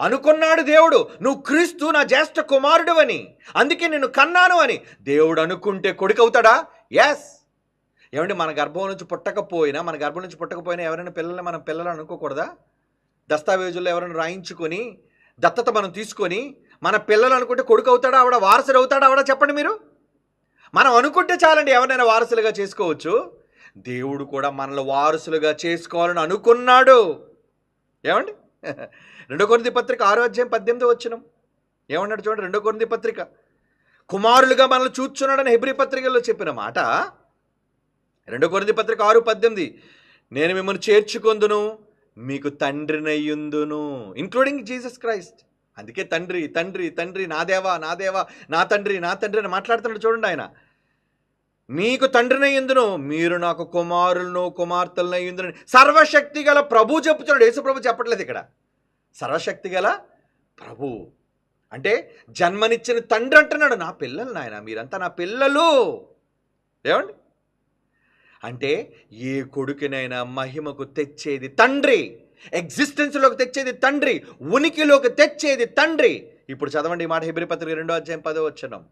అనుకున్నాడు దేవుడు నువ్వు క్రీస్తు నా జ్యేష్ఠ కుమారుడు అని, అందుకే నిన్ను కన్నాను అని. దేవుడు అనుకుంటే కొడుకు అవుతాడా? ఎస్. ఏమంటే మన గర్భం నుంచి పుట్టకపోయినా ఎవరైనా పిల్లల్ని మనం పిల్లలు అనుకోకూడదా? దస్తావేజుల్లో ఎవరైనా రాయించుకొని దత్తత మనం తీసుకొని మన పిల్లలు అనుకుంటే కొడుకు అవుతాడా? ఆవిడ వారసుడు అవుతాడా? ఆవిడ చెప్పండి మీరు. మనం అనుకుంటే చాలండి ఎవరినైనా వారసులుగా చేసుకోవచ్చు. దేవుడు కూడా మనల్ని వారసులుగా చేసుకోవాలని అనుకున్నాడు. ఏమండి? 2 కొరింథీ పత్రిక 6:18 ఏమన్నాడు చూడండి. 2 కొరింథీ పత్రిక, కుమారులుగా మనల్ని చూచున్నాడని హెబ్రీ పత్రికల్లో చెప్పిన మాట. 2 కొరింథీ పత్రిక 6:18, నేను మిమ్మల్ని చేర్చుకొందును, మీకు తండ్రినయ్యుందును, ఇంక్లూడింగ్ జీసస్ క్రైస్ట్. అందుకే తండ్రి తండ్రి తండ్రి, నా దేవా నా దేవా, నా తండ్రి నా తండ్రి అని మాట్లాడుతున్నాడు చూడండి. ఆయన మీకు తండ్రినయ్యుందును, మీరు నాకు కుమారులను కుమార్తెలనయ్యుందును. సర్వశక్తి గల ప్రభు చెప్తున్నాడు. యేసు ప్రభు చెప్పట్లేదు ఇక్కడ. సర్వశక్తి గల ప్రభు అంటే జన్మనిచ్చిన తండ్రి అంటున్నాడు. నా పిల్లలు నాయన, మీరంతా నా పిల్లలు. ఏమండి? అంటే ఏ కొడుకునైనా మహిమకు తెచ్చేది తండ్రి, ఎగ్జిస్టెన్స్లోకి తెచ్చేది తండ్రి, ఉనికిలోకి తెచ్చేది తండ్రి. ఇప్పుడు చదవండి ఈ మాట. హెబ్రీ పత్రిక 2:10.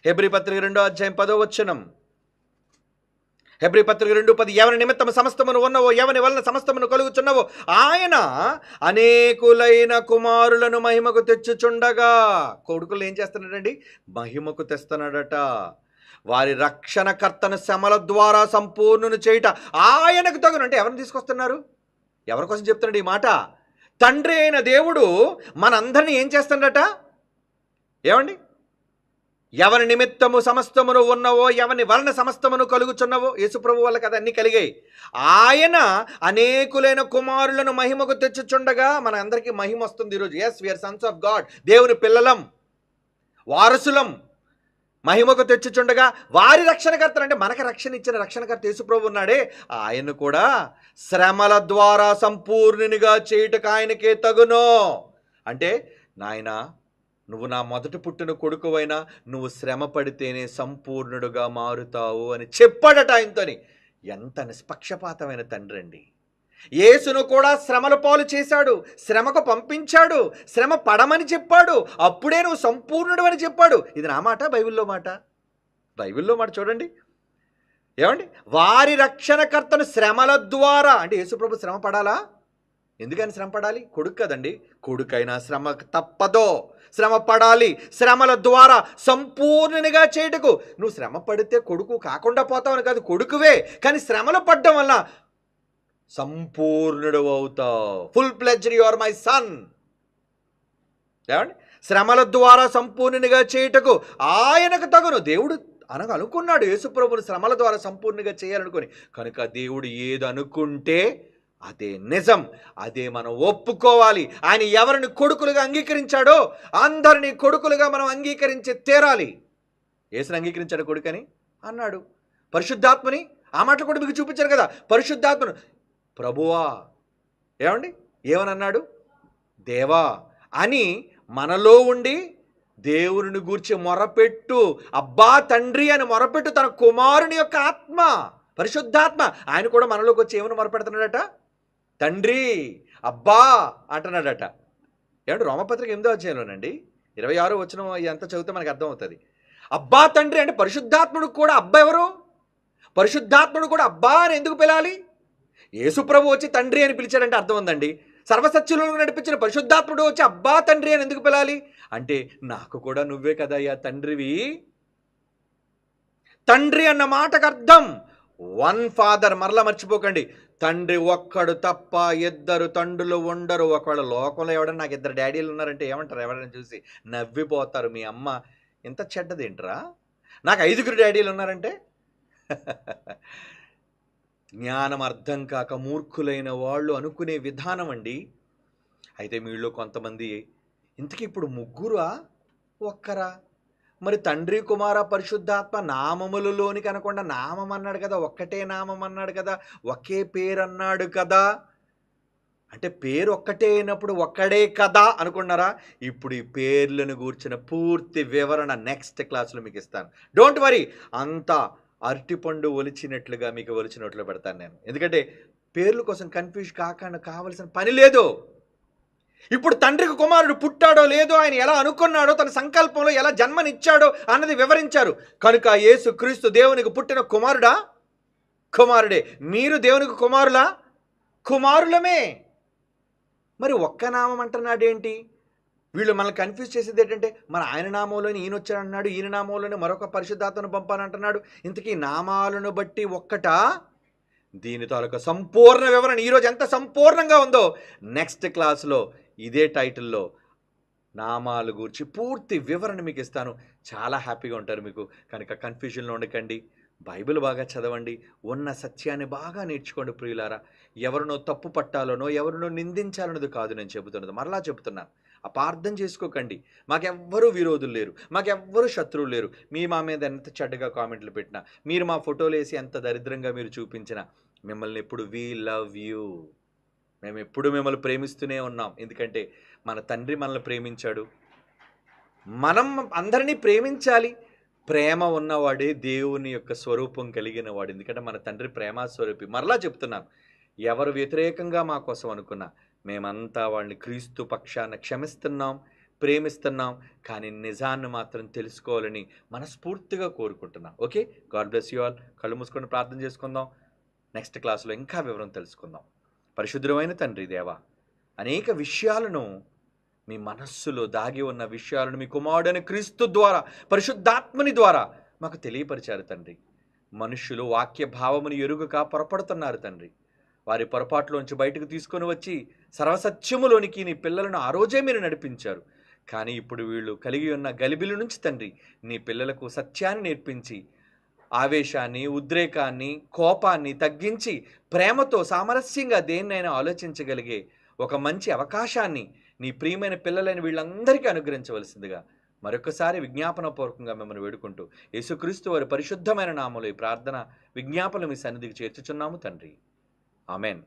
హెబ్రీ పత్రిక 2:10. హెబ్రీ పత్రిక 2:10, ఎవరి నిమిత్తము సమస్తమును ఉన్నవో, ఎవరి వలన సమస్తమును కలుగుచున్నవో ఆయన అనేకులైన కుమారులను మహిమకు తెచ్చుచుండగా. కొడుకులు ఏం చేస్తున్నాడండి? మహిమకు తెస్తున్నాడట. వారి రక్షణకర్తను శ్రమల ద్వారా సంపూర్ణను చేయుట ఆయనకు తగును. అంటే ఎవరిని తీసుకొస్తున్నారు? ఎవరి కోసం చెప్తున్నాడు ఈ మాట? తండ్రి అయిన దేవుడు మనందరినీ ఏం చేస్తాడట? ఏమండి? ఎవరి నిమిత్తము సమస్తమును ఉన్నవో, ఎవరి వలన సమస్తమును కలుగుచున్నవో, యేసుప్రభు వల్ల కదా అన్నీ కలిగాయి. ఆయన అనేకులైన కుమారులను మహిమకు తెచ్చుచుండగా మన అందరికీ మహిమ వస్తుంది ఈరోజు. Yes, we are sons of God, దేవుని పిల్లలం, వారసులం. మహిమకు తెచ్చుచుండగా వారి రక్షణకర్త, అంటే మనకు రక్షణ ఇచ్చిన రక్షణకర్త యేసుప్రభు ఉన్నాడే, ఆయన కూడా శ్రమల ద్వారా సంపూర్ణునిగా చేయుటకు ఆయనకే తగును. అంటే నాయన, నువ్వు నా మొదట పుట్టిన కొడుకువైనా నువ్వు శ్రమ పడితేనే సంపూర్ణుడుగా మారుతావు అని చెప్పాడట ఆయనతోని. ఎంత నిష్పక్షపాతమైన తండ్రి అండి! యేసును కూడా శ్రమల పాలు చేశాడు, శ్రమకు పంపించాడు, శ్రమ పడమని చెప్పాడు, అప్పుడే నువ్వు సంపూర్ణుడు అని చెప్పాడు. ఇది నా మాట, బైబిల్లో మాట. బైబిల్లో మాట చూడండి. ఏమండి? వారి రక్షణకర్తను శ్రమల ద్వారా, అంటే యేసుప్రభు శ్రమ పడాలా? ఎందుకని శ్రమ పడాలి? కొడుకు కదండి. కొడుకైనా శ్రమ తప్పదో, శ్రమ పడాలి. శ్రమల ద్వారా సంపూర్ణునిగా చేయుటకు. నువ్వు శ్రమ పడితే కొడుకు కాకుండా పోతావని కాదు, కొడుకువే, కానీ శ్రమలు పడ్డం వల్ల సంపూర్ణుడు అవుతావు. Full pledged, you are my son. ఏమండి? శ్రమల ద్వారా సంపూర్ణునిగా చేయుటకు ఆయనకు తగును. దేవుడు అనుకున్నాడు యేసుప్రభుని శ్రమల ద్వారా సంపూర్ణంగా చేయాలనుకొని. కనుక దేవుడు ఏది అనుకుంటే అదే నిజం, అదే మనం ఒప్పుకోవాలి. ఆయన ఎవరిని కొడుకులుగా అంగీకరించాడో అందరినీ కొడుకులుగా మనం అంగీకరించి తీరాలి. యేసుని అంగీకరించాడు కొడుకని అన్నాడు. పరిశుద్ధాత్మని, ఆ మాటలు కూడా మీకు చూపించారు కదా. పరిశుద్ధాత్మను ప్రభువా, ఏమండి, ఏమని అన్నాడు? దేవా అని మనలో ఉండి దేవుని గూర్చి మొరపెట్టు, అబ్బా తండ్రి అని మొరపెట్టు. తన కుమారుని యొక్క ఆత్మ, పరిశుద్ధాత్మ, ఆయన కూడా మనలోకి వచ్చి ఏమని మొరపెడుతున్నాడట? తండ్రి, అబ్బా అంటున్నాడట. ఏమంటే రోమపత్రిక 8వ అధ్యాయంలోనండి 26వ వచనం ఎంత చదివితే మనకు అర్థమవుతుంది. అబ్బా తండ్రి అంటే పరిశుద్ధాత్ముడు కూడా అబ్బా ఎవరు? పరిశుద్ధాత్ముడు కూడా అబ్బా అని ఎందుకు పిలాలి? యేసుప్రభు వచ్చి తండ్రి అని పిలిచాడంటే అర్థం ఉందండి. సర్వసత్యులను నడిపించిన పరిశుద్ధాత్ముడు వచ్చి అబ్బా తండ్రి అని ఎందుకు పిలాలి? అంటే నాకు కూడా నువ్వే కదా అయ్యా తండ్రివి. తండ్రి అన్న మాటకు అర్థం వన్ ఫాదర్. మరలా మర్చిపోకండి, తండ్రి ఒక్కడు తప్ప ఇద్దరు తండ్రులు ఉండరు. ఒకవేళ లోకంలో ఎవడన్నా నాకు ఇద్దరు డాడీలు ఉన్నారంటే ఏమంటారు? ఎవరైనా చూసి నవ్విపోతారు. మీ అమ్మ ఇంత చెడ్డదేంట్రా, నాకు 5గురు డాడీలు ఉన్నారంటే. జ్ఞానం అర్థం కాక మూర్ఖులైన వాళ్ళు అనుకునే విధానం అండి. అయితే మీలో కొంతమంది ఇంతకీ ఇప్పుడు ముగ్గురా ఒక్కరా? మరి తండ్రి కుమార పరిశుద్ధాత్మ నామములలోనికి అనకుండా నామం అన్నాడు కదా, ఒక్కటే నామం అన్నాడు కదా, ఒకే పేరు అన్నాడు కదా. అంటే పేరు ఒక్కటే అయినప్పుడు ఒక్కడే కదా అనుకున్నారా? ఇప్పుడు ఈ పేర్లను గూర్చిన పూర్తి వివరణ నెక్స్ట్ క్లాస్లో మీకు ఇస్తాను. డోంట్ వరీ, అంతా అరటిపండు ఒలిచినట్లుగా మీకు ఒలిచినట్లు పెడతాను నేను. ఎందుకంటే పేర్ల కోసం కన్ఫ్యూజ్ కావాల్సిన పని లేదు. ఇప్పుడు తండ్రికి కుమారుడు పుట్టాడో లేదో, ఆయన ఎలా అనుకున్నాడో, తన సంకల్పంలో ఎలా జన్మనిచ్చాడో అన్నది వివరించారు. కనుక యేసు క్రీస్తు దేవునికి పుట్టిన కుమారుడా? కుమారుడే. మీరు దేవునికి కుమారులా? కుమారులమే. మరి ఒక్క నామం అంటున్నాడేంటి? వీళ్ళు మనల్ని కన్ఫ్యూజ్ చేసేది ఏంటంటే, మరి ఆయన నామంలోనే ఈయన వచ్చాడన్నాడు, ఈయన నామంలోనే మరొక పరిశుద్ధాత్మను పంపానంటున్నాడు. ఇంతకీ నామాలను బట్టి ఒక్కటా? దీని తాలూకా సంపూర్ణ వివరణ ఈరోజు ఎంత సంపూర్ణంగా ఉందో నెక్స్ట్ క్లాస్లో ఇదే టైటిల్లో నామాలు గురించి పూర్తి వివరణ మీకు ఇస్తాను. చాలా హ్యాపీగా ఉంటారు మీకు. కనుక కన్ఫ్యూజన్లో ఉండకండి, బైబిల్ బాగా చదవండి, ఉన్న సత్యాన్ని బాగా నేర్చుకోండి ప్రియులారా. ఎవరినో తప్పు పట్టాలనో ఎవరినో నిందించాలన్నది కాదు నేను చెబుతున్నది. మరలా చెబుతున్నాను, అపార్థం చేసుకోకండి. మాకెవ్వరూ విరోధులు లేరు, మాకెవ్వరూ శత్రువులు లేరు. మా మీద ఎంత చెడ్డగా కామెంట్లు పెట్టినా, మీరు మా ఫోటోలు వేసి ఎంత దరిద్రంగా మీరు చూపించినా, మిమ్మల్ని ఎప్పుడు వీ లవ్ యూ, మేము ఎప్పుడు మిమ్మల్ని ప్రేమిస్తూనే ఉన్నాం. ఎందుకంటే మన తండ్రి మనల్ని ప్రేమించాడు, మనం అందరినీ ప్రేమించాలి. ప్రేమ ఉన్నవాడే దేవుని యొక్క స్వరూపం కలిగిన వాడు. ఎందుకంటే మన తండ్రి ప్రేమ స్వరూపి. మరలా చెప్తున్నాను, ఎవరు వ్యతిరేకంగా మా కోసం అనుకున్నా మేమంతా వాళ్ళని క్రీస్తు పక్షాన క్షమిస్తున్నాం, ప్రేమిస్తున్నాం. కానీ నిజాన్ని మాత్రం తెలుసుకోవాలని మనస్ఫూర్తిగా కోరుకుంటున్నాం. Okay, God bless you all. కళ్ళు మూసుకొని ప్రార్థన చేసుకుందాం. నెక్స్ట్ క్లాస్లో ఇంకా వివరం తెలుసుకుందాం. పరిశుద్ధమైన తండ్రి దేవా, అనేక విషయాలను, మీ మనస్సులో దాగి ఉన్న విషయాలను మీ కుమారుడైన క్రీస్తు ద్వారా, పరిశుద్ధాత్మని ద్వారా మాకు తెలియపరిచారు తండ్రి. మనుష్యులు వాక్య భావమును ఎరుగక పొరపడుతున్నారు తండ్రి. వారి పొరపాట్లోంచి బయటకు తీసుకొని వచ్చి సర్వసత్యములోనికి నీ పిల్లలను ఆ రోజే మీరు నడిపించారు. కానీ ఇప్పుడు వీళ్ళు కలిగి ఉన్న గలిబిలి నుంచి తండ్రి నీ పిల్లలకు సత్యాన్ని నేర్పించి ఆవేశాన్ని, ఉద్రేకాన్ని, కోపాన్ని తగ్గించి ప్రేమతో సామరస్యంగా దేన్నైనా ఆలోచించగలిగే ఒక మంచి అవకాశాన్ని నీ ప్రియమైన పిల్లలైన వీళ్ళందరికీ అనుగ్రహించవలసిందిగా మరొకసారి విజ్ఞాపనపూర్వకంగా మిమ్మల్ని వేడుకుంటూ యేసుక్రీస్తు వారి పరిశుద్ధమైన నామములో ఈ ప్రార్థన విజ్ఞాపనలు మీ సన్నిధికి చేర్చుచున్నాము తండ్రి. ఆమెన్.